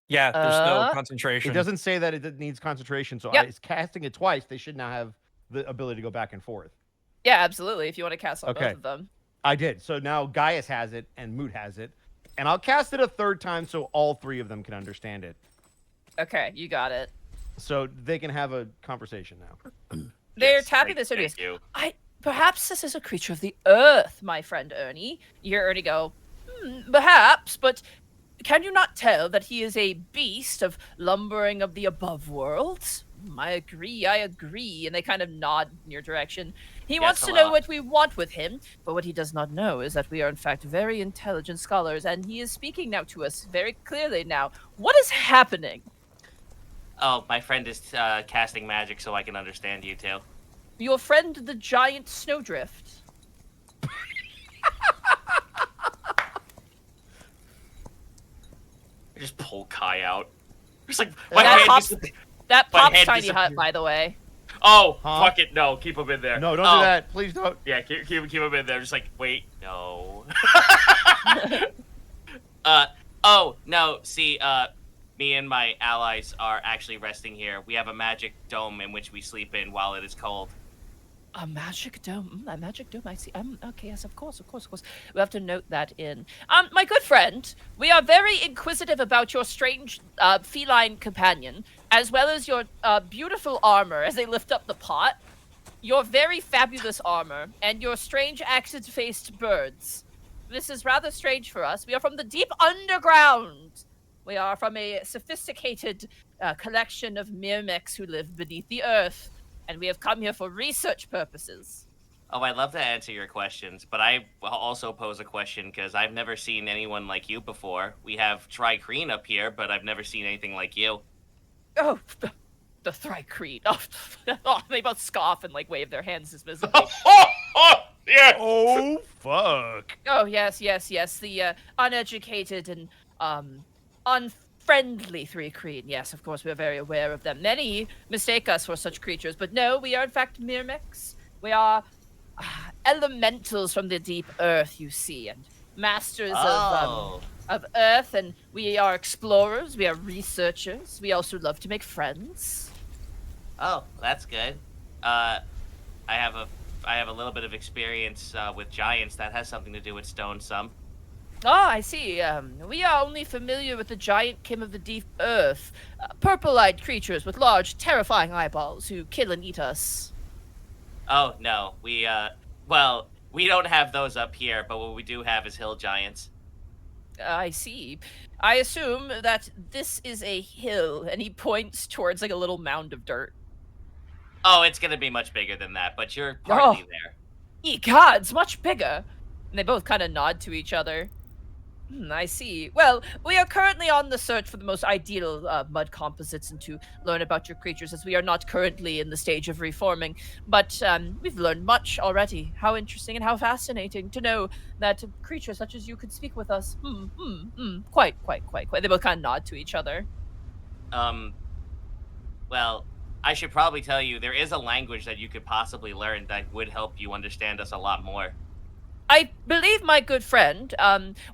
Yeah, there's no concentration. It doesn't say that it needs concentration, so Yep. it's casting it twice. They should now have the ability to go back and forth. Yeah, absolutely. If you want to cast on Okay. both of them. I did. So now Gaius has it and Moot has it. And I'll cast it a third time so all three of them can understand it. Okay, you got it. So they can have a conversation now. They're Yes, tapping thank- this audience. thank you. Perhaps this is a creature of the earth, my friend Ernie. You hear Ernie go, perhaps, but can you not tell that he is a beast of lumbering of the above worlds? I agree. And they kind of nod in your direction. He Yes, wants to hello. know what we want with him, but what he does not know is that we are in fact very intelligent scholars, and he is speaking now to us very clearly now. What is happening? Oh, my friend is casting magic so I can understand you too. Your friend the giant snowdrift. I just pull Kai out. Just like my That hand pops, just- that my pops hand tiny hut, disappeared. by the way. Oh, Huh? fuck it. No, keep him in there. No, don't Oh, do that. Please don't. Yeah, keep him in there. Just like, wait, no. Oh, no, see, me and my allies are actually resting here. We have a magic dome in which we sleep in while it is cold. A magic dome. A magic dome. I see. Okay. Yes. Of course. We have to note that in. My good friend, we are very inquisitive about your strange feline companion, as well as your beautiful armor. As they lift up the pot, your very fabulous armor and your strange acid-faced birds. This is rather strange for us. We are from the deep underground. We are from a sophisticated collection of myrmecs who live beneath the earth. And we have come here for research purposes. Oh, I'd love to answer your questions, but I will also pose a question because I've never seen anyone like you before. We have Tricreen up here, but I've never seen anything like you. Oh, the Thrycrete. Oh, they both scoff and like wave their hands dismissively. Yeah. Oh, fuck. Oh, yes. The uneducated and unfriendly Thrycrete. Yes, of course, we're very aware of them. Many mistake us for such creatures, but no, we are in fact myrmecs. We are elementals from the deep earth, you see, and masters of earth, and we are explorers, we are researchers. We also love to make friends. Oh, that's good. I have a little bit of experience with giants. That has something to do with stone some. Oh, I see. We are only familiar with the giant kin of the deep earth. Purple-eyed creatures with large, terrifying eyeballs who kill and eat us. Oh, no. We don't have those up here, but what we do have is hill giants. I see. I assume that this is a hill, and he points towards like a little mound of dirt. Oh, it's gonna be much bigger than that, but you're partly there. Ye gods, much bigger. And they both kind of nod to each other. I see. Well, we are currently on the search for the most ideal mud composites and to learn about your creatures, as we are not currently in the stage of reforming. But we've learned much already. How interesting and how fascinating to know that a creature such as you could speak with us. Quite. They both kind of nod to each other. Well, I should probably tell you, there is a language that you could possibly learn that would help you understand us a lot more. I believe, my good friend,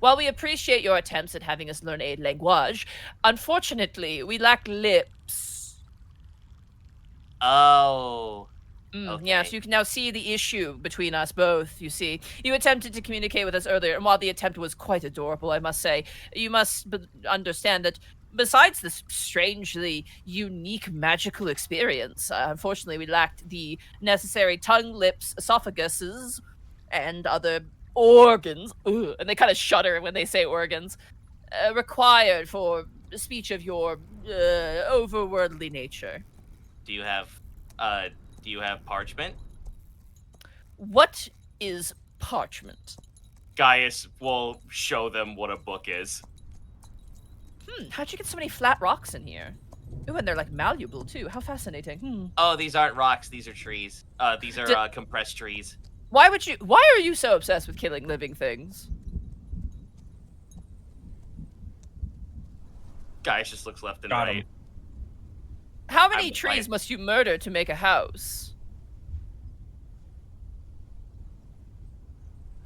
while we appreciate your attempts at having us learn a language, unfortunately, we lack lips. Oh. Okay. Yes, you can now see the issue between us both, you see. You attempted to communicate with us earlier, and while the attempt was quite adorable, I must say, you must understand that besides this strangely unique magical experience, unfortunately, we lacked the necessary tongue, lips, esophaguses, and other organs, and they kind of shudder when they say organs, required for speech of your overworldly nature. Do you have parchment? What is parchment? Gaius will show them what a book is. How'd you get so many flat rocks in here? Ooh, and they're like malleable too. How fascinating. Oh, these aren't rocks, these are trees. These are compressed trees. Why are you so obsessed with killing living things? Gaius just looks left and Got right. him. How many I'm- trees must you murder to make a house?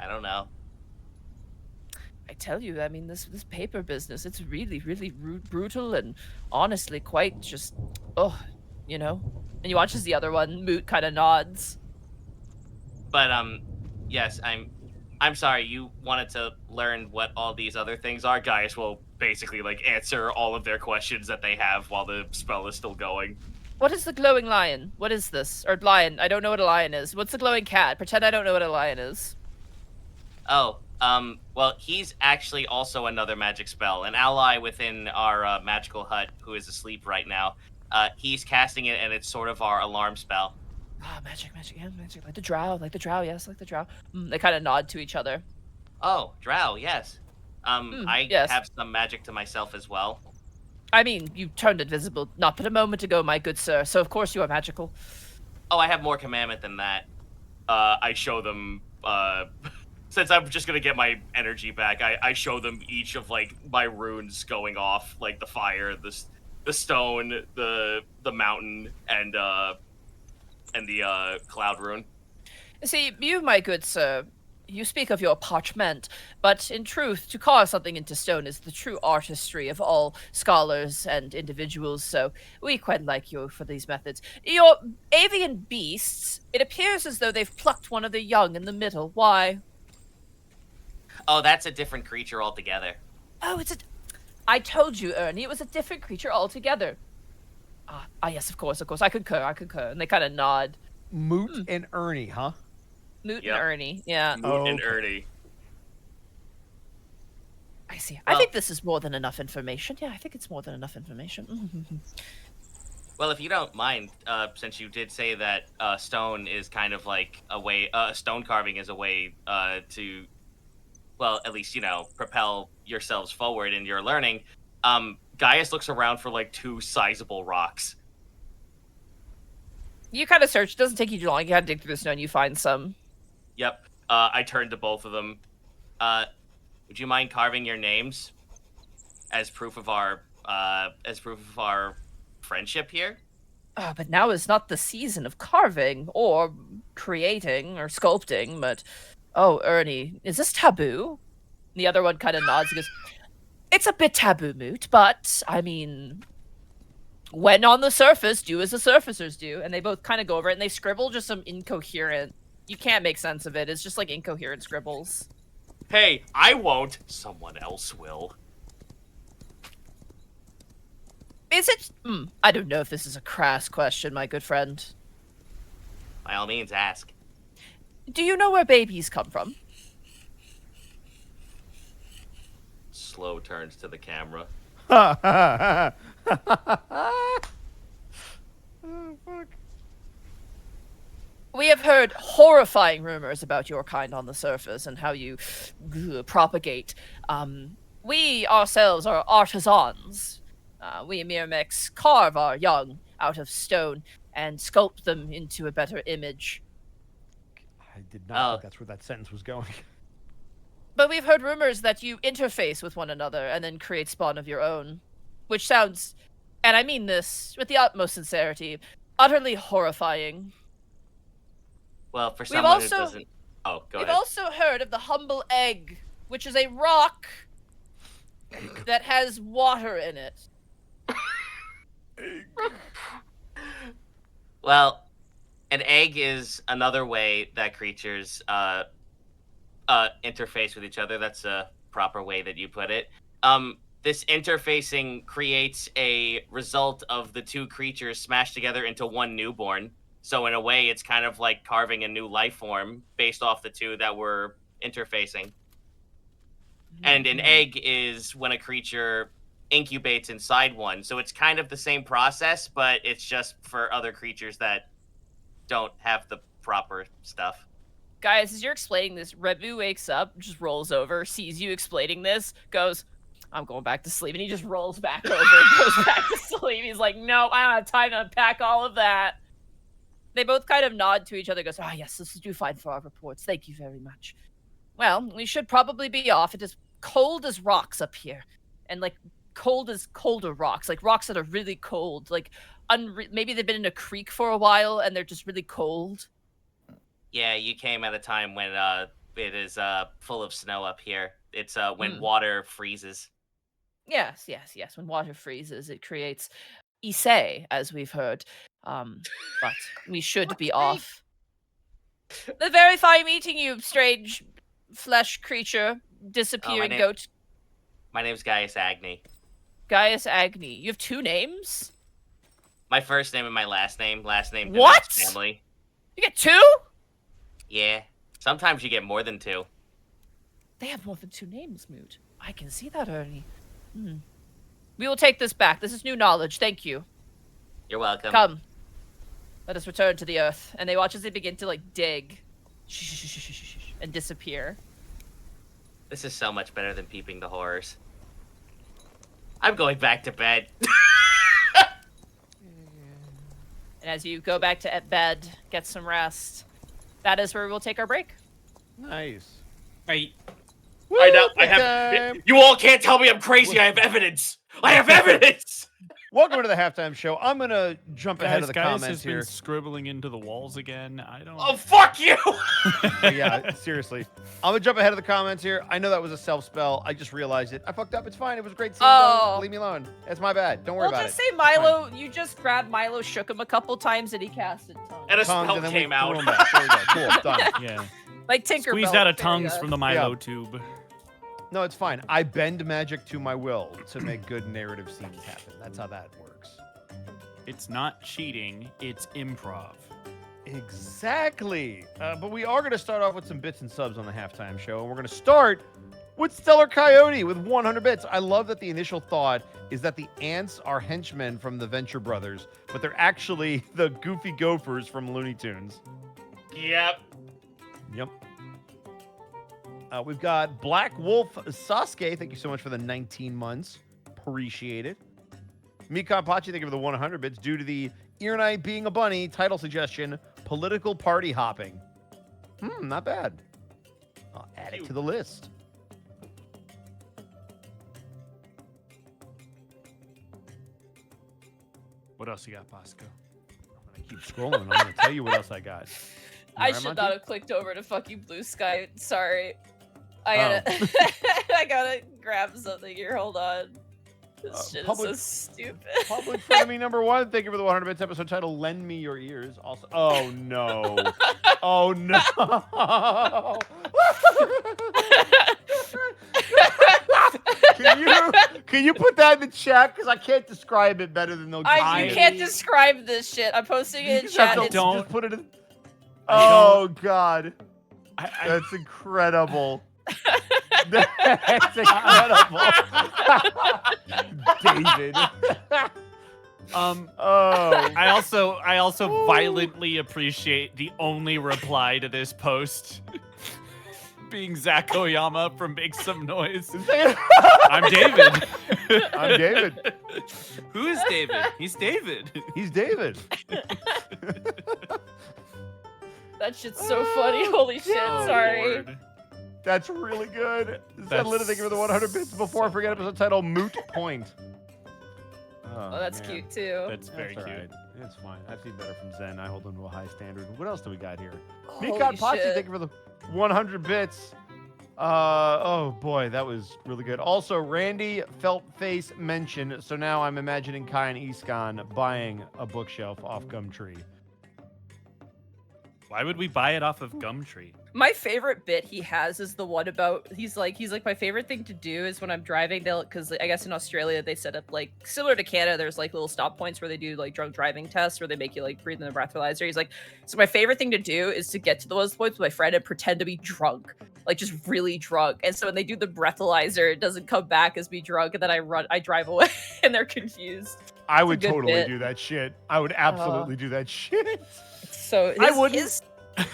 I don't know. I tell you, I mean, this paper business, it's really, really brutal and honestly quite just, you know? And you watch as the other one, Moot, kind of nods. But yes, I'm sorry. You wanted to learn what all these other things are. Gaius will basically like answer all of their questions that they have while the spell is still going. What is the glowing lion? What is this? Or lion? I don't know what a lion is. What's the glowing cat? Pretend I don't know what a lion is. Oh, Well, he's actually also another magic spell. An ally within our magical hut who is asleep right now. He's casting it, and it's sort of our alarm spell. Ah, magic, yeah, magic. Like the drow, yes, like the drow. They kind of nod to each other. Oh, drow, yes. I yes. have some magic to myself as well. I mean, you turned invisible not but a moment ago, my good sir, so of course you are magical. Oh, I have more commandment than that. I show them, since I'm just gonna get my energy back, I show them each of, like, my runes going off, like the fire, the stone, the mountain, and the cloud rune. See, you, my good sir, you speak of your parchment, but in truth, to carve something into stone is the true artistry of all scholars and individuals, so we quite like you for these methods. Your avian beasts, it appears as though they've plucked one of the young in the middle. Why? Oh, that's a different creature altogether. Oh, I told you, Ernie, it was a different creature altogether. Yes, of course, I concur. And they kind of nod. Moot and Ernie, huh? Moot Yep. and Ernie, yeah. Moot and Ernie. I see. Well- I think this is more than enough information. Yeah, I think it's more than enough information. Well, if you don't mind, since you did say that stone is kind of like a way, stone carving is a way to, well, at least, propel yourselves forward in your learning, Gaius looks around for, like, 2 sizable rocks. You kind of search. It doesn't take you too long. You gotta dig through the snow and you find some. Yep. I turned to both of them. Would you mind carving your names as proof of our friendship here? But now is not the season of carving or creating or sculpting, but... Oh, Ernie, is this taboo? The other one kind of nods and goes, it's a bit taboo, Moot, but, I mean... When on the surface, do as the surfacers do. And they both kind of go over it, and they scribble just some incoherent... You can't make sense of it. It's just like incoherent scribbles. Hey, I won't. Someone else will. Is it... I don't know if this is a crass question, my good friend. By all means, ask. Do you know where babies come from? Slow turns to the camera. Oh, fuck. We have heard horrifying rumors about your kind on the surface and how you propagate. We ourselves are artisans. We Mirmex carve our young out of stone and sculpt them into a better image. I did not think that's where that sentence was going. But we've heard rumors that you interface with one another and then create spawn of your own. Which sounds, and I mean this with the utmost sincerity, utterly horrifying. Well, for someone who doesn't... Oh, go ahead. We've also heard of the humble egg, which is a rock that has water in it. Well, an egg is another way that creatures interface with each other. That's a proper way that you put it. This interfacing creates a result of the 2 creatures smashed together into one newborn. So in a way, it's kind of like carving a new life form based off the 2 that were interfacing. And an egg is when a creature incubates inside one. So it's kind of the same process, but it's just for other creatures that don't have the proper stuff. Guys, as you're explaining this, Rebu wakes up, just rolls over, sees you explaining this, goes, I'm going back to sleep. And he just rolls back over and goes back to sleep. He's like, no, I don't have time to unpack all of that. They both kind of nod to each other, goes, yes, this will do fine for our reports. Thank you very much. Well, we should probably be off. It is cold as rocks up here. And, like, cold as colder rocks. Like, rocks that are really cold. Like, maybe they've been in a creek for a while, and they're just really cold. Yeah, you came at a time when it is full of snow up here. It's when water freezes. Yes. When water freezes, it creates Issei, as we've heard. But we should be off. The very fine meeting you, strange flesh creature, disappearing goat. My name's Gaius Agni. Gaius Agni. You have 2 names? My first name and my last name. Last name What? family. You get 2? Yeah. Sometimes you get more than 2. They have more than 2 names, Moot. I can see that, Ernie. We will take this back. This is new knowledge. Thank you. You're welcome. Come. Let us return to the earth. And they watch as they begin to, like, dig. And disappear. This is so much better than peeping the horrors. I'm going back to bed. And as you go back to bed, get some rest, that is where we will take our break. Nice. I have. You all can't tell me I'm crazy. I have evidence. I have evidence. Welcome to the halftime show. I'm gonna jump ahead of the Guys comments has here. been scribbling into the walls again. I don't. Oh, fuck you. Yeah, seriously. I'm gonna jump ahead of the comments here. I know that was a self spell. I just realized it. I fucked up. It's fine. It was a great scene. Oh. Leave me alone. It's my bad. Don't worry We'll about just it. say Milo, you just grabbed Milo, shook him a couple times, and he casted tongue. And a Tongues, spell and then we came threw out. 'em back. There we go. Cool. Done. Yeah. Like Tinkerbell. Squeezed out of There tongues you go. from the Milo tube. No, it's fine. I bend magic to my will to make good narrative scenes happen. That's how that works. It's not cheating. It's improv. Exactly. But we are going to start off with some bits and subs on the halftime show, and we're going to start with Stellar Coyote with 100 bits. I love that the initial thought is that the ants are henchmen from the Venture Brothers, but they're actually the Goofy Gophers from Looney Tunes. Yep. Yep. We've got Black Wolf Sasuke. Thank you so much for the 19 months. Appreciate it. Mikan Pachi, thank you for the 100 bits. Due to the Ear Knight being a bunny, title suggestion, political party hopping. Not bad. I'll add it to the list. What else you got, Bosco? I'm going to keep scrolling. I'm going to tell you what else I got. I Alright, should Monty? not have clicked over to fucking Blue Sky. Sorry. I gotta, I gotta grab something here. Hold on. This shit public- is so stupid. Public Frenemy number 1. Thank you for the 100 bits episode title. Lend me your ears. Also, oh no. Oh no. Can you put that in the chat? Because I can't describe it better than they'll You see it. can't describe this shit. I'm posting it in just have chat. to- It's- just put it in. Oh god. That's incredible. That's incredible. David. Oh. I also violently appreciate the only reply to this post being Zach Oyama from Make Some Noise. I'm David. I'm David. Who is David? He's David. He's David. That shit's so funny. Holy shit. Oh, Sorry. Lord. That's really good. That's Zed Linda, thank you for the 100 bits. Before I forget episode title, Moot Point. Oh, that's man. cute too. That's very That's cute. alright. It's fine. I've seen better from Zen. I hold them to a high standard. What else do we got here? Holy Mikan Pachi, shit. thank you for the 100 bits. Oh boy, that was really good. Also, Randy Feltface mentioned, so now I'm imagining Kai and Iskan buying a bookshelf off Gumtree. Why would we buy it off of Gumtree? My favorite bit he has is the one about he's like my favorite thing to do is when I'm driving, because I guess in Australia they set up like similar to Canada, there's like little stop points where they do like drunk driving tests where they make you like breathe in the breathalyzer. He's like, so my favorite thing to do is to get to those points with my friend and pretend to be drunk, like just really drunk. And so when they do the breathalyzer, it doesn't come back as be drunk, and then I drive away and they're confused. I would good totally bit. do that shit. I would absolutely do that shit. So I wouldn't.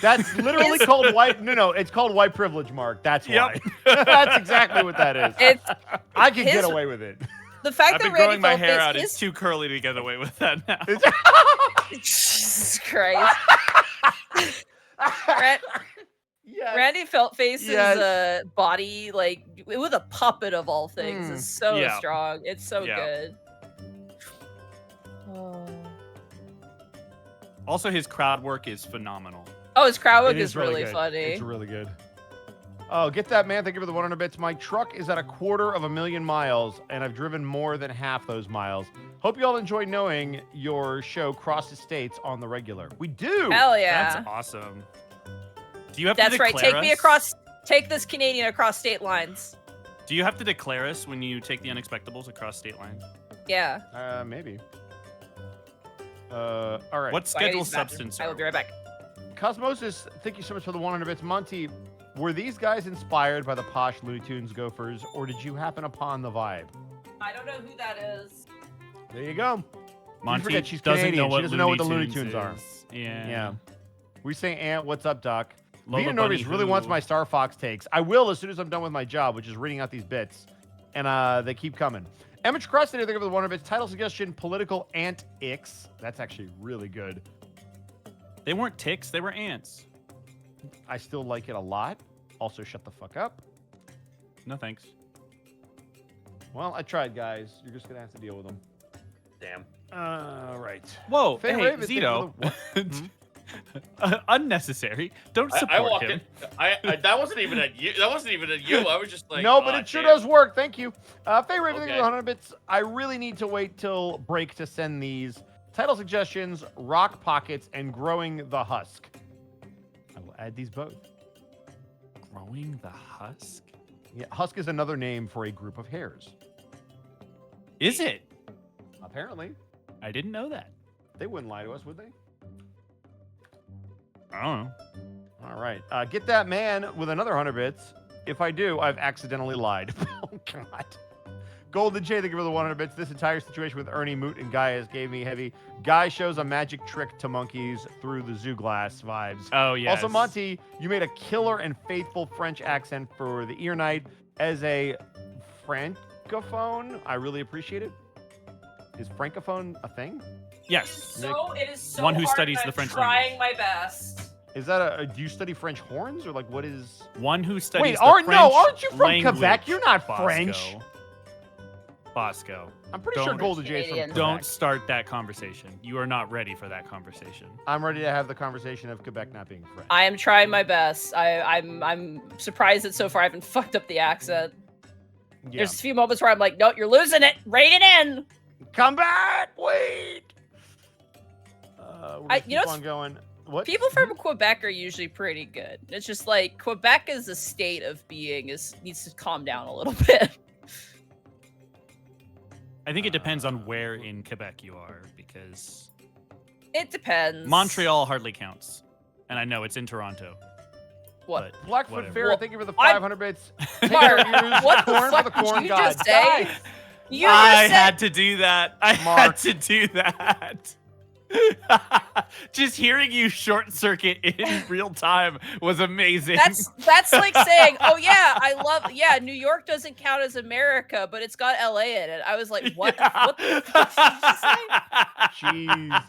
That's literally called white. No, it's called white privilege, Mark. That's why. That's exactly what that is. It's I can get his- away with it. the fact I've that been Randy growing my hair Feltface out. is It's too curly to get away with that now. Jesus Christ. Yes. Randy Feltface's Yes. body, like with a puppet of all things, is so Yeah. strong. It's so Yeah. good. Oh. Also, his crowd work is phenomenal. Oh, his crowd work It is really good. funny. It's really good. Oh, get that, man. Thank you for the 100 bits. My truck is at 250,000 miles, and I've driven more than half those miles. Hope you all enjoy knowing your show crosses states on the regular. We do. Hell yeah. That's awesome. Do you have That's to right. declare Take me us? across. Take this Canadian across state lines. Do you have to declare us when you take the Unexpectables across state lines? Yeah. Maybe. All right. What So I gotta schedule use the bathroom. substance I will are be right back. Cosmosis, thank you so much for the 100 bits. Monty, Were these guys inspired by the posh Looney Tunes gophers, or did you happen upon the vibe? I don't know who that is. There you go. Monty forget she's doesn't Canadian. know what She doesn't know what the Looney Tunes are. is. Yeah. Yeah. We say, Aunt, what's up, Doc? Lola Vina Bunny Norris really who? wants my Star Fox takes. I will as soon as I'm done with my job, which is reading out these bits. And they keep coming. Emmett Crusted, I think of the one of its title suggestion, Political Ant-Ix. That's actually really good. They weren't ticks, they were ants. I still like it a lot. Also, shut the fuck up. No thanks. Well, I tried, guys. You're just going to have to deal with them. Damn. All right. Whoa, Faye hey, Raven, Zeno. thank you Unnecessary. Don't I support walked him. in. That wasn't even at you. That wasn't even at you. I was just like, no, but "Aw, it sure damn." does work. Thank you. Faye Raven, thank you Okay. for the 100 bits. I really need to wait till break to send these title suggestions, Rock Pockets, and Growing the Husk. I will add these both. Growing the husk? Yeah, husk is another name for a group of hairs. Is it? Apparently. I didn't know that. They wouldn't lie to us, would they? I don't know. All right. Get that man with another 100 bits. If I do, I've accidentally lied. Oh, God. Golden J, thank you for the 100 bits. This entire situation with Ernie, Moot, and Gaius gave me heavy. Guy shows a magic trick to monkeys through the zoo glass vibes. Oh, yes. Also, Monty, you made a killer and faithful French accent for the ear night as a francophone. I really appreciate it. Is francophone a thing? Yes. So it is so One who hard, studies but the I'm French trying my best. Is that do you study French horns or like what is? One who studies Wait, the aren't French you from language, Quebec? You're not Bosco. French. Bosco. I'm pretty sure Don't- Golden J is from Canadian. Quebec. Don't start that conversation. You are not ready for that conversation. I'm ready to have the conversation of Quebec not being French. I am trying my best. I'm surprised that so far I haven't fucked up the accent. Yeah. There's a few moments where I'm like, no, you're losing it. Rein it in. Come back, wait. We're gonna You know keep what's- on going. What? People from Quebec are usually pretty good. It's just like Quebec as a state of being needs to calm down a little bit. I think it depends on where in Quebec you are, because It depends. Montreal hardly counts. And I know it's in Toronto. What? but Blackfoot whatever. Fair, Well, thank you for the I'm- 500 bits. Mark, what the corn fuck for the corn did you god. just say? Guys, You I just said had to do that. I Mark. had to do that. Just hearing you short circuit in real time was amazing. that's like saying, oh yeah, New York doesn't count as America, but it's got LA in it. I was like, what? What the fuck did you just say? Jeez.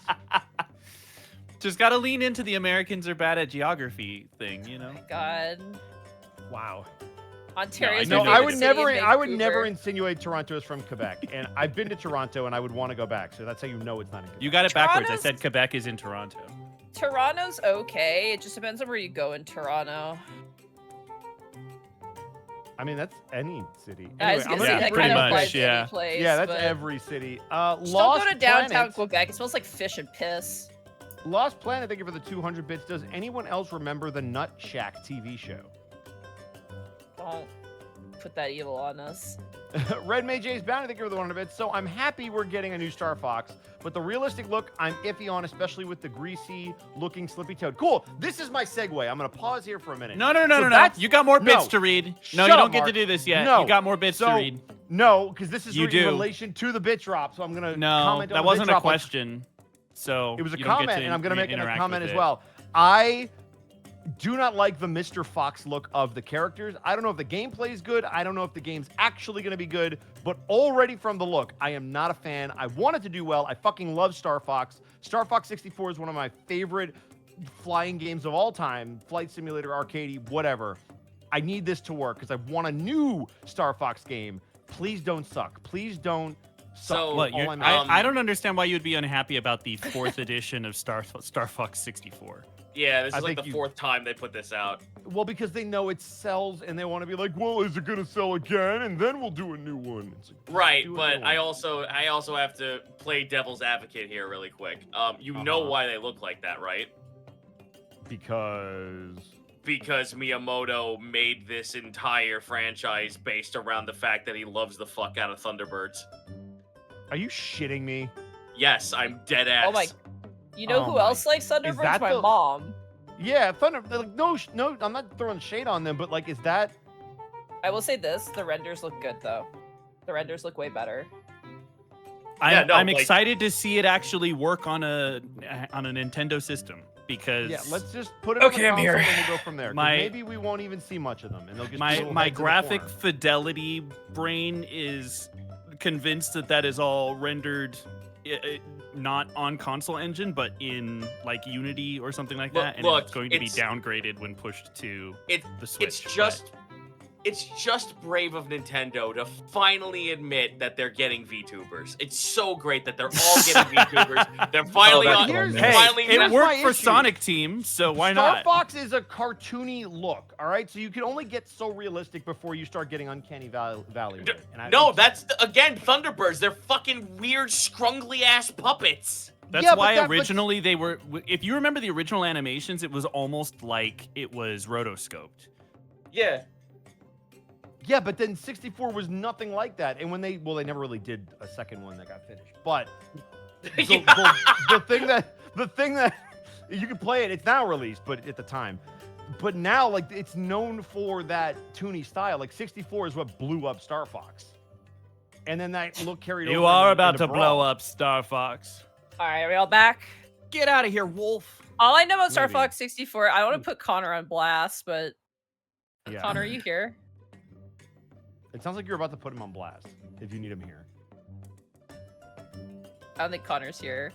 Just gotta lean into the Americans are bad at geography thing, you know? Oh my God. Wow. Ontario's No, No, my I favorite would city never. in I would never Vancouver. insinuate Toronto is from Quebec, and I've been to Toronto, and I would want to go back. So that's how you know it's not in Quebec. You got it backwards. I Toronto's- said Quebec is in Toronto. Toronto's okay. It just depends on where you go in Toronto. I mean, that's any city. I was Anyway, gonna I'm say gonna that keep pretty kind of reading. much, applies to yeah. any place. Yeah, that's but every city. Just Lost don't go to downtown Planet. Quebec. It smells like fish and piss. Lost Planet, thank you for the 200 bits. Does anyone else remember the Nut Shack TV show? Don't put that evil on us. Red May J's Bounty, thank you for the 100 bits. So I'm happy we're getting a new Star Fox, but the realistic look I'm iffy on, especially with the greasy looking Slippy Toad. Cool. This is my segue. I'm going to pause here for a minute. No. So No. that's- You got more bits no. to read. No, Shut you up, don't get to Mark. do this yet. No. You got more bits So- to read. No, because this is You in do. relation to the bit drop. So I'm going to No, comment on that the wasn't bit a drop. question. So It was a you don't get comment, to and I'm going to make it a interact comment with as it. well. I do not like the Mr. Fox look of the characters. I don't know if the gameplay is good. I don't know if the game's actually going to be good. But already from the look, I am not a fan. I want it to do well. I fucking love Star Fox. Star Fox 64 is one of my favorite flying games of all time. Flight simulator, arcadey, whatever. I need this to work because I want a new Star Fox game. Please don't suck. Please don't suck. So, What, All you're- I'm I don't understand why you'd be unhappy about the 4th edition of Star Fox 64. yeah, this I is like think the you- 4th time they put this out. Well, because they know it sells and they want to be like, well, is it going to sell again? And then we'll do a new one. It's like, Right, do a but new I one. also have to play devil's advocate here really quick. You know Uh-huh. why they look like that, right? Because Because Miyamoto made this entire franchise based around the fact that he loves the fuck out of Thunderbirds. are you shitting me? Yes, I'm dead ass. Oh my! You know Oh who my- else likes Thunderbirds? that My the- mom. Yeah, Thunder. Like, no, I'm not throwing shade on them, but like, is that? I will say this: the renders look good, though. The renders look way better. I'm like- excited to see it actually work on a Nintendo system because Yeah, let's just put it. Okay, on I'm the here. console and we'll go from there. 'Cause My- maybe we won't even see much of them, and they'll just be my little my heads in the graphic corner. fidelity brain is convinced that is all rendered not on console engine but in like Unity or something like that, and Look, it's going to be it's- downgraded when pushed to It, the Switch. it's just brave of Nintendo to finally admit that they're getting VTubers. It's so great that they're all getting VTubers. They're finally that's on. what I meant. Hey, finally, it here's my worked for issue. Sonic Team, so why Star not? Fox is a cartoony look, all right? So you can only get so realistic before you start getting Uncanny Valley with it. And no, that's again Thunderbirds. They're fucking weird, scrungly ass puppets. That's Yeah, but why that- but- originally they were. If you remember the original animations, it was almost like it was rotoscoped. Yeah. Yeah, but then 64 was nothing like that. And when they never really did a second one that got finished. But the thing that you can play it, it's now released, but at the time. But now, like, it's known for that toony style. Like, 64 is what blew up Star Fox. And then that look carried over. You are about into to blow Brawl. up Star Fox. All right, are we all back? Get out of here, Wolf. All I know about Star Maybe. Fox 64, I don't want to put Connor on blast, but Yeah. Connor, are you here? It sounds like you're about to put him on blast if you need him here. I don't think Connor's here.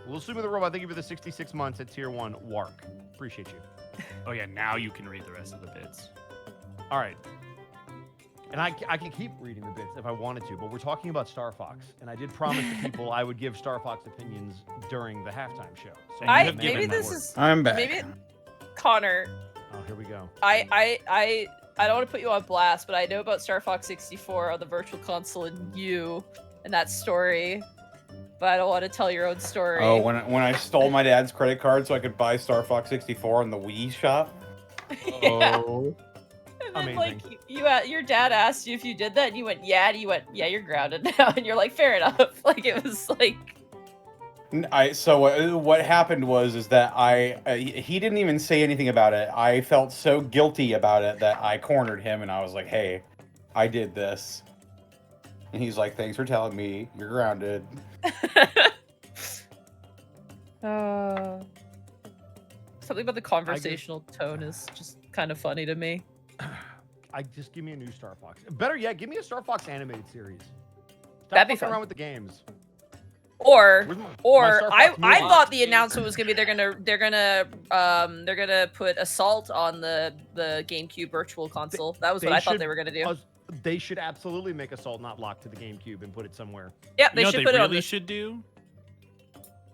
We'll assume the robot. Thank you for the 66 months at tier 1. Wark. Appreciate you. Oh yeah, now you can read the rest of the bits. All right. And I can keep reading the bits if I wanted to, but we're talking about Star Fox, and I did promise the people I would give Star Fox opinions during the halftime show. So And you I have given maybe my this word. is I'm back. maybe Connor. Oh, here we go. I don't want to put you on blast, but I know about Star Fox 64 on the Virtual Console and that story. But I don't want to tell your own story. Oh, when I stole my dad's credit card so I could buy Star Fox 64 in the Wii shop. Yeah. Oh. And then, Amazing. like, your dad asked you if you did that, and you went, yeah, and you went, yeah, you're grounded now, and you're like, fair enough. Like, it was like, So what happened was that he didn't even say anything about it. I felt so guilty about it that I cornered him and I was like, "Hey, I did this," and he's like, "Thanks for telling me. You're grounded." something about the conversational tone is just kind of funny to me. I just give me a new Star Fox. Better yet, give me a Star Fox animated series. Stop That'd be fucking fun. around with the games. Or Where's my I Star Fox movie? thought the announcement was gonna be they're gonna put Assault on the GameCube Virtual Console. That was what I thought they were gonna do. They should absolutely make Assault not locked to the GameCube and put it somewhere. Yeah, You they know should what put they it on really the should do?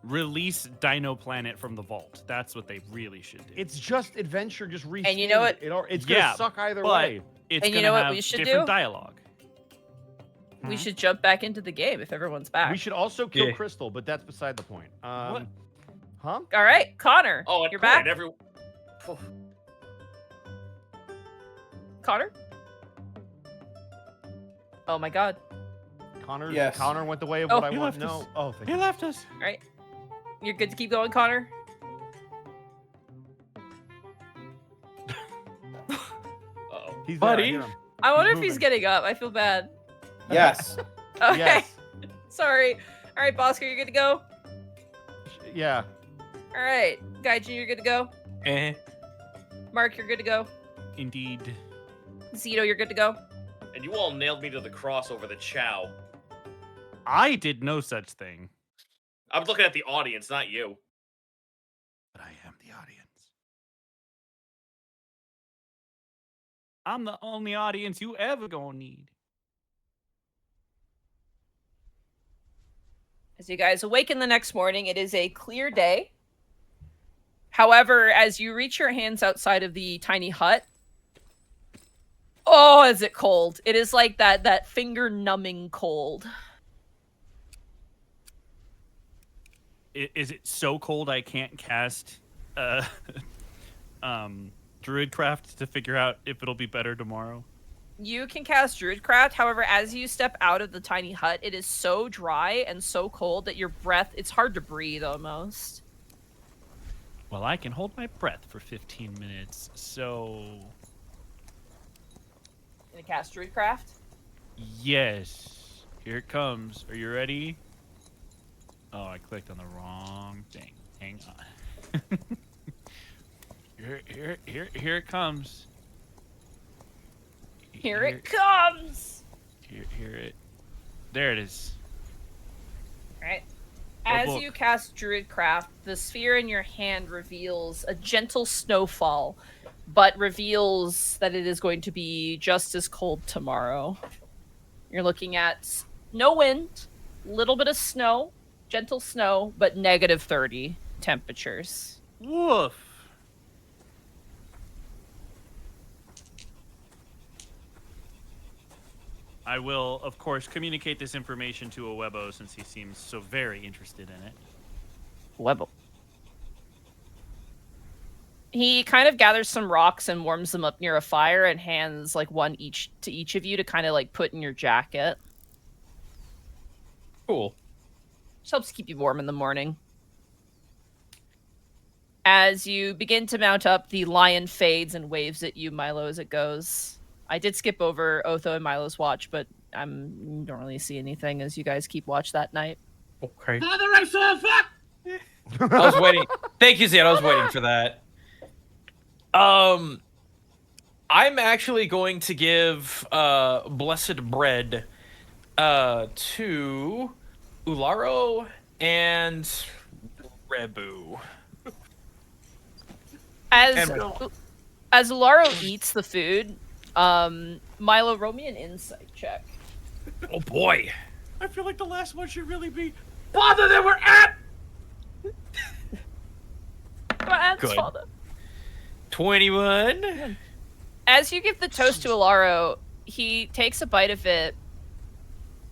Release Dino Planet from the vault. That's what they really should do. It's just adventure, just reskinned. And you know what? It's gonna Yeah, suck either but way. It's And you gonna know what have we should different do? dialogue. We should jump back into the game if everyone's back. We should also kill Yeah. Crystal, but that's beside the point. What? Huh? All right, Connor. Oh, you're back. Phew. Connor. Oh my God. Yes. Connor went the way of Oh, what I he want. left No. us. Oh, thank He you. left us. All right. You're good to keep going, Connor. Uh-oh. He's Buddy. there, I hear him. I wonder if moving. he's getting up. I feel bad. Yes. Okay. Yes. Sorry. All right, Bosco, you're good to go. Yeah. All right, Gajjun, you're good to go. Mark, you're good to go. Indeed. Zeno, you're good to go. And you all nailed me to the cross over the chow. I did no such thing. I was looking at the audience, not you. But I am the audience. I'm the only audience you ever gonna need. As you guys awaken the next morning, it is a clear day. However, as you reach your hands outside of the tiny hut, oh, is it cold? It is like that finger-numbing cold. Is it so cold I can't cast Druidcraft to figure out if it'll be better tomorrow? You can cast Druidcraft, however, as you step out of the tiny hut, it is so dry and so cold that your breath, it's hard to breathe almost. Well, I can hold my breath for 15 minutes, so... Gonna cast Druidcraft? Yes. Here it comes. Are you ready? Oh, I clicked on the wrong thing. Hang on. Here it comes. Here it comes! Here it... There it is. Alright. A As book. you cast Druidcraft, the sphere in your hand reveals a gentle snowfall, but reveals that it is going to be just as cold tomorrow. You're looking at no wind, little bit of snow, gentle snow, but negative 30 temperatures. Woof. I will, of course, communicate this information to a Webbo since he seems so very interested in it. Webbo. He kind of gathers some rocks and warms them up near a fire and hands like one each to each of you to kind of like put in your jacket. Cool. Just helps keep you warm in the morning. As you begin to mount up, the lion fades and waves at you, Milo, as it goes. I did skip over Otho and Milo's watch, but I don't really see anything as you guys keep watch that night. Okay. Father, I saw a fuck! I was waiting. Thank you, Zeno. I was waiting for that. I'm actually going to give blessed bread to Ularo and Rebu. As Laro eats the food, Milo, roll me an insight check. Oh boy. I feel like the last one should really be... Father, they were at! Good. 21. As you give the toast to Alaro, he takes a bite of it,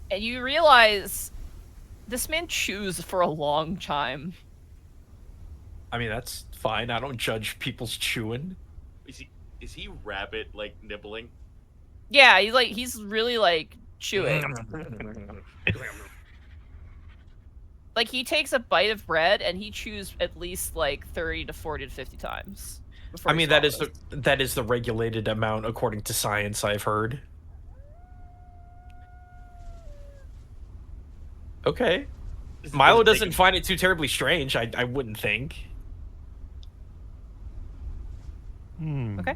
and you realize this man chews for a long time. I mean, that's fine. I don't judge people's chewing. Is he rabbit like nibbling? Yeah, he's really like chewing. Like he takes a bite of bread and he chews at least like 30 to 40 to 50 times. I mean, that is the regulated amount according to science, I've heard. Okay. Milo doesn't find it too terribly strange, I wouldn't think. Okay.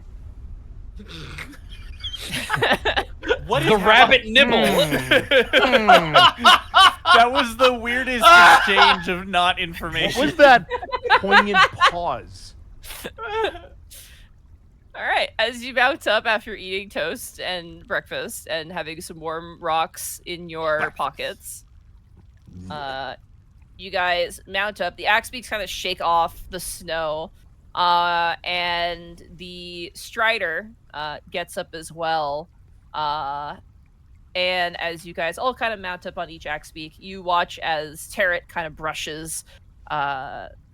What is The rabbit nibble. That was the weirdest exchange of not information. What was that poignant pause? All right, as you mount up after eating toast and breakfast and having some warm rocks in your pockets, you guys mount up. The axe beaks kind of shake off the snow, and the Strider gets up as well. And as you guys all kind of mount up on each axe beak, you watch as Tarot kind of brushes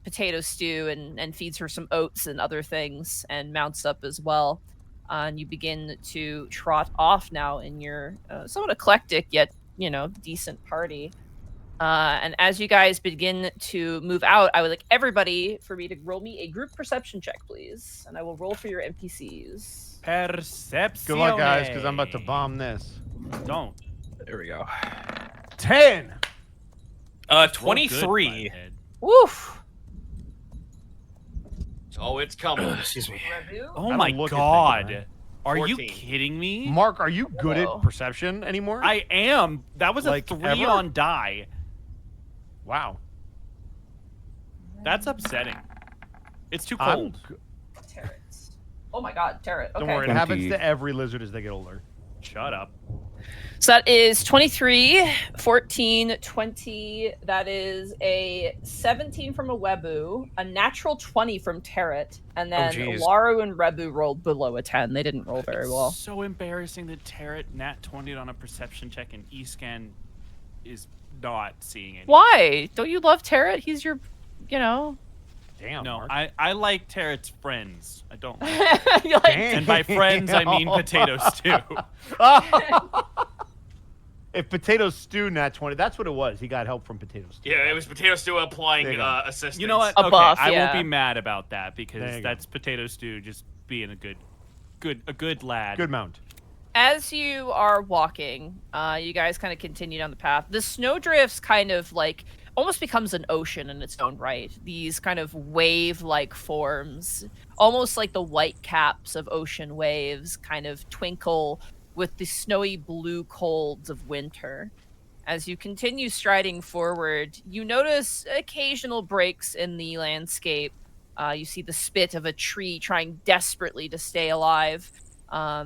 potato stew and feeds her some oats and other things and mounts up as well. And you begin to trot off now in your somewhat eclectic yet, decent party. And as you guys begin to move out, I would like everybody for me to roll me a group perception check, please. And I will roll for your NPCs. Perception. Good luck, guys, because I'm about to bomb this. Don't. There we go. 10. 23. Woof. Oh, it's coming. Excuse me. Oh I my don't look at god. things, Are you 14. kidding me? Mark, are you good Whoa. at perception anymore? I am. That was Like, a 3 ever? on die. Wow. That's upsetting. It's too I'm cold. g- Oh my god, Tarot. Okay. Don't worry, it 20. happens to every lizard as they get older. Shut up. So that is 23, 14, 20. That is a 17 from a Webu, a natural 20 from Tarot, and then geez. Laru and Rebu rolled below a 10. They didn't roll very well. So embarrassing that Tarot nat 20'd on a perception check and E-scan is not seeing it. Why? Don't you love Tarot? He's your, Damn. No, Mark. I like Tarot's friends. I don't like You're like, Damn. And by friends, I mean potato stew. If potato stew nat 20, that's what it was. He got help from potato stew. Yeah, it was Potato Stew applying There you go. assistance. You know what? A Okay, buff, I won't yeah. be mad about that There because you that's Potato Stew just being a good lad. Good mount. As you are walking, you guys kind of continue down the path. The snowdrifts kind of like almost becomes an ocean in its own right. These kind of wave-like forms, almost like the white caps of ocean waves, kind of twinkle with the snowy blue colds of winter. As you continue striding forward, you notice occasional breaks in the landscape. You see the spit of a tree trying desperately to stay alive.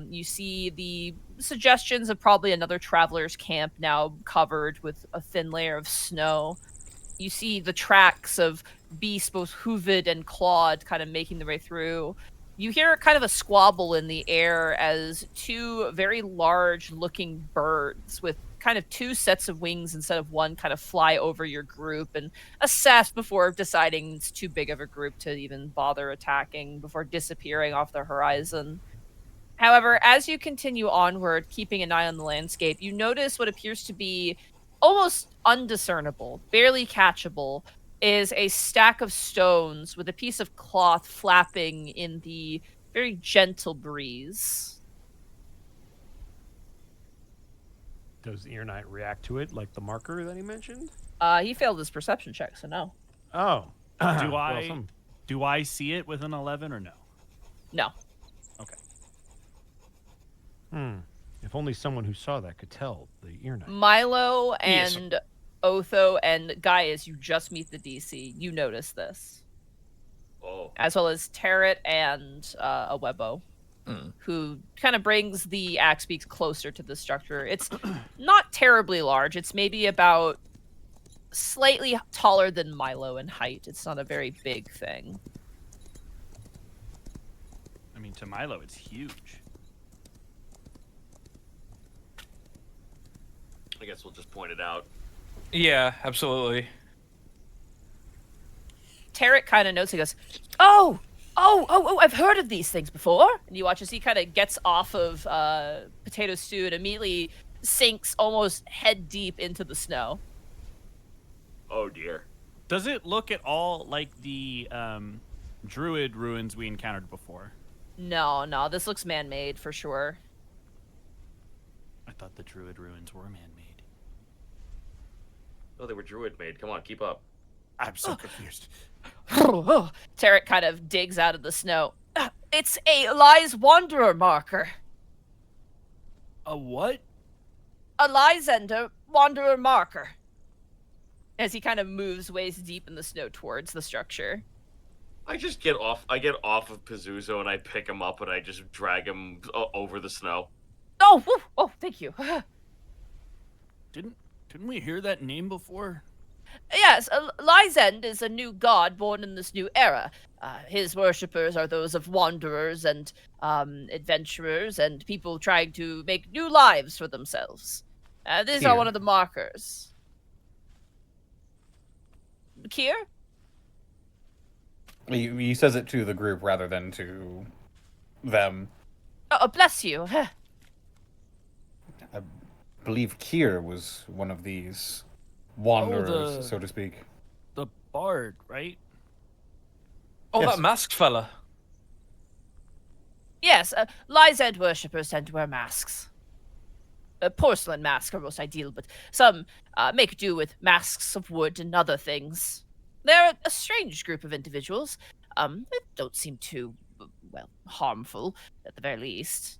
You see the suggestions of probably another traveler's camp now covered with a thin layer of snow. You see the tracks of beasts, both hooved and clawed, kind of making their way through. You hear kind of a squabble in the air as two very large-looking birds with kind of two sets of wings instead of one kind of fly over your group and assess before deciding it's too big of a group to even bother attacking before disappearing off the horizon. However, as you continue onward, keeping an eye on the landscape, you notice what appears to be almost undiscernible, barely catchable, is a stack of stones with a piece of cloth flapping in the very gentle breeze. Does Ear Knight react to it like the marker that he mentioned? He failed his perception check, so no. Oh. Do I see it with an 11 or no? No. Okay. If only someone who saw that could tell the Ear Knight. Milo Yes. and Otho and Gaius, you just meet the DC. You notice this. Oh. As well as Tarot and a Webbo, who kind of brings the axe beaks closer to the structure. It's not terribly large. It's maybe about slightly taller than Milo in height. It's not a very big thing. I mean, to Milo, it's huge. I guess we'll just point it out. Yeah, absolutely. Tarot kind of notes. He goes, "Oh, I've heard of these things before." And you watch as he kind of gets off of Potato Stew and immediately sinks almost head deep into the snow. Oh dear. Does it look at all like the druid ruins we encountered before? No, this looks man-made for sure. I thought the druid ruins were man-made. Oh, they were druid made. Come on, keep up. I'm so confused. Tarot kind of digs out of the snow. It's a Lies Wanderer marker. A what? A Liesender Wanderer marker. As he kind of moves waist deep in the snow towards the structure. I just get off. I get off of Pazuzu and I pick him up and I just drag him over the snow. Oh, thank you. Didn't we hear that name before? Yes, Lysend is a new god born in this new era. His worshippers are those of wanderers and adventurers and people trying to make new lives for themselves. These are one of the markers. Kier? He says it to the group rather than to them. Oh, bless you. I believe Kier was one of these wanderers, the- so to speak. The bard, right? Oh, Yes. that masked fella. Yes, Lysend worshippers tend to wear masks. Porcelain masks are most ideal, but some make do with masks of wood and other things. They're a strange group of individuals. They don't seem too, harmful, at the very least.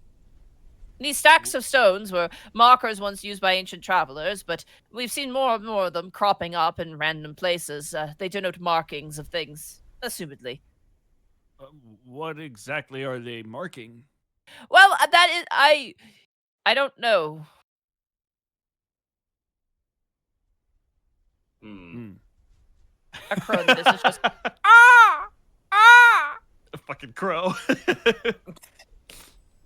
These stacks of stones were markers once used by ancient travelers, but we've seen more and more of them cropping up in random places. They denote markings of things, assumedly. What exactly are they marking? Well, that is... I don't know. A crow in the distance just... A fucking crow.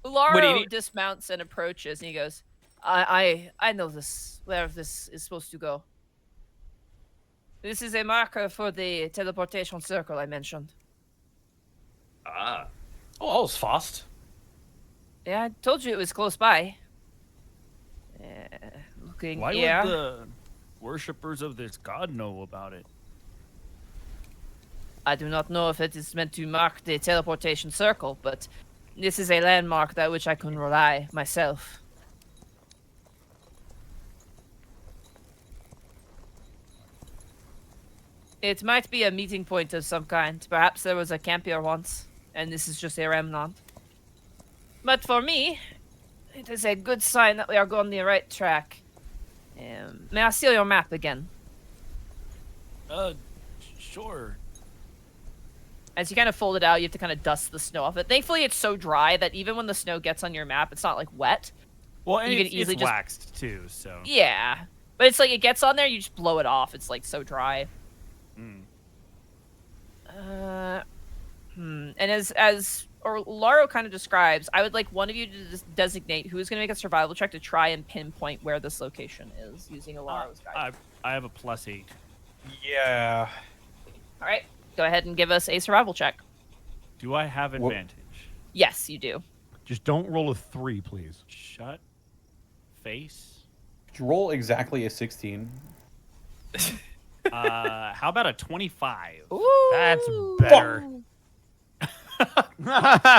Laro dismounts and approaches, and he goes, I know this, where this is supposed to go. This is a marker for the teleportation circle I mentioned. Ah. Oh, that was fast. Yeah, I told you it was close by. looking. Why Yeah. would the worshippers of this god know about it? I do not know if it is meant to mark the teleportation circle, but this is a landmark that which I can rely myself. It might be a meeting point of some kind. Perhaps there was a camp here once, and this is just a remnant. But for me, it is a good sign that we are going the right track. May I steal your map again? Sure. As you kind of fold it out, you have to kind of dust the snow off it. Thankfully, it's so dry that even when the snow gets on your map, it's not like wet. Well, and You can it's easily just- waxed too, so. Yeah, but it's like it gets on there, you just blow it off. It's like so dry. Mm. And as Laro kind of describes, I would like one of you to designate who is going to make a survival check to try and pinpoint where this location is using Laro's guide. I have a +8. Yeah. All right, go ahead and give us a survival check. Do I have Wha- advantage? Yes, you do. Just don't roll a 3, please. Shut face. Did you roll exactly a 16? How about a 25? Ooh, That's better.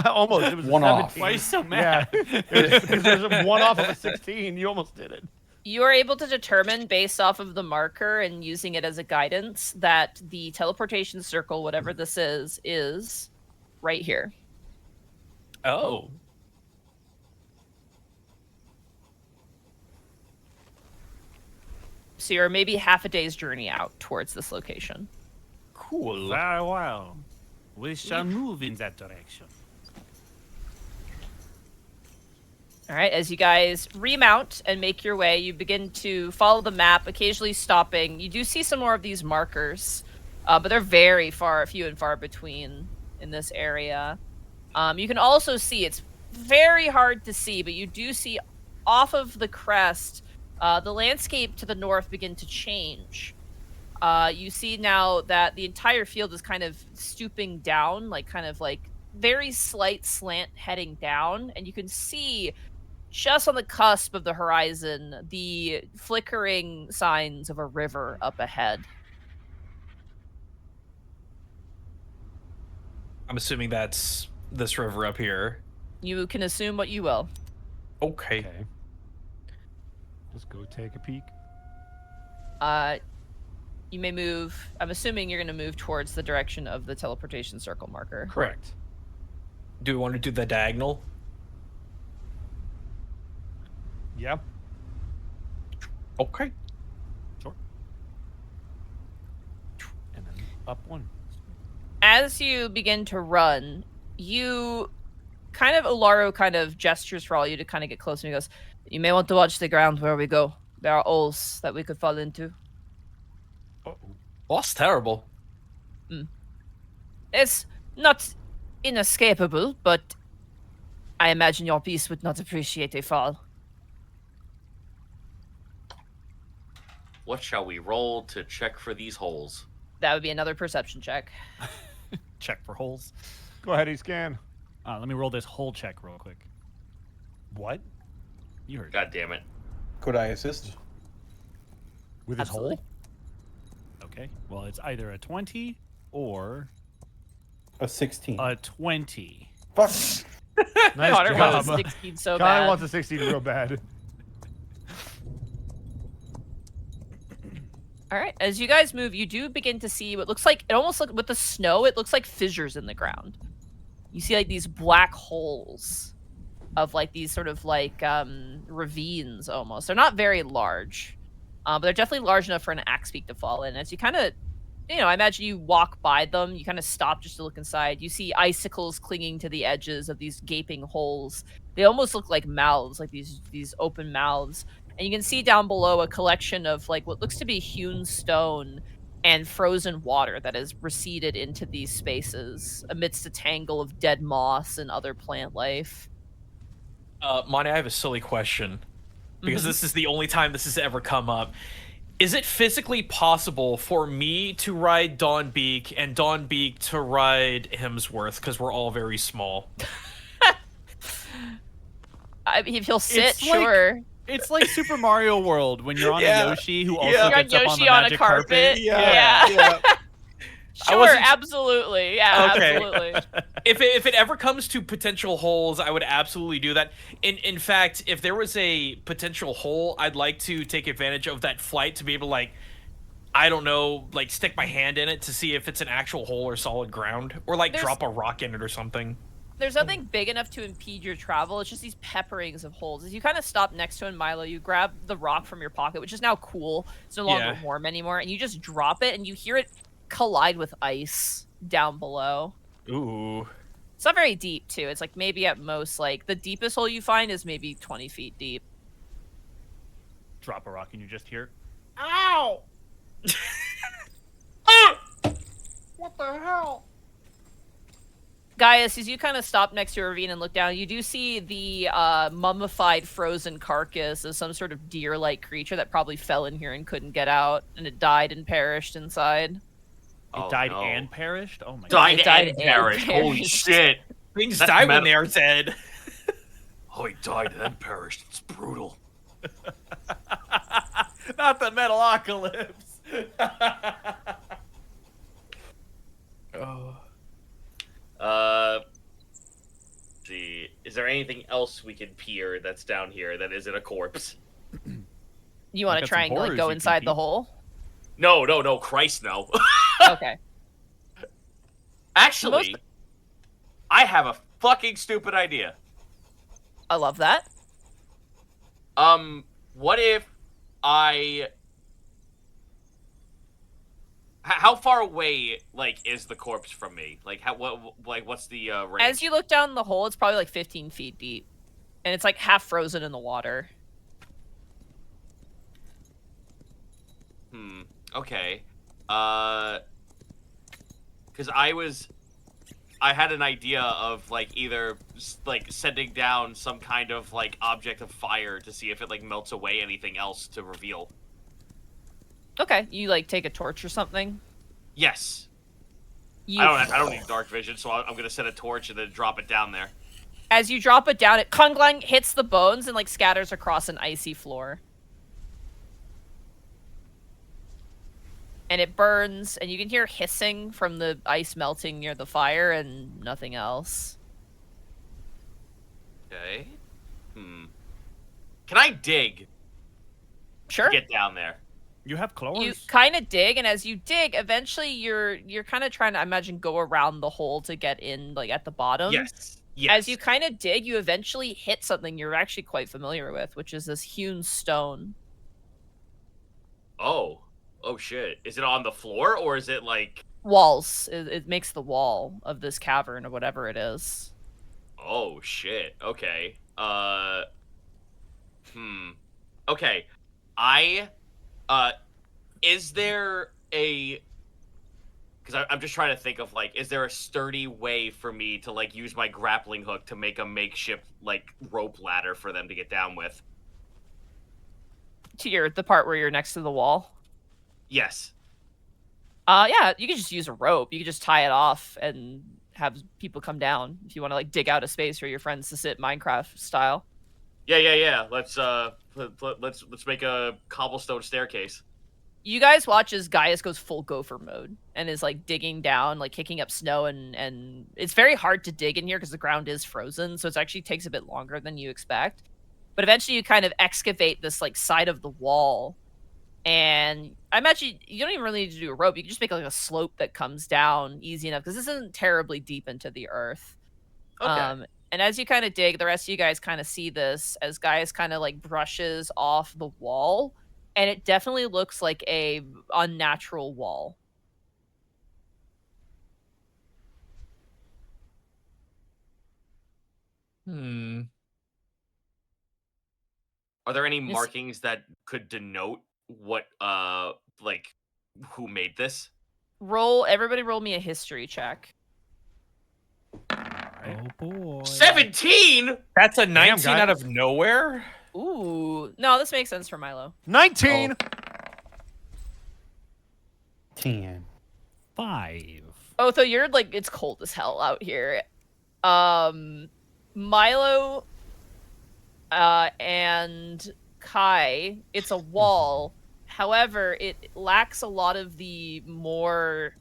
Almost. It was One a off. 17. Why are you so Yeah, mad? because there's a 1 off of a 16. You almost did it. You are able to determine based off of the marker and using it as a guidance that the teleportation circle, whatever this is right here. Oh. So you're maybe half a day's journey out towards this location. Cool. Very well. We shall move in that direction. All right, as you guys remount and make your way, you begin to follow the map, occasionally stopping. You do see some more of these markers, but they're very few and far between in this area. You can also see, it's very hard to see, but you do see off of the crest, the landscape to the north begin to change. You see now that the entire field is kind of stooping down, like kind of like very slight slant heading down, and you can see just on the cusp of the horizon the flickering signs of a river up ahead. I'm assuming that's this river up here. You can assume what you will. Okay. Okay. Let's go take a peek. You may move. I'm assuming you're going to move towards the direction of the teleportation circle marker. Correct. Do we want to do the diagonal? Yeah. Okay. And then up 1. As you begin to run, you kind of, Olaro kind of gestures for all you to kind of get closer. And he goes, "You may want to watch the ground where we go. There are holes that we could fall into." Uh-oh. Well, that's terrible. It's not inescapable, but I imagine your beast would not appreciate a fall. What shall we roll to check for these holes? That would be another perception check. Check for holes. Go ahead, scan. Let me roll this hole check real quick. What? You heard. God damn it. Could I assist? With his Absolutely. hole? Okay. Well, it's either a 20 or A 16. a 20. Fuck. Nice Connor wants a job. 16 so Connor bad. wants a 16 real bad. All right, as you guys move, you do begin to see what looks like, it almost like with the snow, it looks like fissures in the ground. You see like these black holes of like these sort of like ravines almost. They're not very large, but they're definitely large enough for an axe beak to fall in. As you kind of, I imagine you walk by them, you kind of stop just to look inside. You see icicles clinging to the edges of these gaping holes. They almost look like mouths, like these open mouths. And you can see down below a collection of like what looks to be hewn stone and frozen water that has receded into these spaces amidst a tangle of dead moss and other plant life. Monty, I have a silly question. Because Mhm. this is the only time this has ever come up. Is it physically possible for me to ride Dawnbeak and Dawnbeak to ride Hemsworth? Because we're all very small. I mean, if he'll sit, It's like- sure. It's like Super Mario World when you're on Yeah. a Yoshi who also Yeah. You're on gets up on Yoshi the on a magic carpet. Yeah. Yeah. I Sure, wasn't- absolutely. Yeah, Okay. absolutely. If it ever comes to potential holes, I would absolutely do that. In fact, if there was a potential hole, I'd like to take advantage of that flight to be able to, like, I don't know, like, stick my hand in it to see if it's an actual hole or solid ground, or like There's- drop a rock in it or something. There's nothing big enough to impede your travel. It's just these pepperings of holes. As you kind of stop next to it, Milo, you grab the rock from your pocket, which is now cool. It's no longer Yeah. warm anymore, and you just drop it, and you hear it collide with ice down below. Ooh. It's not very deep, too. It's like maybe at most, like, the deepest hole you find is maybe 20 feet deep. Drop a rock and you just hear. Ow! What the hell? Gaius, as you kind of stop next to a ravine and look down, you do see the mummified frozen carcass of some sort of deer-like creature that probably fell in here and couldn't get out, and it died and perished inside. It died and perished? Oh my god. Died, It died and and perished. Holy perished. shit. Things That's die when metal. they're dead. Oh, he died and perished. It's brutal. Not the Metalocalypse. See, is there anything else we can peer that's down here that isn't a corpse? You want got to try some and like horrors go you can inside the peek. hole? No, Christ, no. Okay. Actually, I have a fucking stupid idea. I love that. What if I... How far away, like, is the corpse from me? Like, what's the, range? As you look down the hole, it's probably like 15 feet deep. And it's like half frozen in the water. Okay. Because I had an idea of, like, either, like, sending down some kind of, like, object of fire to see if it, like, melts away anything else to reveal. Okay, you like take a torch or something? Yes. You... I don't need dark vision, so I'm gonna set a torch and then drop it down there. As you drop it down, it Kunglang hits the bones and like scatters across an icy floor. And it burns, and you can hear hissing from the ice melting near the fire, and nothing else. Okay. Can I dig Sure. to get down there? You have claws. You kind of dig, and as you dig, eventually you're kind of trying to, I imagine, go around the hole to get in, like, at the bottom. Yes. Yes. As you kind of dig, you eventually hit something you're actually quite familiar with, which is this hewn stone. Oh shit. Is it on the floor, or is it, like... Walls. It makes the wall of this cavern or whatever it is. Oh, shit. Okay. Okay. Is there a... Because I'm just trying to think of, like, is there a sturdy way for me to, like, use my grappling hook to make a makeshift, like, rope ladder for them to get down with? To the part where you're next to the wall? Yes. Yeah, you could just use a rope. You could just tie it off and have people come down if you want to, like, dig out a space for your friends to sit Minecraft style. Yeah. Let's make a cobblestone staircase. You guys watch as Gaius goes full gopher mode and is like digging down, like kicking up snow, and it's very hard to dig in here because the ground is frozen, so it actually takes a bit longer than you expect. But eventually you kind of excavate this like side of the wall, and I imagine you don't even really need to do a rope. You can just make like a slope that comes down easy enough because this isn't terribly deep into the earth. Okay. And as you kind of dig, the rest of you guys kind of see this as Gaius kind of like brushes off the wall. And it definitely looks like a unnatural wall. Hmm. Are there any Yes. markings that could denote what, like, who made this? Everybody roll me a history check. Oh boy. 17? That's a 19 guy. out of nowhere? Ooh. No, this makes sense for Milo. 19. 10. 5. Oh, so you're like, it's cold as hell out here. Milo, and Kai, it's a wall. However, it lacks a lot of the more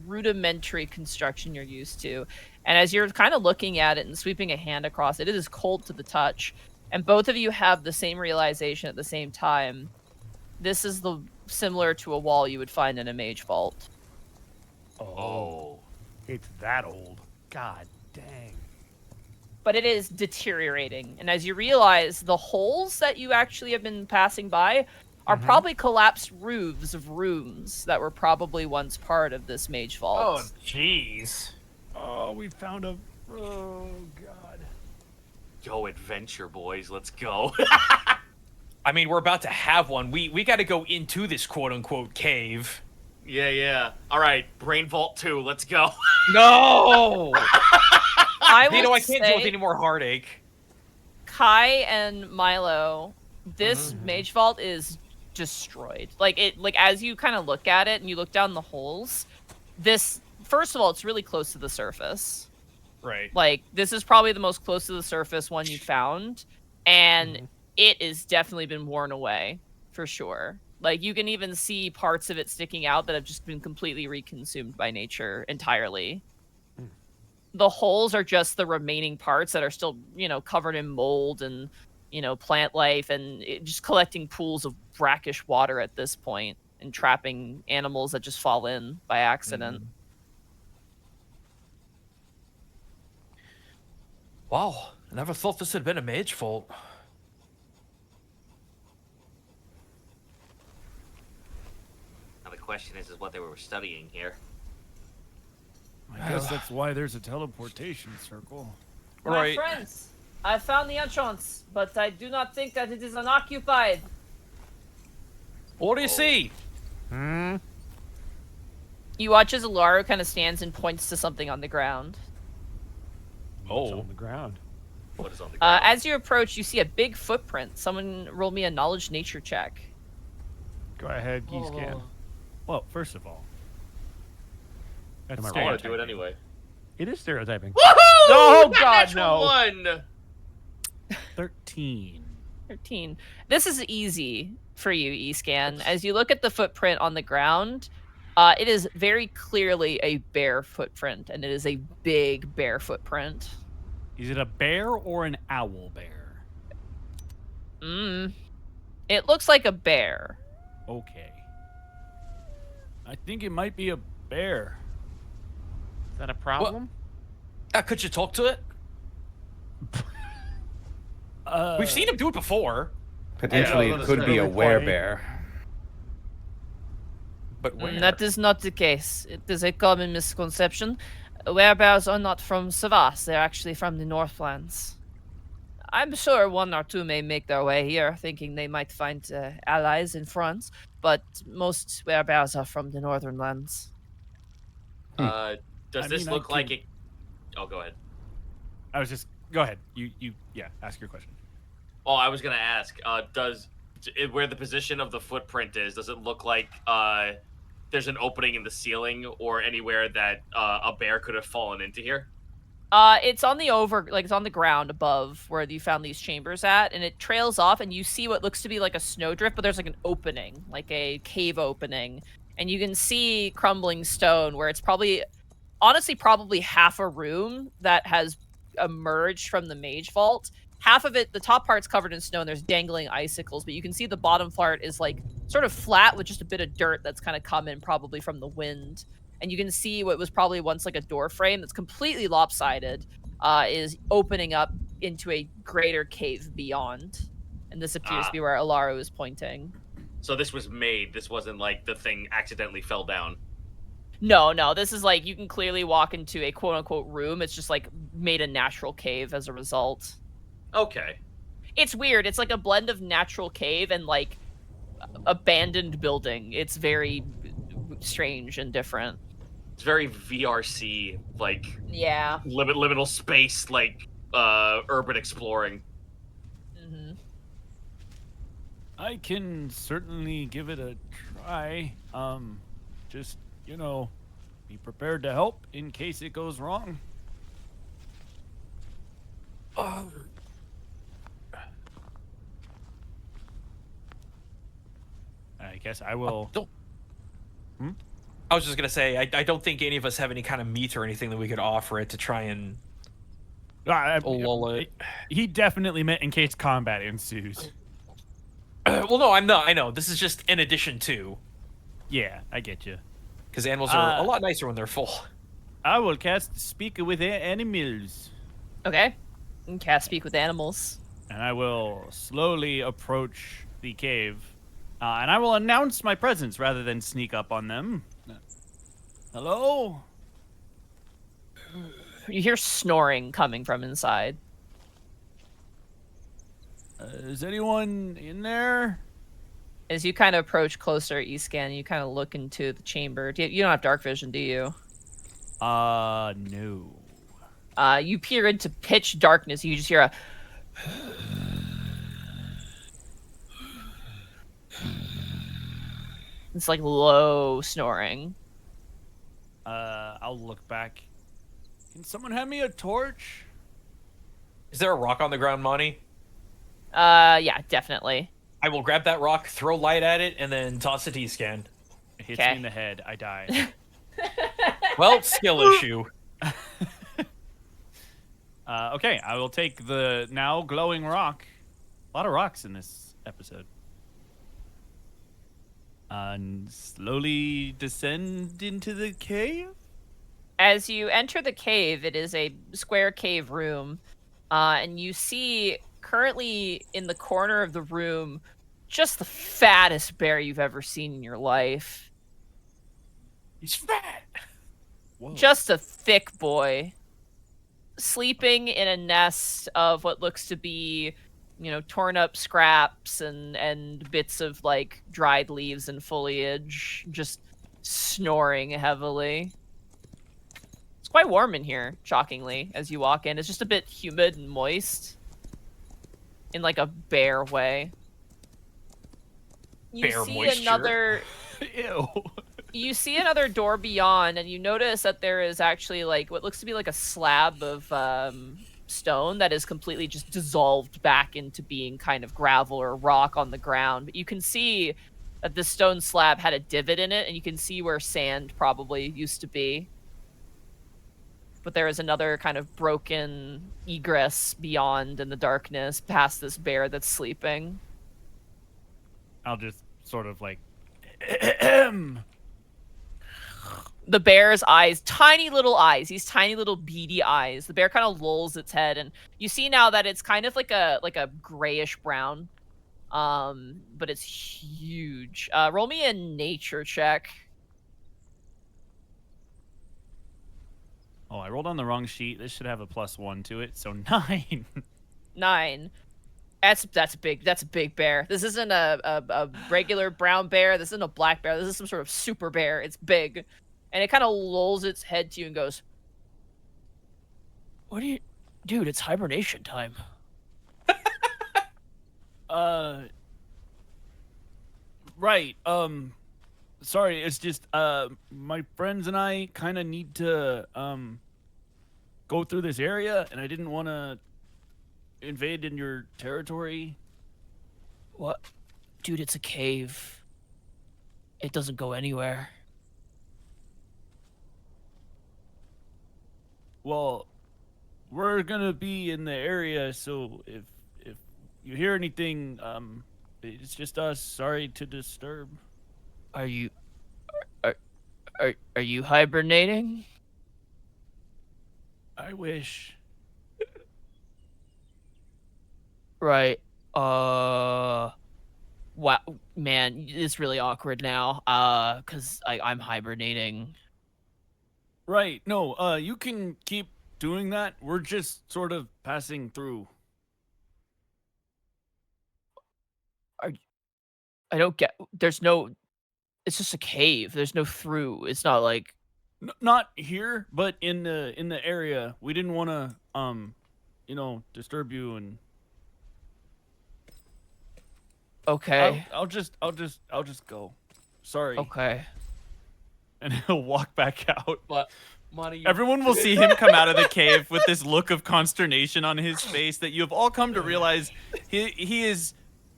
rudimentary construction you're used to. And as you're kind of looking at it and sweeping a hand across it, it is cold to the touch. And both of you have the same realization at the same time. This is similar to a wall you would find in a mage vault. Oh. It's that old. God dang. But it is deteriorating. And as you realize, the holes that you actually have been passing by are probably collapsed roofs of rooms that were probably once part of this mage vault. Oh, jeez. Oh, we found a... Oh, God. Yo, adventure boys, let's go. I mean, we're about to have one. We got to go into this quote-unquote cave. Yeah. All right, Brain Vault 2, let's go. No! I Zeno, would I can't deal with say, any more heartache. Kai and Milo, this mage vault is destroyed. Like as you kind of look at it and you look down the holes, this, first of all, it's really close to the surface. Right. Like, this is probably the most close to the surface one you found, and it has definitely been worn away, for sure. Like, you can even see parts of it sticking out that have just been completely reconsumed by nature entirely. The holes are just the remaining parts that are still, covered in mold and, plant life, and just collecting pools of brackish water at this point and trapping animals that just fall in by accident. Wow, I never thought this had been a mage vault. Now the question is what they were studying here. I guess that's why there's a teleportation circle. My friends, I found the entrance, but I do not think that it is unoccupied. What do you see? You watch as Alaru kind of stands and points to something on the ground. What's on the ground? What is on the ground? As you approach, you see a big footprint. Someone roll me a knowledge nature check. Go ahead, key scan. Well, first of all, that's Am I I right? want to do it anyway. It is stereotyping. Woohoo! Oh, God, Natural no. 1! 13. 13. This is easy for you, Escan. As you look at the footprint on the ground, it is very clearly a bear footprint, and it is a big bear footprint. Is it a bear or an owl bear? It looks like a bear. Okay. I think it might be a bear. Is that a problem? Could you talk to it? We've seen him do it before. Potentially, Yeah, it could be a really funny. werebear. But where? That is not the case. It is a common misconception. Werebears are not from Savas. They're actually from the Northlands. I'm sure one or two may make their way here, thinking they might find allies in France, but most werebears are from the Northern Lands. Does I this mean, look I like can- it? Oh, go ahead. I was just go ahead. Yeah, ask your question. Oh, I was gonna ask. Where the position of the footprint is? Does it look like there's an opening in the ceiling or anywhere that a bear could have fallen into here? It's on it's on the ground above where you found these chambers at, and it trails off, and you see what looks to be like a snowdrift, but there's like an opening, like a cave opening, and you can see crumbling stone where it's honestly probably half a room that has emerged from the mage vault. Half of it, the top part's covered in snow and there's dangling icicles, but you can see the bottom part is like sort of flat with just a bit of dirt that's kind of come in probably from the wind. And you can see what was probably once like a door frame that's completely lopsided is opening up into a greater cave beyond. And this appears to be where Alaru is pointing. So this was made. This wasn't like the thing accidentally fell down. No, this is like you can clearly walk into a quote-unquote room. It's just like made a natural cave as a result. Okay. It's weird. It's like a blend of natural cave and like abandoned building. It's very strange and different. It's very VRC, like Yeah. liminal space, like urban exploring. I can certainly give it a try. Just, be prepared to help in case it goes wrong. guess I will. Don't. I was just gonna say I don't think any of us have any kind of meat or anything that we could offer it to try and lull it. He definitely meant in case combat ensues. Well, no, I'm not. I know this is just in addition to. Yeah, I get you. Because animals are a lot nicer when they're full. I will cast Speak with Animals. Okay. And cast Speak with Animals. And I will slowly approach the cave. And I will announce my presence rather than sneak up on them. Hello? You hear snoring coming from inside. Is anyone in there? As you kind of approach closer, Escan, you kind of look into the chamber. You don't have dark vision, do you? No. You peer into pitch darkness. You just hear a... It's like low snoring. I'll look back. Can someone hand me a torch? Is there a rock on the ground, Monty? Yeah, definitely. I will grab that rock, throw light at it, and then toss a T-scan. It hits me in the head. I die. Well, skill issue. Okay, I will take the now glowing rock. A lot of rocks in this episode. And slowly descend into the cave? As you enter the cave, it is a square cave room. And you see currently in the corner of the room just the fattest bear you've ever seen in your life. He's fat. Whoa. Just a thick boy. Sleeping in a nest of what looks to be, torn up scraps and bits of like dried leaves and foliage, just snoring heavily. It's quite warm in here, shockingly, as you walk in. It's just a bit humid and moist in like a bear way. You Bear see moisture. another Ew. You see another door beyond, and you notice that there is actually like what looks to be like a slab of stone that is completely just dissolved back into being kind of gravel or rock on the ground. But you can see that this stone slab had a divot in it, and you can see where sand probably used to be. But there is another kind of broken egress beyond in the darkness past this bear that's sleeping. I'll just sort of like... The bear's eyes, tiny little eyes, these tiny little beady eyes. The bear kind of lolls its head, and you see now that it's kind of like a grayish brown, but it's huge. Roll me a nature check. Oh, I rolled on the wrong sheet. This should have a +1 to it, so 9. 9. That's a big bear. This isn't a regular brown bear. This isn't a black bear. This is some sort of super bear. It's big. And it kind of lolls its head to you and goes, "What are you... Dude, it's hibernation time." Right. Sorry, it's just, my friends and I kind of need to, go through this area, and I didn't want to invade in your territory. What? Dude, it's a cave. It doesn't go anywhere. Well, we're gonna be in the area, so if you hear anything, it's just us. Sorry to disturb. Are you hibernating? I wish. Right. Wow, man, it's really awkward now. 'Cause I'm hibernating. Right. No, you can keep doing that. We're just sort of passing through. I don't get. There's no. It's just a cave. There's no through. It's not like. Not here, but in the area. We didn't want to, disturb you and. Okay. I'll just go. Sorry. Okay. And he'll walk back out. But Monty, Everyone will see him come out of the cave with this look of consternation on his face that you have all come to realize he is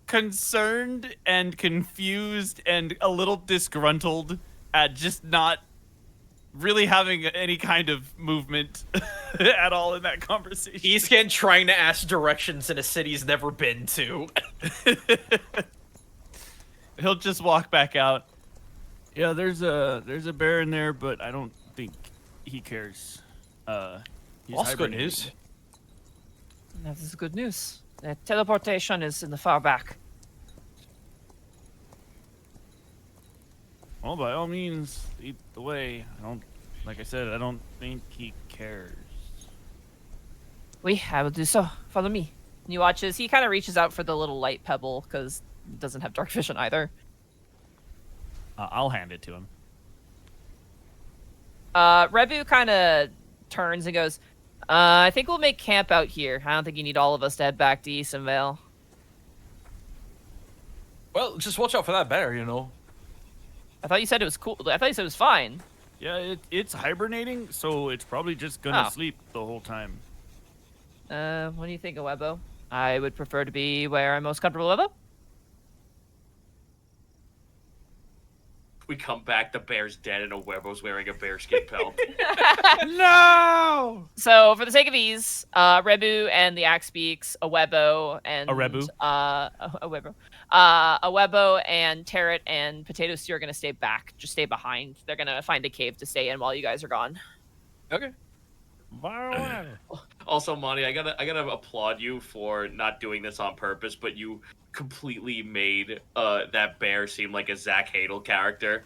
concerned and confused and a little disgruntled at just not really having any kind of movement at all in that conversation. Escan trying to ask directions in a city he's never been to. He'll just walk back out. Yeah, there's a bear in there, but I don't think he cares. He's That's good hibernating. news. That is good news. The teleportation is in the far back. Well, by all means, lead the way. Like I said, I don't think he cares. I will do so. Follow me. And you watch as he kind of reaches out for the little light pebble because he doesn't have dark vision either. I'll hand it to him. Rebu kind of turns and goes, I think we'll make camp out here. I don't think you need all of us to head back to Eastonvale. Well, just watch out for that bear, you know. I thought you said it was cool. I thought you said it was fine. Yeah, it's hibernating, so it's probably just gonna Oh. sleep the whole time. What do you think of Webbo? I would prefer to be where I'm most comfortable, Webbo. We come back, the bear's dead, and a Webbo's wearing a bearskin pelt. No! So, for the sake of ease, Rebu and the Axe Beaks, a Webbo, and A Rebu? a Webbo, a Webbo and Tarot and Potato Stew are gonna stay back, just stay behind. They're gonna find a cave to stay in while you guys are gone. Okay. Also, Monty, I gotta applaud you for not doing this on purpose, but you completely made that bear seem like a Zach Hadel character.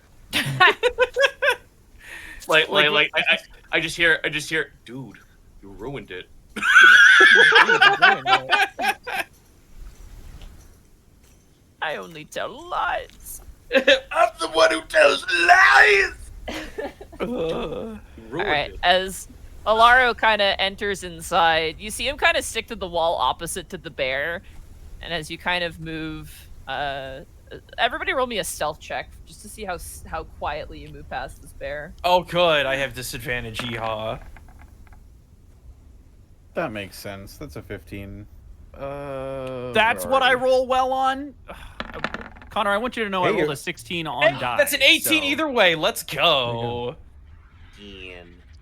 I just hear, dude, you ruined it. I only tell lies. I'm the one who tells lies. All right, as Alaro kind of enters inside, you see him kind of stick to the wall opposite to the bear, and as you kind of move, everybody roll me a stealth check just to see how quietly you move past this bear. Oh, good. I have disadvantage. Yeehaw. That makes sense. That's a 15. That's what I roll well on. Connor, I want you to know I Hey, rolled you- a 16 on die. That's an 18 so either way. Let's go.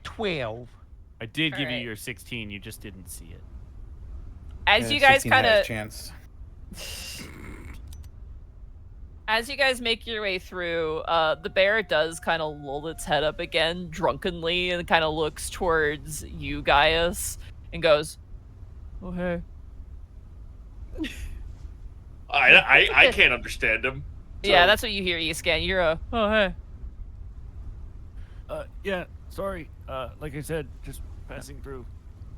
12. I did give you Alright. your 16. You just didn't see it. As Yeah, you guys 16 kind has of chance. As you guys make your way through, the bear does kind of lull its head up again, drunkenly, and kind of looks towards you, Gaius, and goes, "Oh hey." I can't understand him. Yeah, So- that's what you hear, Escan. You're a, "Oh hey." Yeah, sorry. Like I said, just passing through.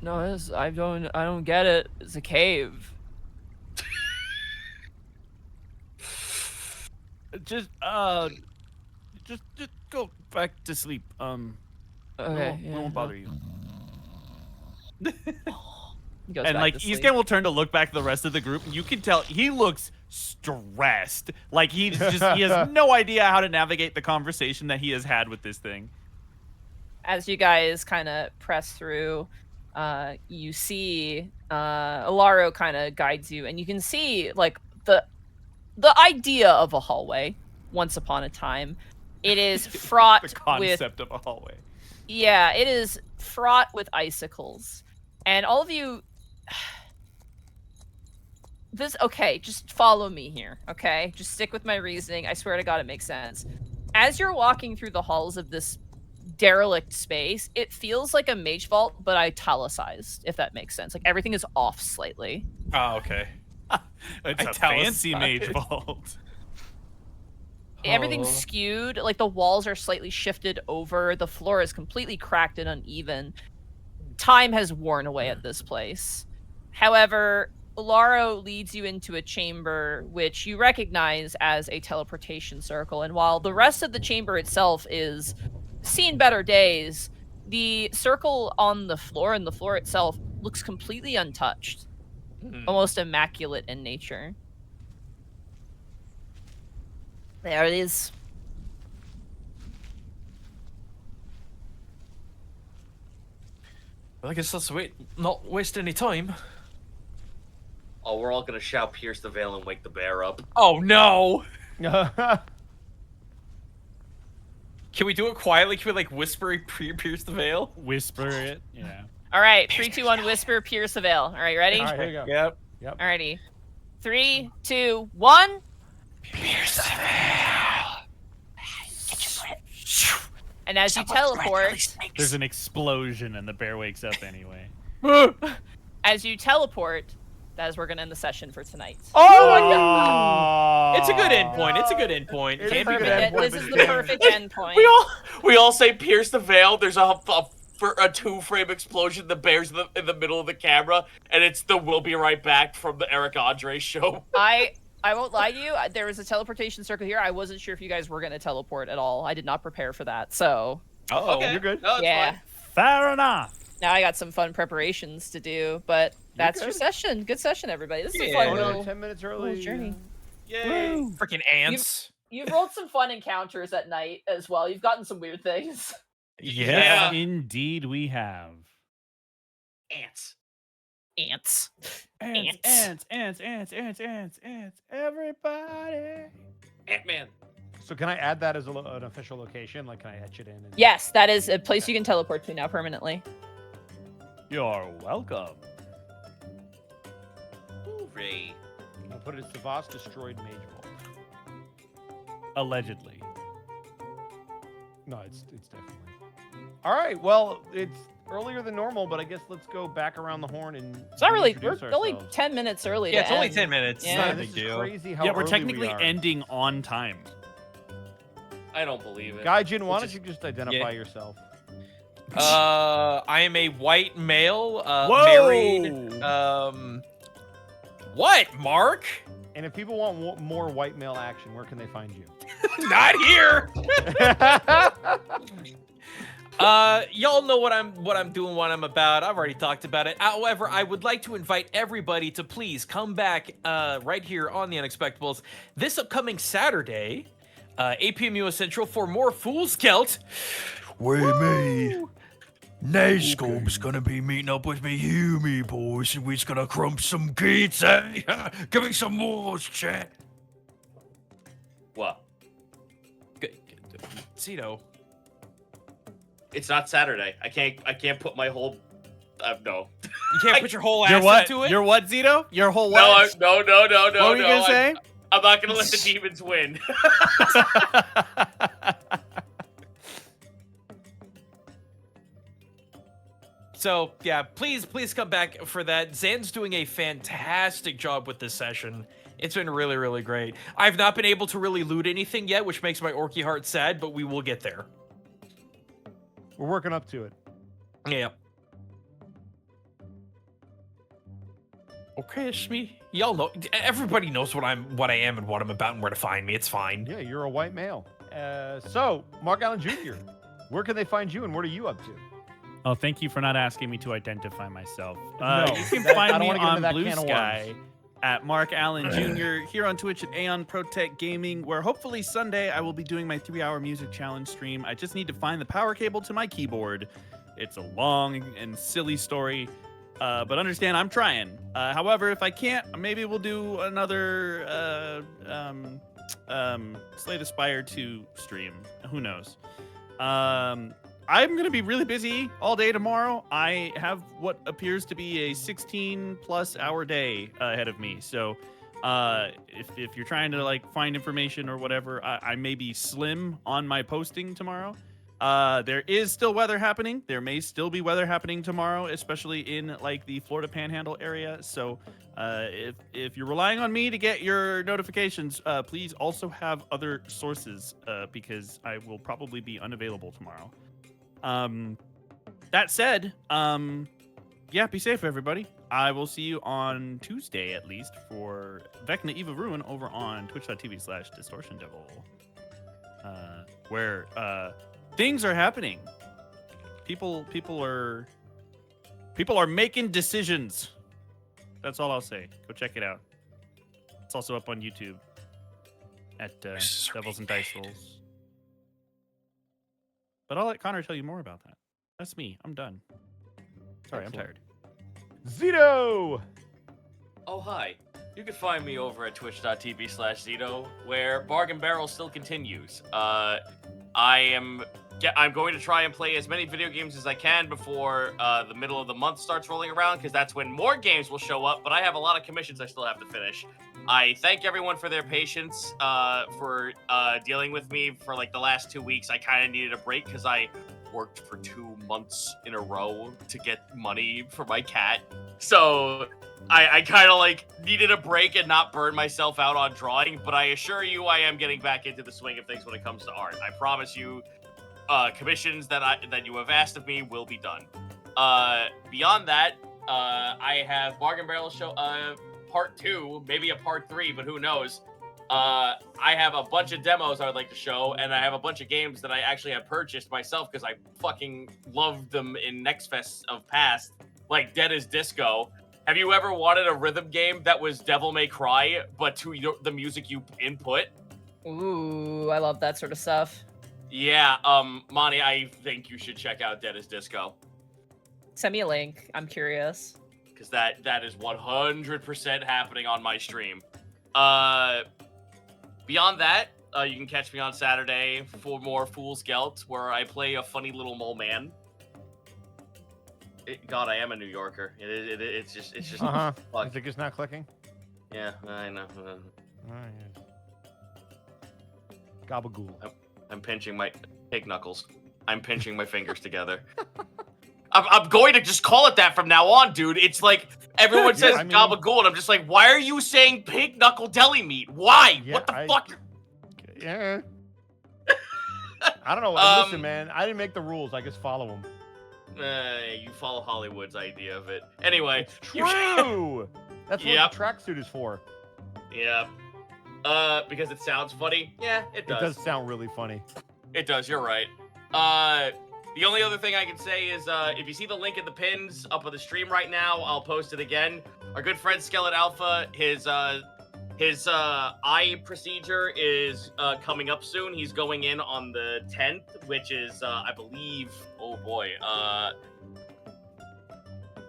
No, I don't get it. It's a cave. Just go back to sleep. Okay, we won't bother you. He goes And back like to sleep. Escan will turn to look back at the rest of the group. You can tell he looks stressed. Like he has no idea how to navigate the conversation that he has had with this thing. As you guys kind of press through, you see Alaro kind of guides you, and you can see like the idea of a hallway. Once upon a time, it is fraught The with concept of a hallway. yeah, it is fraught with icicles, and all of you. Just follow me here, okay? Just stick with my reasoning. I swear to God, it makes sense. As you're walking through the halls of this derelict space, it feels like a mage vault, but italicized, if that makes sense. Like everything is off slightly. Oh, okay. It's a Italicized. fancy mage vault. Everything's Oh. skewed, like the walls are slightly shifted over, the floor is completely cracked and uneven. Time has worn away at this place. However, Laro leads you into a chamber which you recognize as a teleportation circle, and while the rest of the chamber itself is seen better days, the circle on the floor and the floor itself looks completely untouched, almost immaculate in nature. There it is. Well, I guess let's not waste any time. Oh, we're all gonna shout "Pierce the Veil" and wake the bear up. Oh no! Can we do it quietly? Can we like whisper Pierce the Veil? Whisper it. Yeah. All right, 3, 2, 1, whisper, Pierce the Veil. All right, ready? All right, here you go. Yep. Alrighty. 3, 2, 1. Pierce the Veil. And as you teleport, There's an explosion and the bear wakes up anyway. as you teleport, that is where we're gonna end the session for tonight. Oh my god! It's a good endpoint. It's a good endpoint. It Can't is be a good bad. endpoint. This is the perfect endpoint. We all say "Pierce the Veil." There's a 2-frame explosion. The bear's in the middle of the camera, and it's the "We'll be right back" from the Eric Andre show. I won't lie to you. There was a teleportation circle here. I wasn't sure if you guys were gonna teleport at all. I did not prepare for that. So Oh, Okay. You're good. No, it's yeah. fine. Fair enough. Now I got some fun preparations to do, but that's your good. session. Good session, everybody. This is a Yeah. fun Oh, no, little 10 minutes early. journey. Yay! freaking ants. You've rolled some fun encounters at night as well. You've gotten some weird things. Yeah. Indeed, we have. Ants. Ants. Ants. Everybody. Ant-Man. So can I add that as an official location? Like, can I etch it in? And... Yes, that is a place you can teleport to now permanently. You're welcome. Hooray. I'll put it as the Voss destroyed Mage Vault. Allegedly. No, it's definitely. All right. Well, it's earlier than normal, but I guess let's go back around the horn and. It's not really. We're introduce only ourselves. 10 minutes early. Yeah, to it's only end. 10 minutes. Yeah. It's not a This big is deal. crazy how Yeah, we're early technically we are. ending on time. I don't believe it. Gajjun, why Which don't is- you just identify yourself? I am a white male, Whoa! married. What, Mark? And if people want more white male action, where can they find you? Not here. Y'all know what I'm doing, what I'm about. I've already talked about it. However, I would like to invite everybody to please come back right here on the Unexpectables this upcoming Saturday, 8 p.m. US Central for more Fool's Gelt. Where me, Nazgul's gonna be meeting up with me, you me boys, and we're gonna crump some geets, eh? Give me some more, chat. What? Zeno. It's not Saturday. I can't put my whole. No. You can't put your whole You're ass what? into it? You're what, Zito? Your whole No, what? no. What were you gonna say? I'm not gonna let the demons win. So, yeah, please come back for that. Zan's doing a fantastic job with this session. It's been really, really great. I've not been able to really loot anything yet, which makes my orky heart sad, but we will get there. We're working up to it. Yeah. Okay, it's me. Y'all know. Everybody knows what I am and what I'm about and where to find me. It's fine. Yeah, you're a white male. So, Mark Allen Jr., where can they find you and what are you up to? Oh, thank you for not asking me to identify myself. No, You can I find don't me wanna get into on that Blue can of Sky worms. at Mark Allen Jr. here on Twitch at Aeon Protect Gaming, where hopefully Sunday I will be doing my 3-hour music challenge stream. I just need to find the power cable to my keyboard. It's a long and silly story, but understand I'm trying. However, if I can't, maybe we'll do another Slay the Spire 2 stream. Who knows? I'm going to be really busy all day tomorrow. I have what appears to be a 16+ hour day ahead of me. So if you're trying to like find information or whatever, I may be slim on my posting tomorrow. There is still weather happening. There may still be weather happening tomorrow, especially in like the Florida Panhandle area. So if you're relying on me to get your notifications, please also have other sources because I will probably be unavailable tomorrow. That said, yeah, be safe, everybody. I will see you on Tuesday, at least, for Vecna Eva Ruin over on twitch.tv/Distortion Devil, where things are happening. People are making decisions. That's all I'll say. Go check it out. It's also up on YouTube at Devils and Dice Rolls. But I'll let Connor tell you more about that. That's me. I'm done. Sorry, I'm tired. Zeno! Oh, hi. You can find me over at twitch.tv/Zeno, where Bargain Barrel still continues. I'm going to try and play as many video games as I can before the middle of the month starts rolling around, because that's when more games will show up, but I have a lot of commissions I still have to finish. I thank everyone for their patience, for dealing with me for like the last 2 weeks. I kind of needed a break because I worked for 2 months in a row to get money for my cat. So I kind of like needed a break and not burn myself out on drawing, but I assure you I am getting back into the swing of things when it comes to art. I promise you, commissions that you have asked of me will be done. Beyond that, I have Bargain Barrel Show Part 2, maybe a Part 3, but who knows. I have a bunch of demos I would like to show, and I have a bunch of games that I actually have purchased myself because I fucking loved them in Next Fest of past, like Dead as Disco. Have you ever wanted a rhythm game that was Devil May Cry, but to the music you input? Ooh, I love that sort of stuff. Yeah, Monty, I think you should check out Dead as Disco. Send me a link. I'm curious. Because that is 100% happening on my stream. Beyond that, you can catch me on Saturday for more Fool's Gelt, where I play a funny little mole man. God, I am a New Yorker. It's just. Uh-huh. Fuck. You think it's not clicking? Yeah, I know. Oh, yeah. Gabagool. I'm pinching my pig knuckles. I'm pinching my fingers together. I'm going to just call it that from now on, dude. It's like everyone says gabagool, and I'm just like, why are you saying pig knuckle deli meat? Why? Yeah, what the fuck? Yeah. I don't know. Listen, man, I didn't make the rules. I just follow them. You follow Hollywood's idea of it. Anyway. It's true. That's what the tracksuit is for. Yeah. Because it sounds funny. Yeah, it does. It does sound really funny. It does. You're right. The only other thing I can say is, if you see the link in the pins up on the stream right now, I'll post it again. Our good friend Skeleton Alpha, his eye procedure is coming up soon. He's going in on the 10th, which is, I believe, oh boy,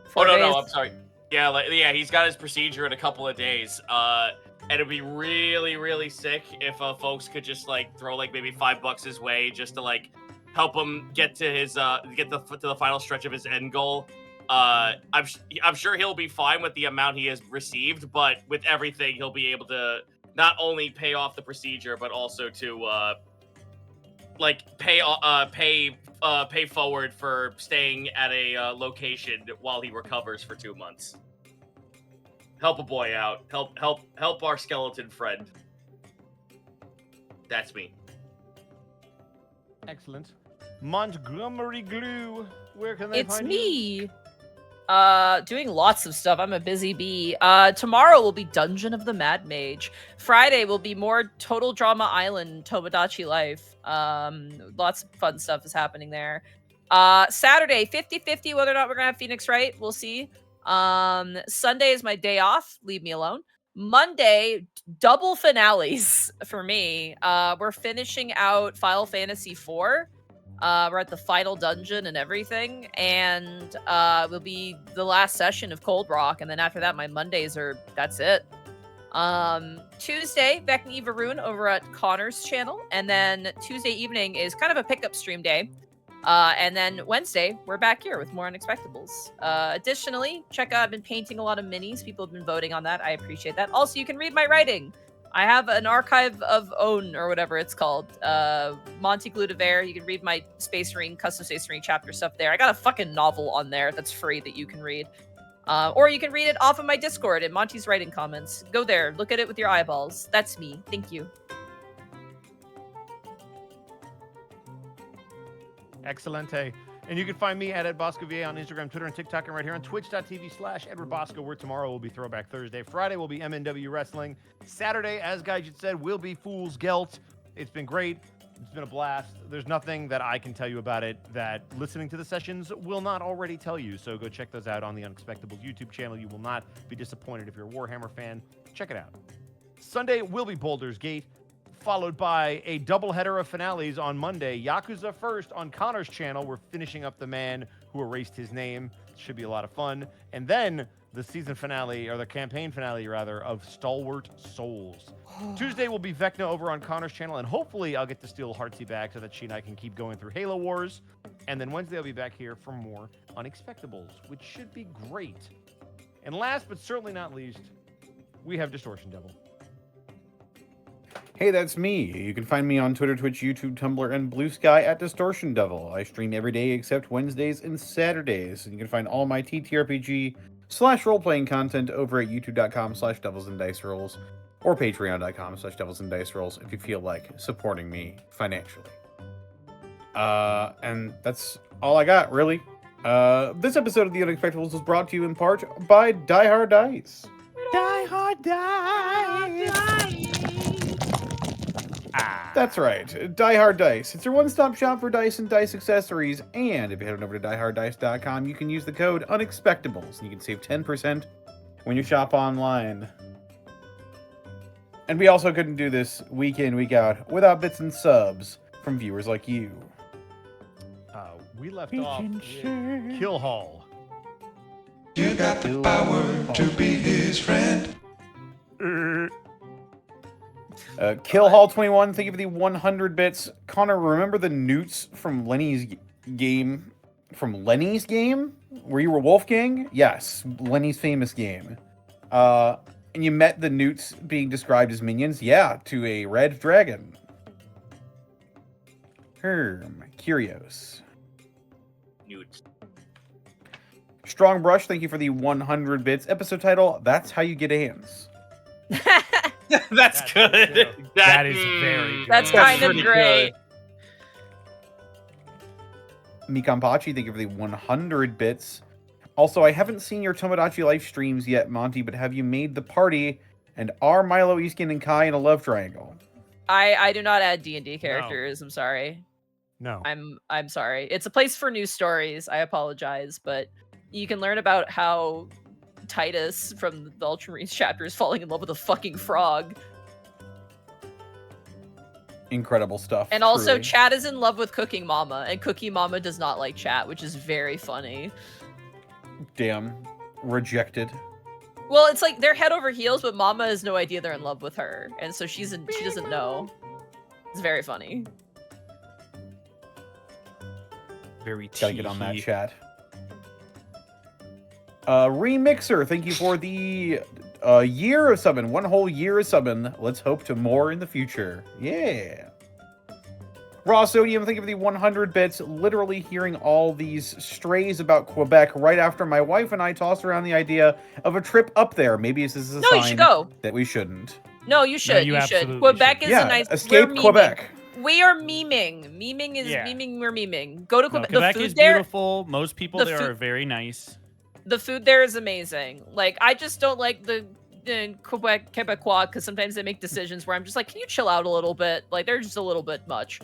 4 days. No, I'm sorry. Yeah, he's got his procedure in a couple of days. And it'd be really, really sick if folks could just like throw like maybe $5 his way just to like help him get to his to the final stretch of his end goal. I'm sure he'll be fine with the amount he has received, but with everything, he'll be able to not only pay off the procedure, but also to like pay forward for staying at a location while he recovers for 2 months. Help a boy out. Help our skeleton friend. That's me. Excellent. Montgomery Glue, where can they It's find me. Doing lots of stuff. I'm a busy bee. Tomorrow will be Dungeon of the Mad Mage. Friday will be more Total Drama Island Tomodachi Life. Lots of fun stuff is happening there. Saturday, 50-50 whether or not we're gonna have Phoenix Wright. We'll see. Sunday is my day off. Leave me alone. Monday, double finales for me. We're finishing out Final Fantasy IV. We're at the final dungeon and everything, and will be the last session of Cold Rock, and then after that, my Mondays that's it. Tuesday, Beck and Eva Rune over at Connor's channel, and then Tuesday evening is kind of a pickup stream day. And then Wednesday, we're back here with more Unexpectables. Additionally, check out, I've been painting a lot of minis. People have been voting on that. I appreciate that. Also, you can read my writing. I have an archive of Own, or whatever it's called. Monty Gludiver. You can read my Space Marine, custom Space Marine chapter stuff there. I got a fucking novel on there that's free that you can read. Or you can read it off of my Discord in Monty's writing comments. Go there, look at it with your eyeballs. That's me. Thank you. Excellente. And you can find me at @BoscoVA on Instagram, Twitter, and TikTok, and right here on twitch.tv/EdwardBosco, where tomorrow will be Throwback Thursday. Friday will be MNW Wrestling. Saturday, as Gajjun said, will be Fool's Gelt. It's been great. It's been a blast. There's nothing that I can tell you about it that listening to the sessions will not already tell you. So go check those out on the Unexpectables YouTube channel. You will not be disappointed if you're a Warhammer fan. Check it out. Sunday will be Baldur's Gate, followed by a doubleheader of finales on Monday. Yakuza first on Connor's channel. We're finishing up The Man Who Erased His Name. should be a lot of fun. And then the season finale, or the campaign finale, rather, of Stalwart Souls. Tuesday will be Vecna over on Connor's channel, and hopefully I'll get to steal Heartsy back so that she and I can keep going through Halo Wars. And then Wednesday I'll be back here for more Unexpectables, which should be great. And last but certainly not least, we have Distortion Devil. Hey, that's me. You can find me on Twitter, Twitch, YouTube, Tumblr, and Blue Sky at Distortion Devil. I stream every day except Wednesdays and Saturdays. And you can find all my TTRPG/role-playing content over at youtube.com/devilsanddicerolls or patreon.com/devilsanddicerolls if you feel like supporting me financially. And that's all I got, really. This episode of The Unexpectables was brought to you in part by Die Hard Dice. Die Hard Dice! That's right, Die Hard Dice. It's your one-stop shop for dice and dice accessories, and if you head on over to dieharddice.com, you can use the code Unexpectables, and you can save 10% when you shop online. And we also couldn't do this week in, week out without bits and subs from viewers like you. We left off with Kill Hall. You got the power to be his friend. Kill Hall 21, thank you for the 100 bits. Connor, remember the newts from Lenny's game? From Lenny's game? Where you were Wolfgang? Yes, Lenny's famous game. And you met the newts being described as minions? Yeah, to a red dragon. Curios. Newt. Strong Brush, thank you for the 100 bits. Episode title, That's How You Get Ants. That's good. That is very good. That's kind of great. Mikampachi, thank you for the 100 bits. Also, I haven't seen your Tomodachi live streams yet, Monty, but have you made the party? And are Milo, Iskin, and Kai in a love triangle? I do not add D&D characters. I'm sorry. No. I'm sorry. It's a place for news stories. I apologize, but you can learn about how Titus from the Ultramarines chapter is falling in love with a fucking frog. Incredible stuff. And also, truly. Chat is in love with Cooking Mama, and Cookie Mama does not like Chat, which is very funny. Damn. Rejected. Well, it's like they're head over heels, but Mama has no idea they're in love with her, and so she doesn't know. It's very funny. Very Gotta get on that, Chat. Remixer, thank you for the year of subbing. 1 whole year of subbing. Let's hope to more in the future. Yeah. Raw Sodium, thank you for the 100 bits. Literally hearing all these strays about Quebec right after my wife and I tossed around the idea of a trip up there. Maybe this is a No, you sign should go. that we shouldn't. No, you should. you you should. absolutely Quebec should. is a nice. Escape we're memeing. Quebec. We are memeing. Memeing is memeing. We're memeing. Go to No, Quebec. Quebec the food is there. beautiful. Most people the there food- are very nice. The food there is amazing. Like, I just don't like the Quebecois because sometimes they make decisions where I'm just like, can you chill out a little bit? Like, they're just a little bit much.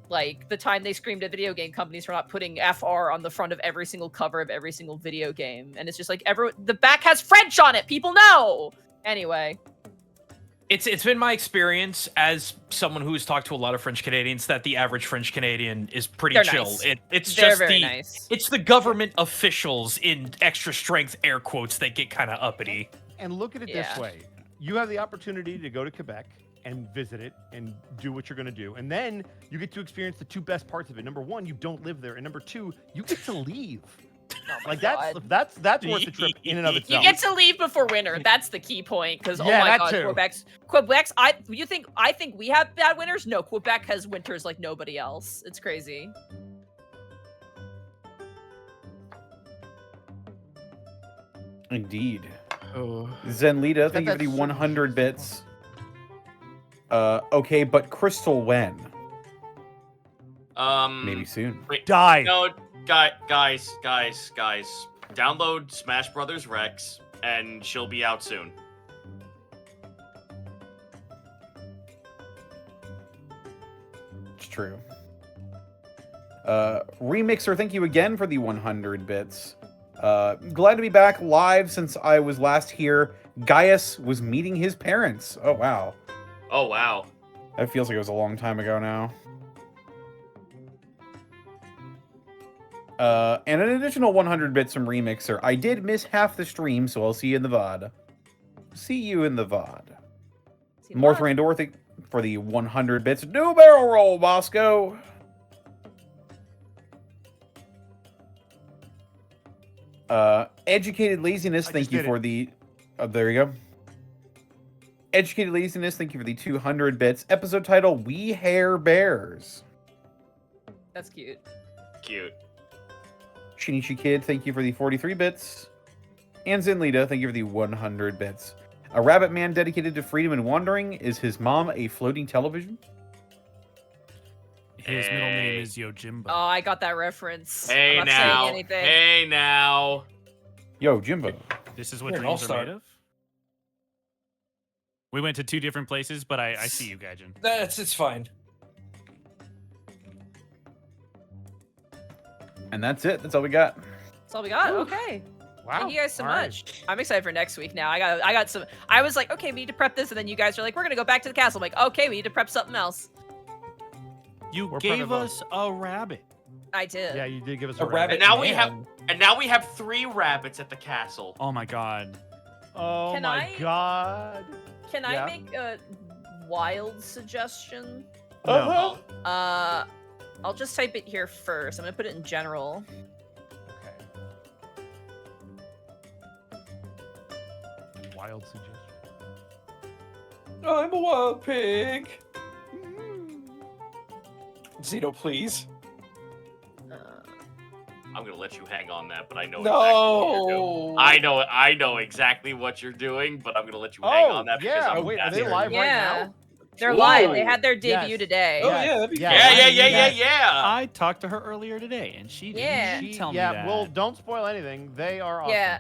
Like, the time they screamed at video game companies for not putting FR on the front of every single cover of every single video game. And it's just like, the back has French on it! People know! Anyway. It's been my experience as someone who's talked to a lot of French Canadians that the average French Canadian is pretty They're chill. nice. It's They're just very nice. it's the government officials in extra strength air quotes that get kind of uppity. And look at it Yeah. this way. You have the opportunity to go to Quebec and visit it and do what you're going to do. And then you get to experience the two best parts of it. Number one, you don't live there. And number two, you get to leave. Oh my Like God. that's worth the trip in and of You itself. get to leave before winter. That's the key point. Because oh Yeah, my that god, too. Quebec's. I think we have bad winters. No, Quebec has winters like nobody else. It's crazy. Indeed. Oh. Zenlita, thank you for the that's 100 bits. Okay, but Crystal when? Maybe soon. Wait, Die. No, guys. Download Smash Brothers Rex, and she'll be out soon. It's true. Remixer, thank you again for the 100 bits. Glad to be back live since I was last here. Gaius was meeting his parents. Oh, wow. Oh, wow. That feels like it was a long time ago now. And an additional 100 bits from Remixer. I did miss half the stream, so I'll see you in the VOD. See you in the VOD. Morth Randor for the 100 bits. New barrel roll, Bosco. Educated Laziness, thank you for the... there you go. Educated Laziness, thank you for the 200 bits. Episode title, We Hair Bears. That's cute. Cute. Shinichi Kid, thank you for the 43 bits. And Zenlita, thank you for the 100 bits. A rabbit man dedicated to freedom and wandering. Is his mom a floating television? His middle name is Yojimbo. Oh, I got that reference. Hey I'm not now. saying anything. Hey now. Yo, Jimbo. This is what You're an dreams are all-star. made of? We went to 2 different places, but I see you, Gajjun. It's fine. And that's it. That's all we got. That's all we got. Okay. Wow. Thank you guys so All right. much. I'm excited for next week now. I got some. I was like, okay, we need to prep this, and then you guys are like, we're gonna go back to the castle. I'm like, okay, we need to prep something else. You We're gave probably us a rabbit. I did. Yeah, you did give us A a rabbit. And now we have 3 rabbits at the castle. Oh my god. Oh Can my I- god. Can Yeah. I make a wild suggestion? Uh-huh. I'll just type it here first. I'm gonna put it in general. Wild suggestion. I'm a wild pig. Zeno, please. I'm gonna let you hang on that, but I know No. I know exactly what you're doing, but I'm gonna let you hang on that because yeah. I'm Wait, are fast. they live right Yeah. now? They're Ooh. live. They had their debut Yes. today. Oh, yeah, that'd be Yeah. great. Yeah. I talked to her earlier today, and she didn't tell me that. Yeah, well, don't spoil anything. They are awesome. Yeah.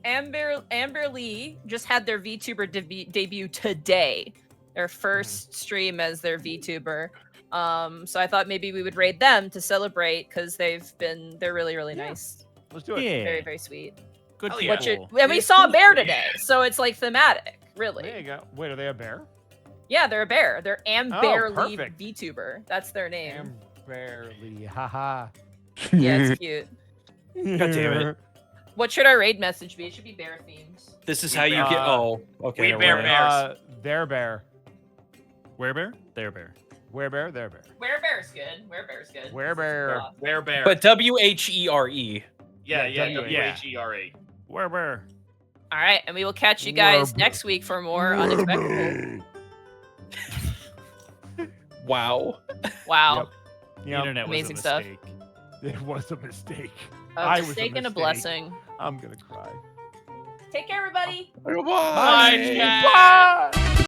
Amber Lee just had their VTuber debut today. Their first stream as their VTuber. So I thought maybe we would raid them to celebrate because they're really, really nice. Let's do it. Yeah. Very, very sweet. Good Hell people. yeah. And we saw a bear today, so it's like thematic, There really. you go. Wait, are they a bear? Yeah, they're a bear. They're Amber Lee perfect. VTuber. That's their name. Amberly. Haha. Yeah, it's cute. God damn it. What should our raid message be? It should be bear themed. This is We how you bear- get. Oh, okay. we never bear mind. bears. Their bear. Where bear? There bear. Where bear? Their bear. Where bear's good. Where bear's good. Where bear? Where bear? But WHERE. yeah, Yeah, WHERE. Where bear? All right, and we will catch you guys next week for more Unexpectables. Wow. Wow. The Yep. internet was Amazing a stuff. mistake. It was a mistake. A I was a mistake and a mistake. blessing. I'm gonna cry. Take care, everybody. Bye. Bye, chat. Bye.